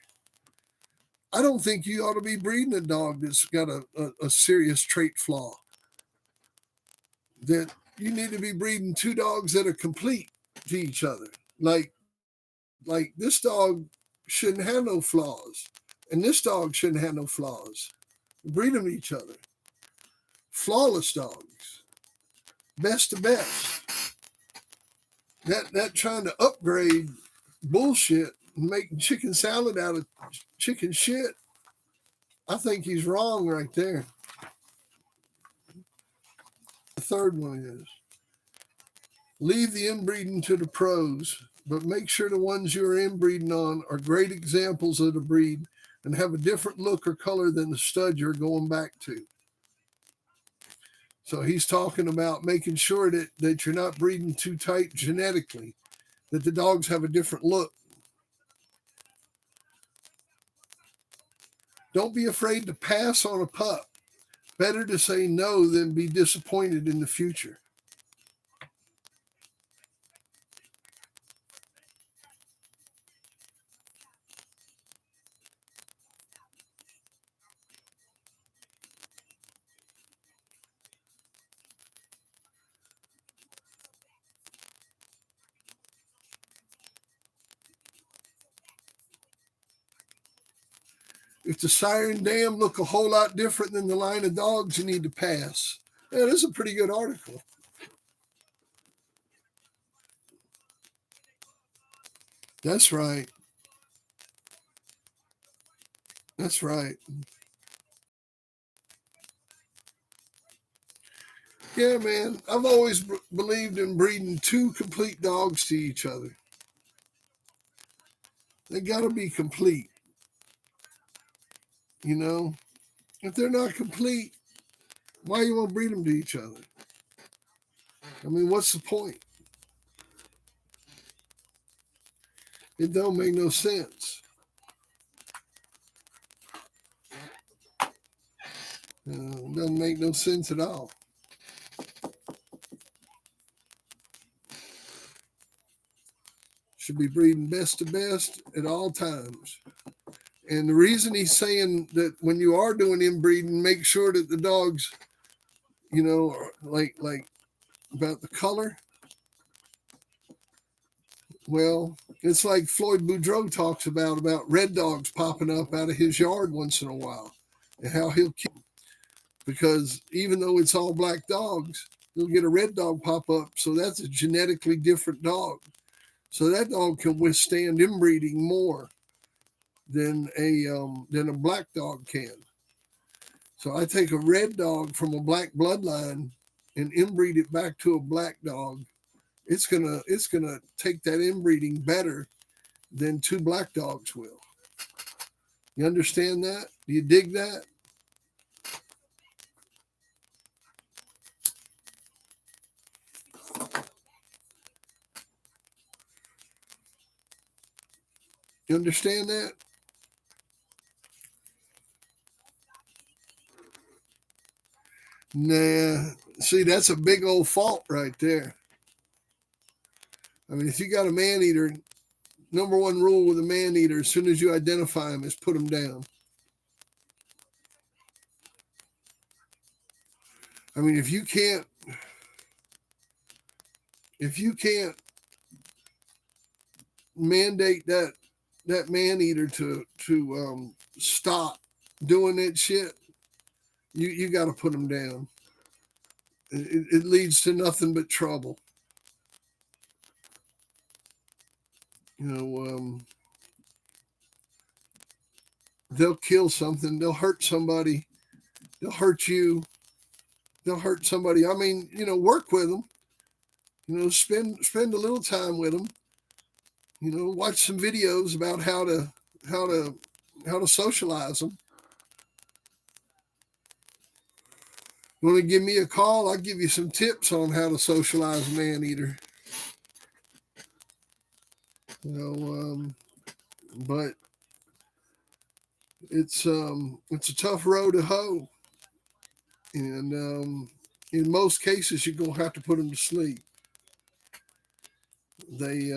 I don't think you ought to be breeding a dog that's got a serious trait flaw. That you need to be breeding two dogs that are complete to each other. Like this dog shouldn't have no flaws. And this dog shouldn't have no flaws. Breed them to each other. Flawless dogs. Best of best. That trying to upgrade bullshit and making chicken salad out of chicken shit, I think he's wrong right there. The third one is leave the inbreeding to the pros, but make sure the ones you're inbreeding on are great examples of the breed and have a different look or color than the stud you're going back to. So he's talking about making sure that you're not breeding too tight genetically, that the dogs have a different look. Don't be afraid to pass on a pup. Better to say no than be disappointed in the future. If the siren dam look a whole lot different than the line of dogs, you need to pass. Yeah, this is a pretty good article. That's right. That's right. Yeah, man. I've always believed in breeding two complete dogs to each other. They got to be complete. You know, if they're not complete, why you want to breed them to each other? I mean, what's the point? It don't make no sense. It doesn't make no sense at all. Should be breeding best to best at all times. And the reason he's saying that when you are doing inbreeding, make sure that the dogs, you know, like about the color. Well, it's like Floyd Boudreau talks about red dogs popping up out of his yard once in a while and how he'll keep them. Because even though it's all black dogs, you'll get a red dog pop up. So that's a genetically different dog. So that dog can withstand inbreeding more than a black dog can. So I take a red dog from a black bloodline and inbreed it back to a black dog. It's gonna take that inbreeding better than two black dogs will. You understand that? Do you dig that? You understand that? Nah. See, that's a big old fault right there. I mean, if you got a man eater, number one rule with a man eater, as soon as you identify him, is put him down. I mean, if you can't mandate that man eater to stop doing that shit, you got to put him down. It leads to nothing but trouble. You know, they'll kill something, they'll hurt somebody, they'll hurt you, they'll hurt somebody. I mean, you know, work with them. You know, spend a little time with them. You know, watch some videos about how to socialize them. You want to give me a call? I'll give you some tips on how to socialize a man eater. You know, but it's a tough row to hoe, and in most cases you're gonna have to put them to sleep. They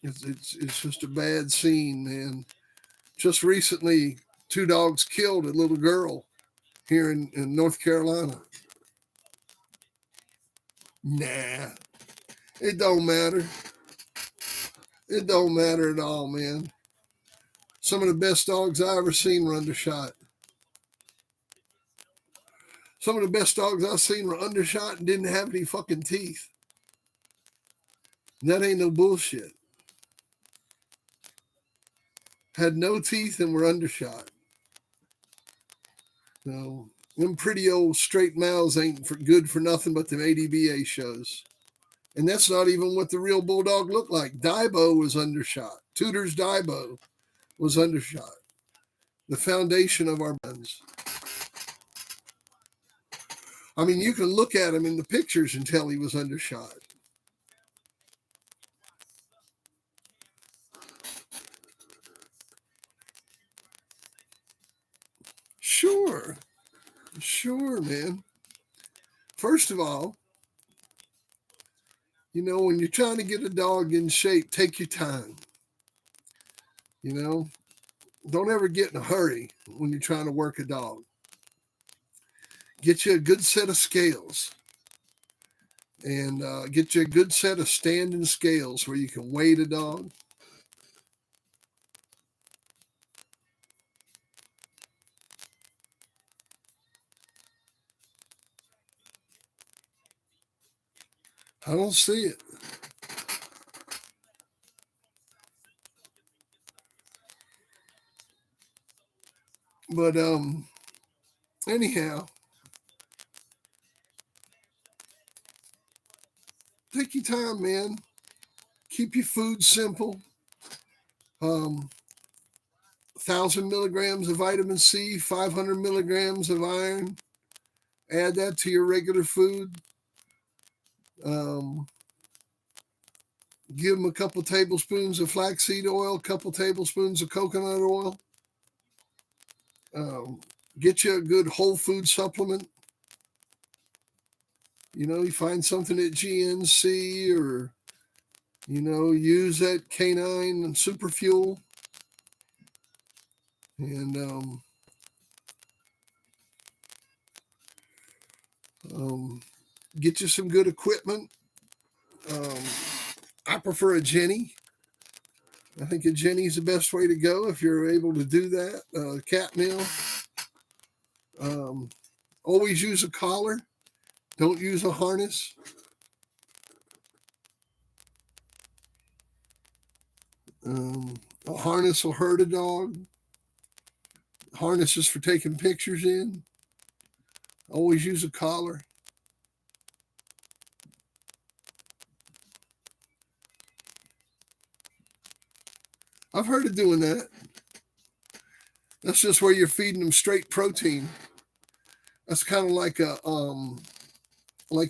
it's just a bad scene, man. Just recently, two dogs killed a little girl here in North Carolina. Nah, it don't matter. It don't matter at all, man. Some of the best dogs I ever seen were undershot. Some of the best dogs I've seen were undershot and didn't have any fucking teeth. And that ain't no bullshit. Had no teeth and were undershot. No, them pretty old straight mouths ain't good for nothing but them ADBA shows. And that's not even what the real bulldog looked like. Daibo was undershot. Tudor's Daibo was undershot. The foundation of our bands. I mean, you can look at him in the pictures and tell he was undershot. Sure, man. First of all, you know, when you're trying to get a dog in shape, take your time. You know, don't ever get in a hurry when you're trying to work a dog. Get you a good set of scales and get you a good set of standing scales where you can weigh the dog. I don't see it. But anyhow, take your time, man. Keep your food simple. 1,000 milligrams of vitamin C, 500 milligrams of iron. Add that to your regular food. Give them a couple tablespoons of flaxseed oil, a couple tablespoons of coconut oil. Get you a good whole food supplement. You know, you find something at GNC or, you know, use that canine and super fuel. And get you some good equipment. I prefer a Jenny. I think a Jenny is the best way to go if you're able to do that. Cat meal. Always use a collar. Don't use a harness. A harness will hurt a dog. Harness is for taking pictures in. Always use a collar. I've heard of doing that. That's just where you're feeding them straight protein. That's kind of like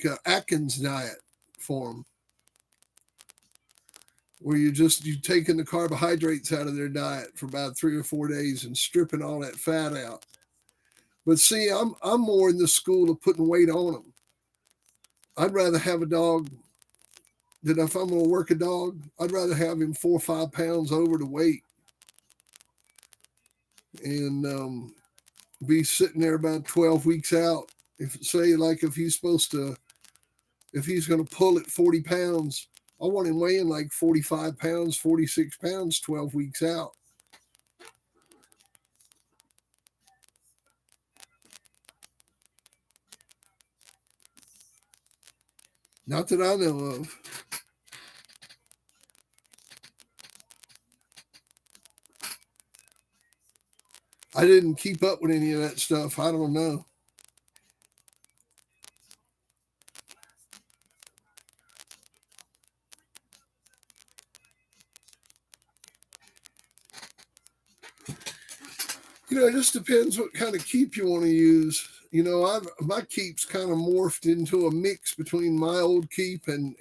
a Atkins diet form, where you taking the carbohydrates out of their diet for about 3 or 4 days and stripping all that fat out. But see, I'm more in the school of putting weight on them. I'd rather have a dog that if I'm going to work a dog, I'd rather have him 4 or 5 pounds over the weight and be sitting there about 12 weeks out. If he's going to pull at 40 pounds, I want him weighing like 45 pounds, 46 pounds, 12 weeks out. Not that I know of. I didn't keep up with any of that stuff. I don't know. You know, it just depends what kind of keep you want to use. You know, my keep's kind of morphed into a mix between my old keep and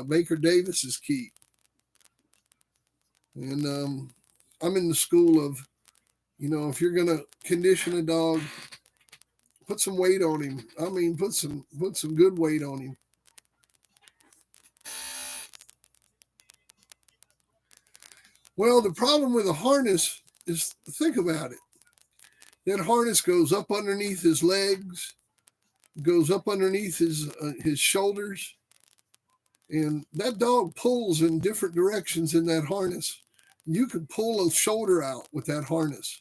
Baker Davis's keep. And I'm in the school of, you know, if you're going to condition a dog, put some weight on him. I mean, put some good weight on him. Well, the problem with a harness is, think about it. That harness goes up underneath his legs, goes up underneath his shoulders, and that dog pulls in different directions in that harness. You can pull a shoulder out with that harness.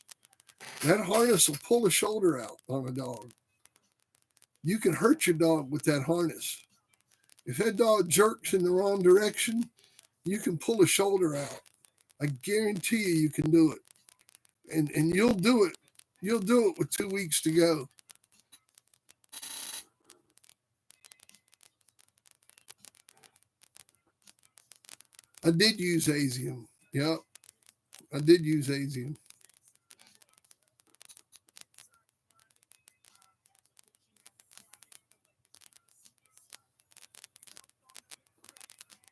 That harness will pull a shoulder out on a dog. You can hurt your dog with that harness. If that dog jerks in the wrong direction, you can pull a shoulder out. I guarantee you can do it. And you'll do it. You'll do it with 2 weeks to go. I did use Asium. Yep. I did use Asium.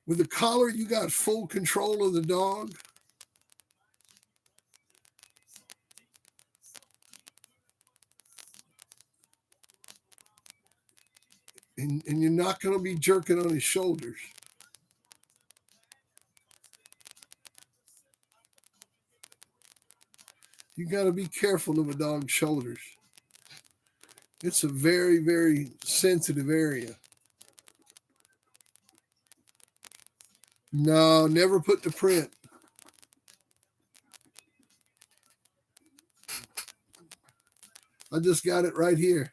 With the collar, you got full control of the dog. And you're not going to be jerking on his shoulders. You got to be careful of a dog's shoulders. It's a very, very sensitive area. No, never put the print. I just got it right here.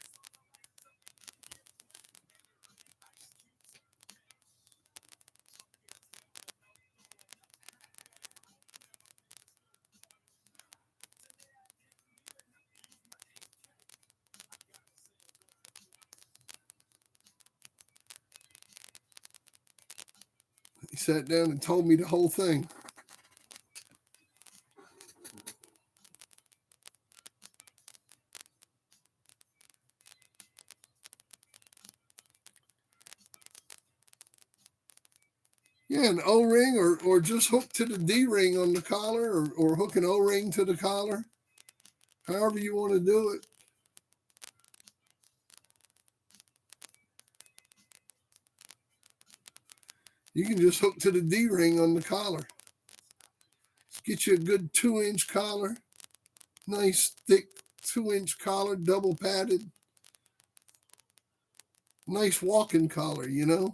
He sat down and told me the whole thing. Yeah, an O-ring or just hook to the D-ring on the collar or hook an O-ring to the collar. However you want to do it. You can just hook to the D-ring on the collar. Get you a good 2-inch collar. Nice, thick 2-inch collar, double padded. Nice walking collar, you know.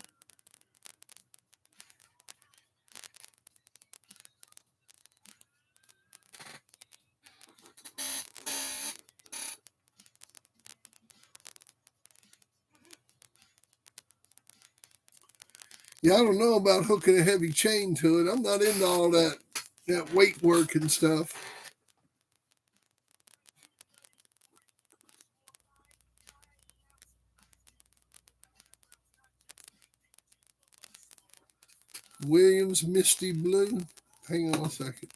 Yeah, I don't know about hooking a heavy chain to it. I'm not into all that weight work and stuff. Williams Misty Blue. Hang on a second.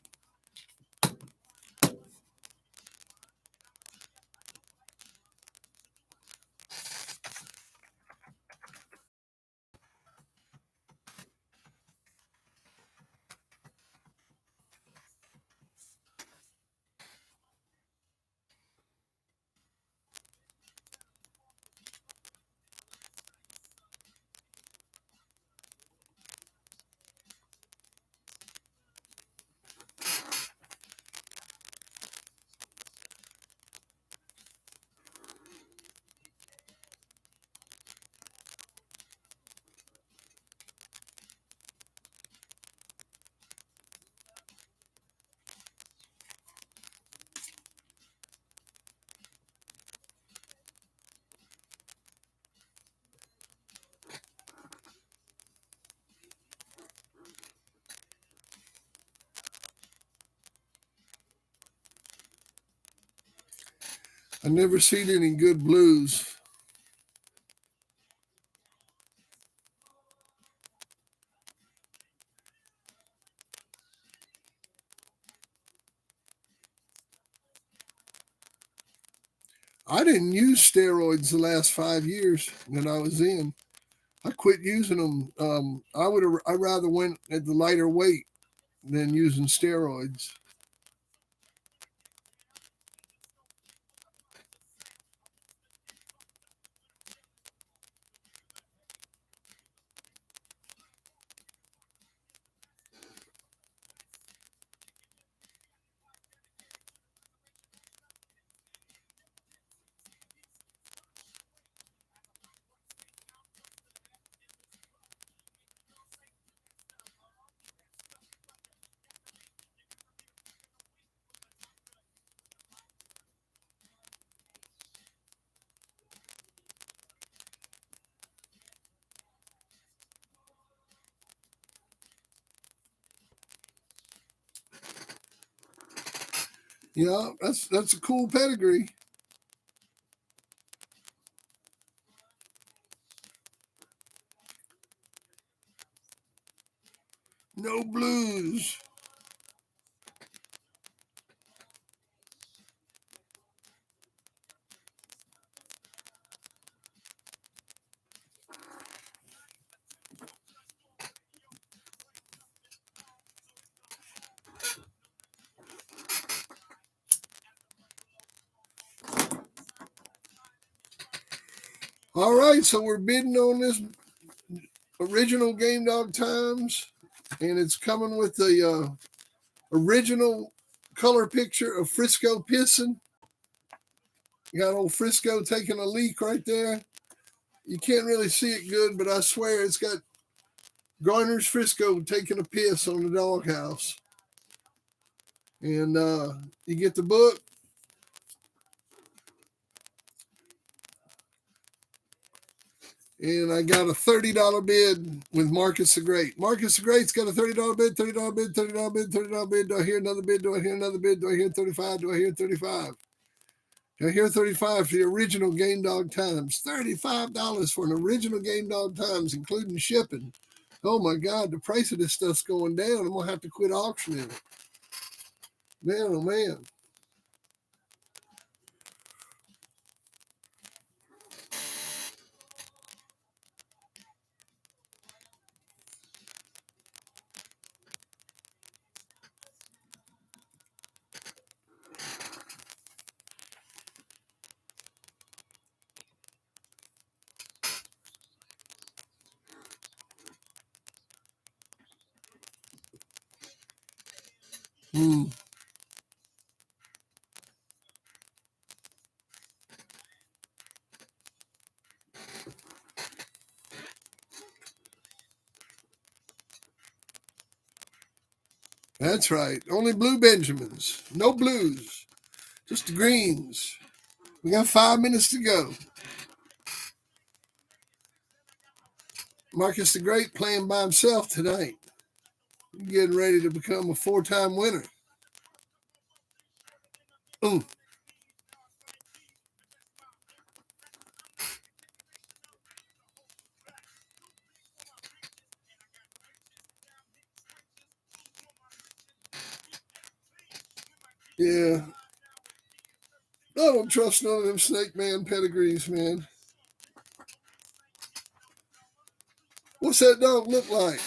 I never seen any good blues. I didn't use steroids the last 5 years that I was in. I quit using them. I rather went at the lighter weight than using steroids. Yeah, that's a cool pedigree. No blues. All right, so we're bidding on this original Game Dog Times, and it's coming with the original color picture of Frisco pissing. You got old Frisco taking a leak right there. You can't really see it good, but I swear it's got Garner's Frisco taking a piss on the doghouse. And you get the book. And I got a $30 bid with Marcus the Great. Marcus the Great's got a $30 bid, $30 bid, $30 bid, $30 bid. Do I hear another bid? Do I hear another bid? Do I hear 35? Do I hear 35? Do I hear 35 for the original Game Dog Times? $35 for an original Game Dog Times, including shipping. Oh my God, the price of this stuff's going down. I'm going to have to quit auctioning it. Man, oh man. That's right. Only blue Benjamins. No blues. Just the greens. We got 5 minutes to go. Marcus the Great playing by himself tonight. Getting ready to become a 4-time winner. Ooh. Yeah. I don't trust none of them Snake Man pedigrees, man. What's that dog look like?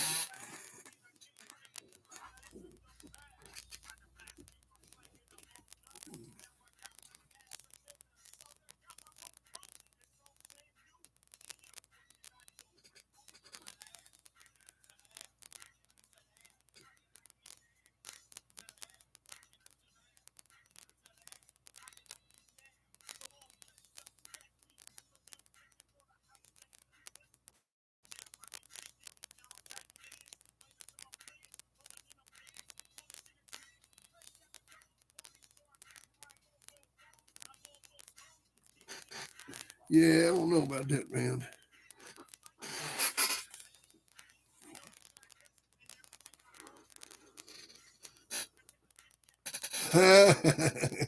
Yeah, I don't know about that, man.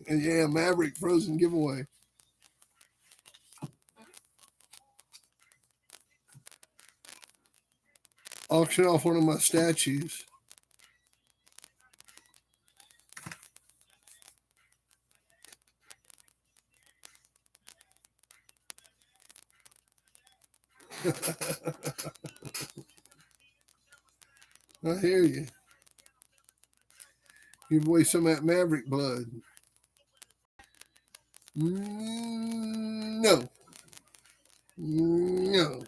Yeah, Maverick Frozen giveaway. Auction off one of my statues. I hear you. Give away some of that Maverick blood. No. No.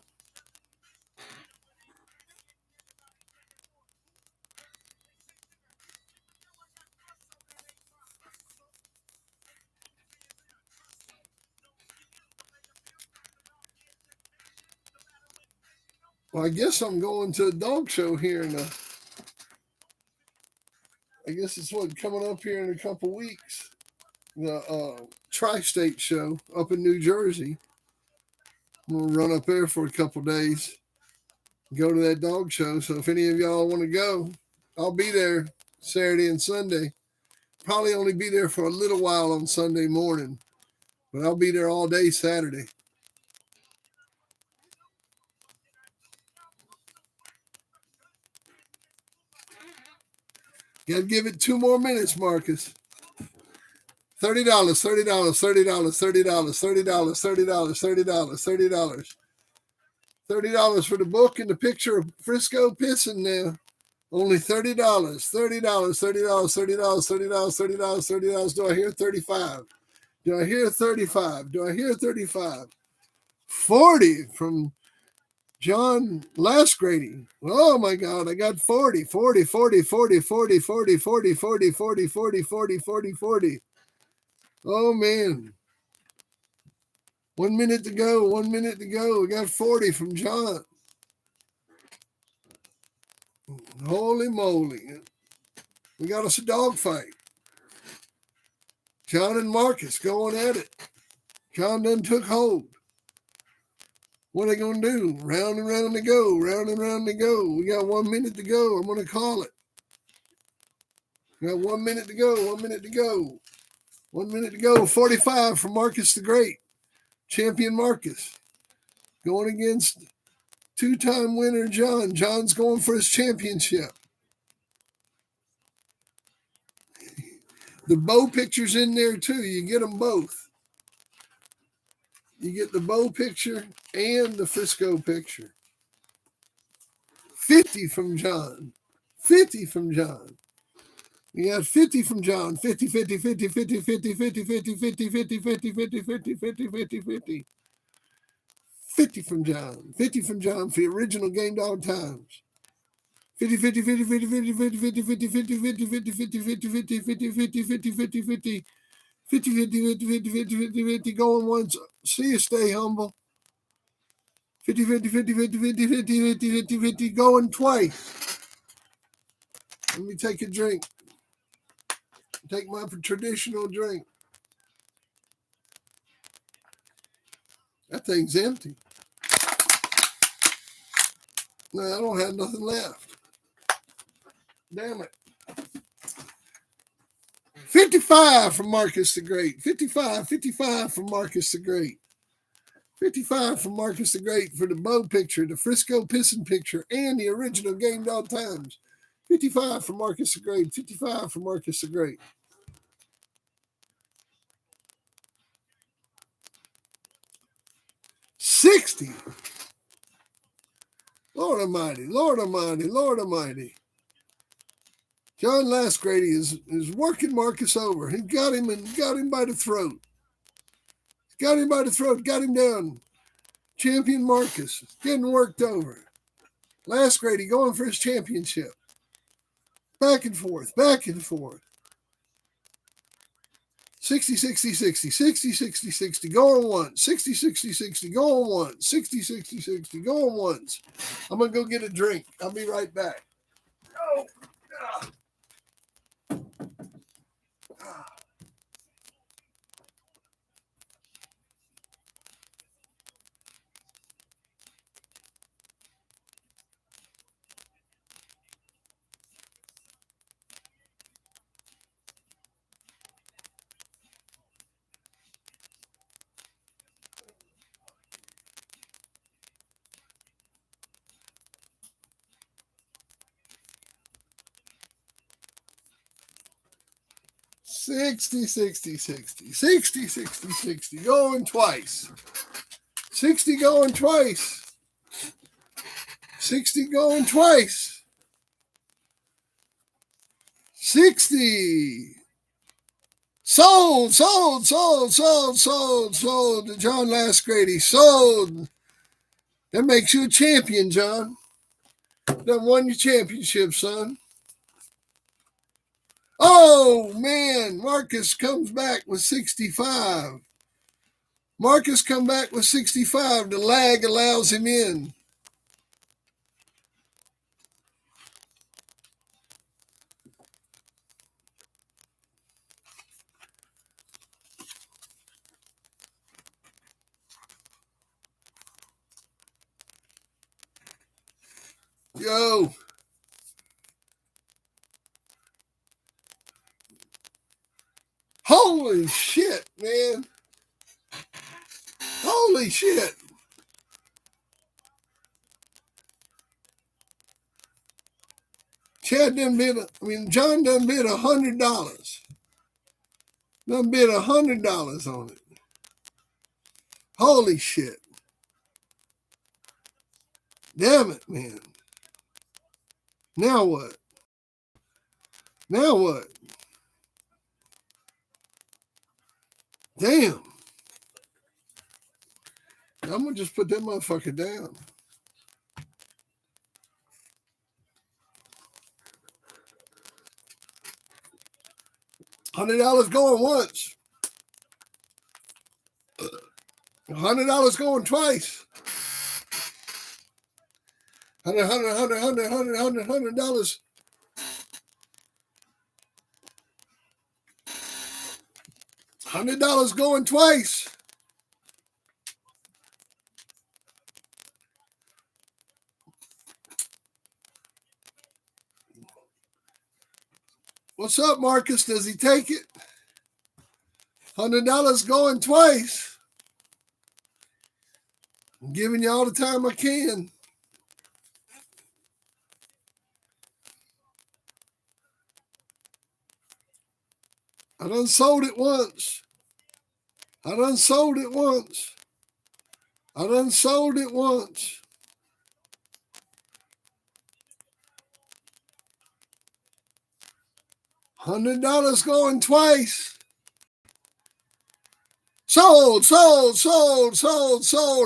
Well, I guess I'm going to a dog show here in I guess it's coming up here in a couple weeks. The Tri-State show up in New Jersey. I'm gonna run up there for a couple days. Go to that dog show. So if any of y'all want to go, I'll be there Saturday and Sunday. probably only be there for a little while on Sunday morning, but I'll be there all day Saturday. Got to give it 2 more minutes, Marcus. $30, $30, $30, $30, $30, $30, $30, $30. $30 for the book and the picture of Frisco pissing now. Only $30, $30, $30, $30, $30, $30, $30. Do I hear 35? Do I hear 35? Do I hear 35? 40 from John Lasgrady. Oh my God, I got 40, 40, 40, 40, 40, 40, 40, 40, 40, 40, 40, 40, 40. Oh man. 1 minute to go, 1 minute to go. We got 40 from John. Holy moly. We got us a dogfight. John and Marcus going at it. John done took hold. What are they going to do? Round and round to go. Round and round to go. We got 1 minute to go. I'm going to call it. We got 1 minute to go. 1 minute to go. 1 minute to go. 45 for Marcus the Great. Champion Marcus. Going against 2-time winner John. John's going for his championship. The bow picture's in there too. You get them both. You get the bow picture and the Frisco picture. 50 from John. 50 from John. We got 50 from John. 50, 50, 50, 50, 50, 50, 50, 50, 50, 50, 50, 50, 50, 50, 50. 50 from John. 50 from John for the original Game Dog Times. 50, 50, 50, 50, 50, 50, 50, 50, 50, 50, 50, 50, 50, 50, 50, 50, 50, 50, 50, 50, 50, 50, 50, 50, 50, going once. See you, stay humble. 50, 50, 50, 50, 50, 50, 50, 50, 50, going twice. Let me take a drink. Take my traditional drink. That thing's empty. No, I don't have nothing left. Damn it. 55 from Marcus the Great. 55, 55 from Marcus the Great. 55 from Marcus the Great for the bow picture, the Frisco pissing picture, and the original Game Dog Times. 55 from Marcus the Great. 55 from Marcus the Great. $60. Lord Almighty, Lord Almighty, Lord Almighty. John Lasgrady is working Marcus over. He got him and got him by the throat. Got him by the throat, got him down. Champion Marcus getting worked over. Lasgrady going for his championship. Back and forth, back and forth. 60, 60, 60, 60, 60, 60, going once. 60, 60, 60, going once. 60, 60, 60, going once. I'm going to go get a drink. I'll be right back. Oh, God. 60, 60, 60, 60, 60, 60, going twice. 60 going twice. 60 going twice. 60. Sold, sold, sold, sold, sold, sold to John Lasgrady. Sold. That makes you a champion, John. That won your championship, son. Oh, man. Marcus comes back with 65. Marcus come back with 65. The lag allows him in. Yo. Holy shit, man. Holy shit. John done bid $100. Done bid $100 on it. Holy shit. Damn it, man. Now what? Now what? Damn. I'm gonna just put that motherfucker down. $100 going once. $100 going twice. $100. $100 going twice. What's up, Marcus? Does he take it? $100 going twice. I'm giving you all the time I can. I done sold it once. I done sold it once. I done sold it once. $100 going twice. Sold.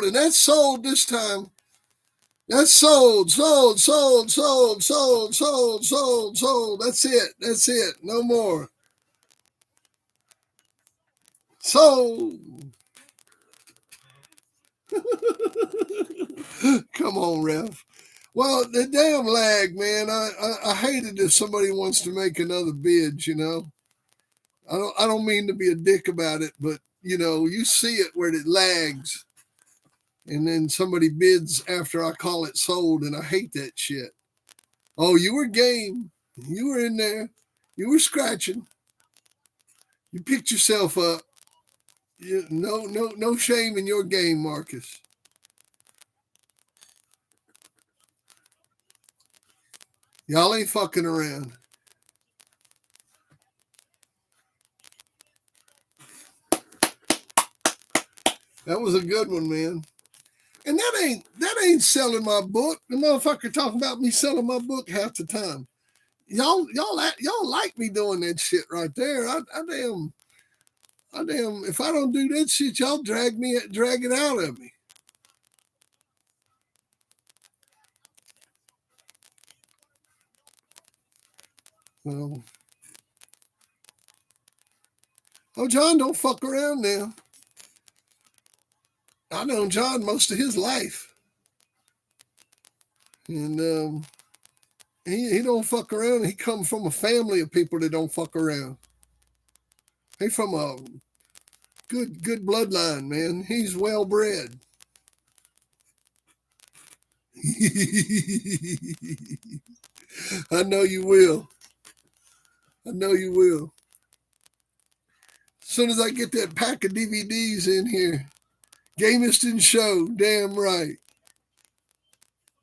And that's sold this time. That's sold. That's it. No more. Sold. Come on, Ref. Well, the damn lag, man. I hate it if somebody wants to make another bid, you know. I don't mean to be a dick about it, but you know, you see it where it lags. And then somebody bids after I call it sold, and I hate that shit. Oh, you were game. You were in there. You were scratching. You picked yourself up. No shame in your game, Marcus. Y'all ain't fucking around. That was a good one, man. And that ain't selling my book. The motherfucker talking about me selling my book half the time. Y'all like me doing that shit right there. I damn. If I don't do that shit, y'all drag it out of me. Well, oh, John, don't fuck around now. I known John most of his life, and he don't fuck around. He come from a family of people that don't fuck around. He from a good bloodline, man. He's well bred. I know you will. I know you will. As soon as I get that pack of DVDs in here, Gamiston Show, damn right.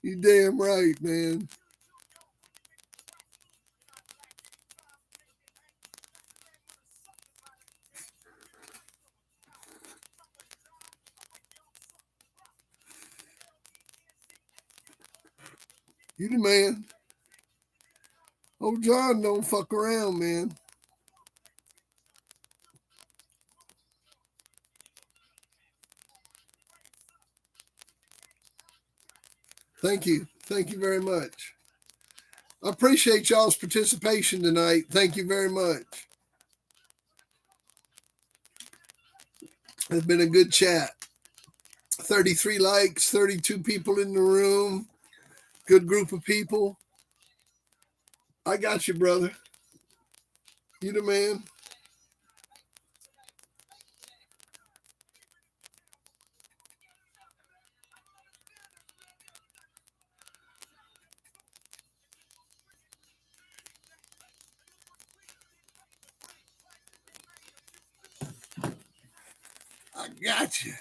You damn right, man. You the man. Oh, John don't fuck around, man. Thank you. Thank you very much. I appreciate y'all's participation tonight. Thank you very much. It's been a good chat. 33 likes, 32 people in the room. Good group of people. I got you, brother. You the man. Gotcha.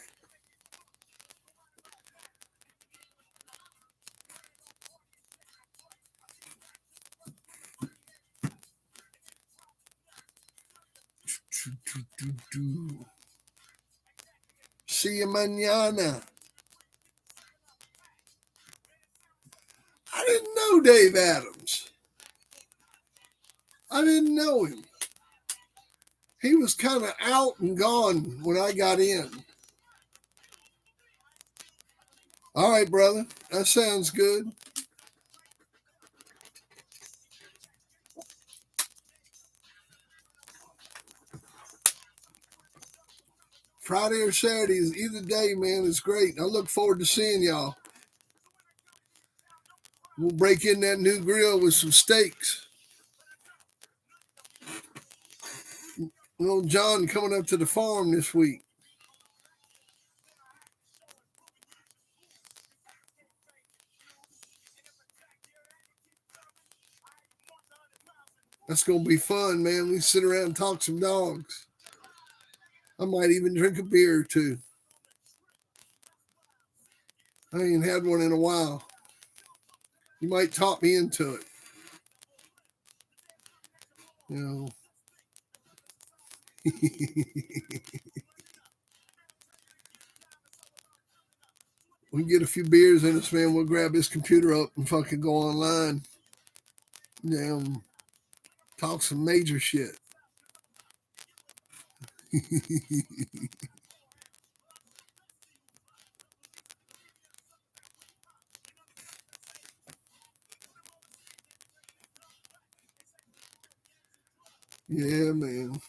See you mañana. I didn't know Dave Adams. I didn't know him. He was kind of out and gone when I got in. All right, brother. That sounds good. Friday or Saturday, either day, man, is great. I look forward to seeing y'all. We'll break in that new grill with some steaks. Little John coming up to the farm this week. That's going to be fun, man. We sit around and talk some dogs. I might even drink a beer or two. I ain't had one in a while. You might talk me into it. You know. We get a few beers in us, man. We'll grab his computer up and fucking go online. Talk some major shit. Yeah, man.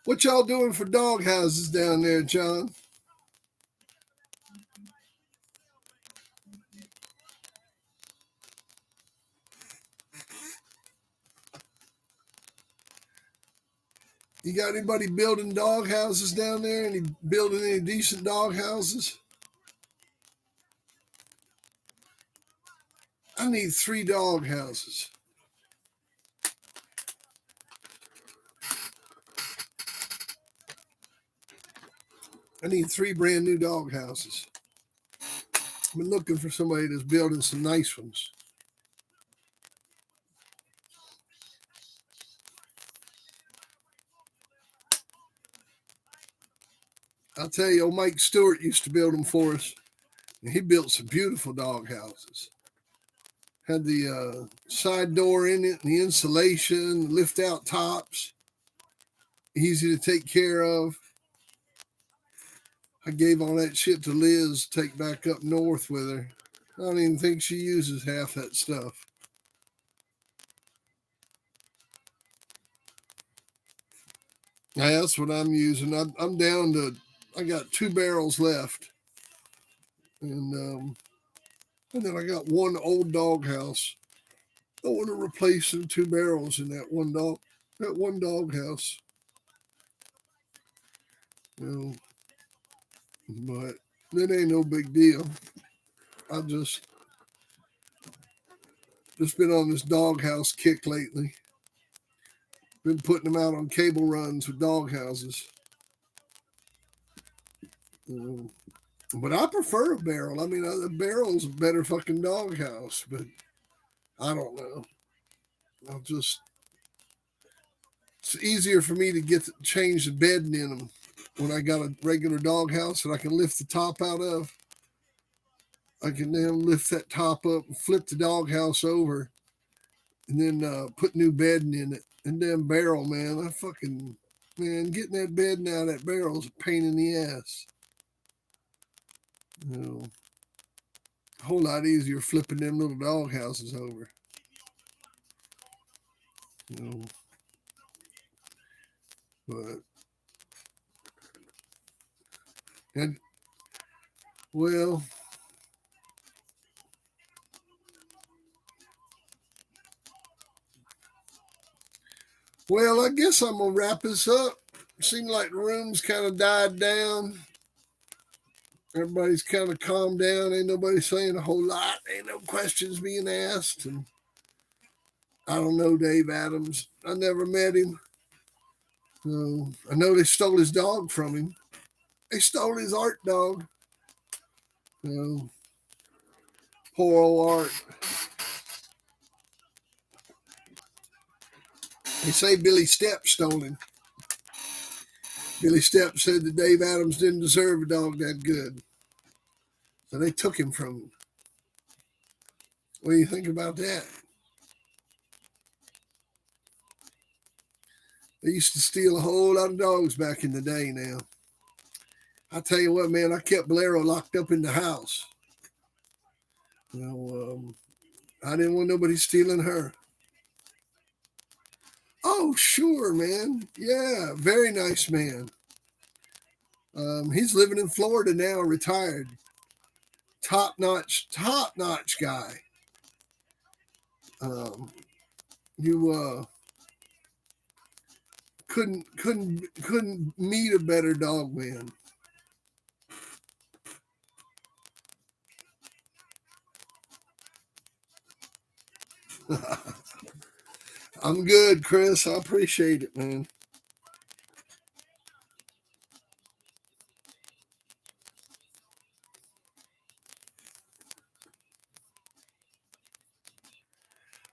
What y'all doing for dog houses down there, John? You got anybody building dog houses down there? Any building any decent dog houses? I need 3 dog houses. I need 3 brand new dog houses. I've been looking for somebody that's building some nice ones. I'll tell you, old Mike Stewart used to build them for us. And he built some beautiful dog houses. Had the side door in it, and the insulation, lift out tops. Easy to take care of. I gave all that shit to Liz to take back up north with her. I don't even think she uses half that stuff. Yeah, that's what I'm using. I'm down to, I got 2 barrels left. And then I got 1 old dog house. I want to replace them 2 barrels in that one dog house. But that ain't no big deal. I just been on this doghouse kick lately. Been putting them out on cable runs with dog houses. But I prefer a barrel. I mean, a barrel's a better fucking doghouse, but I don't know. It's easier for me to change the bedding in them when I got a regular doghouse that I can lift the top out of. I can then lift that top up and flip the doghouse over and then put new bedding in it. And then barrel, man, getting that bedding out of that barrel is a pain in the ass. A whole lot easier flipping them little dog houses over. But well, I guess I'm gonna wrap this up. Seems like the room's kind of died down. Everybody's kind of calmed down. Ain't nobody saying a whole lot. Ain't no questions being asked. And I don't know Dave Adams. I never met him. I know they stole his dog from him. They stole his Art dog. Poor old Art. They say Billy Stepp stole him. Billy Stepp said that Dave Adams didn't deserve a dog that good. So they took him from him. What do you think about that? They used to steal a whole lot of dogs back in the day now. I tell you what, man, I kept Bolero locked up in the house. I didn't want nobody stealing her. Oh, sure, man. Yeah, very nice man. He's living in Florida now, retired. Top notch guy. You couldn't meet a better dog man. I'm good, Chris. I appreciate it, man.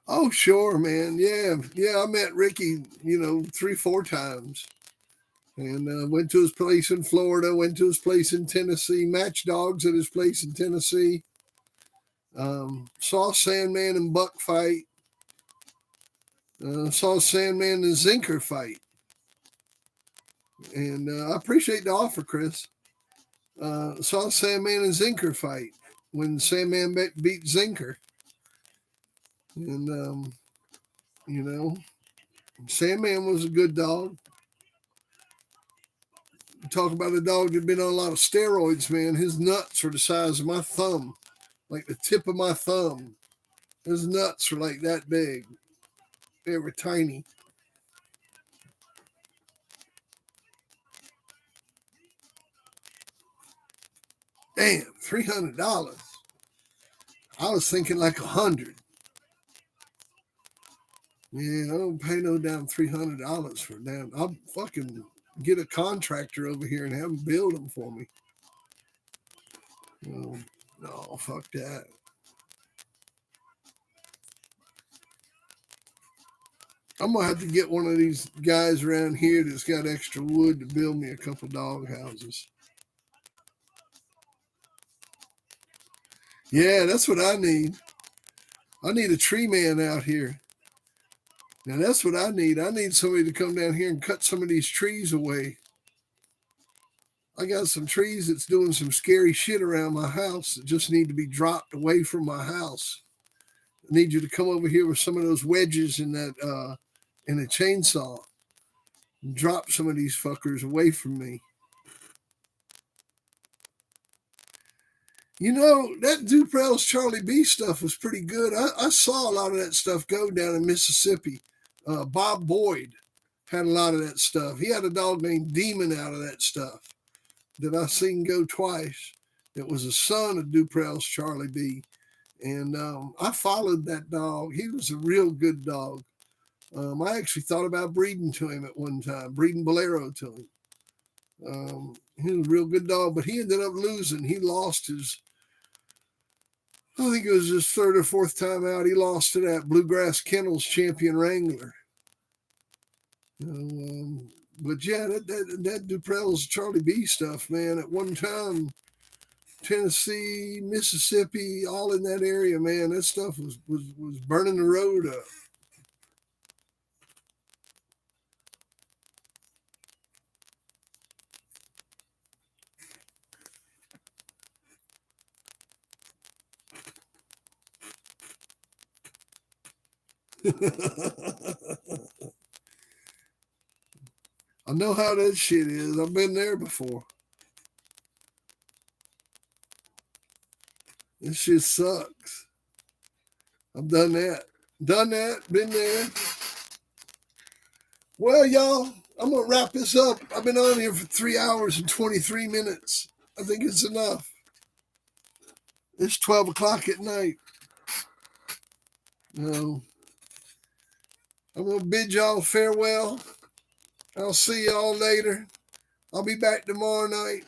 Oh, sure, man. Yeah. I met Ricky, 3-4 times, and went to his place in Florida. Went to his place in Tennessee. Matched dogs at his place in Tennessee. Saw Sandman and Buck fight. Saw Sandman and Zinker fight. And I appreciate the offer, Chris. Saw Sandman and Zinker fight when Sandman beat Zinker. And, Sandman was a good dog. Talk about a dog that had been on a lot of steroids, man. His nuts were the size of my thumb, like the tip of my thumb. His nuts were like that big. They were tiny. Damn, $300. I was thinking like $100. Yeah, I don't pay no damn $300 for damn. I'll fucking get a contractor over here and have him build them for me. No, fuck that. I'm gonna have to get one of these guys around here that's got extra wood to build me a couple dog houses. Yeah, that's what I need. I need a tree man out here. Now that's what I need. I need somebody to come down here and cut some of these trees away. I got some trees that's doing some scary shit around my house that just need to be dropped away from my house. I need you to come over here with some of those wedges in that in a chainsaw and drop some of these fuckers away from me. That Duprell's Charlie B stuff was pretty good. I saw a lot of that stuff go down in Mississippi. Bob Boyd had a lot of that stuff. He had a dog named Demon out of that stuff that I seen go twice. It was a son of Duprell's Charlie B. And I followed that dog. He was a real good dog. I actually thought about breeding to him at one time, breeding Bolero to him. He was a real good dog, but he ended up losing. He lost I think it was his third or fourth time out. He lost to that Bluegrass Kennels champion Wrangler. But yeah, that Duprell's Charlie B stuff, man, at one time, Tennessee, Mississippi, all in that area, man, that stuff was burning the road up. I know how that shit is. I've been there before. This shit sucks. I've done that. Been there. Well, y'all, I'm going to wrap this up. I've been on here for 3 hours and 23 minutes. I think it's enough. It's 12 o'clock at night. I'm going to bid y'all farewell. I'll see y'all later. I'll be back tomorrow night,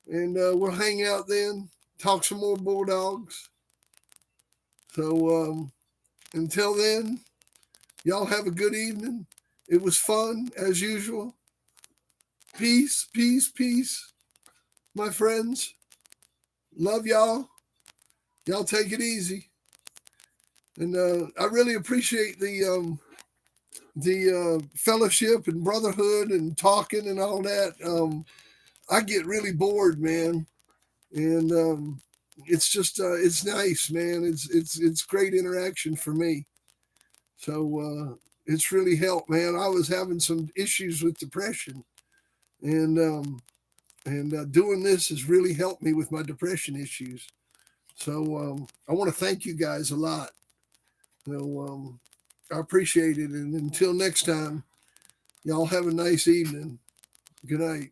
and we'll hang out then, talk some more Bulldogs. So until then, y'all have a good evening. It was fun as usual. Peace, peace, peace, my friends. Love y'all. Y'all take it easy. And I really appreciate the fellowship and brotherhood and talking and all that. I get really bored, man, and it's just it's nice, man. It's great interaction for me. So it's really helped, man. I was having some issues with depression, and doing this has really helped me with my depression issues. So I want to thank you guys a lot. So I appreciate it, and until next time, y'all have a nice evening. Good night.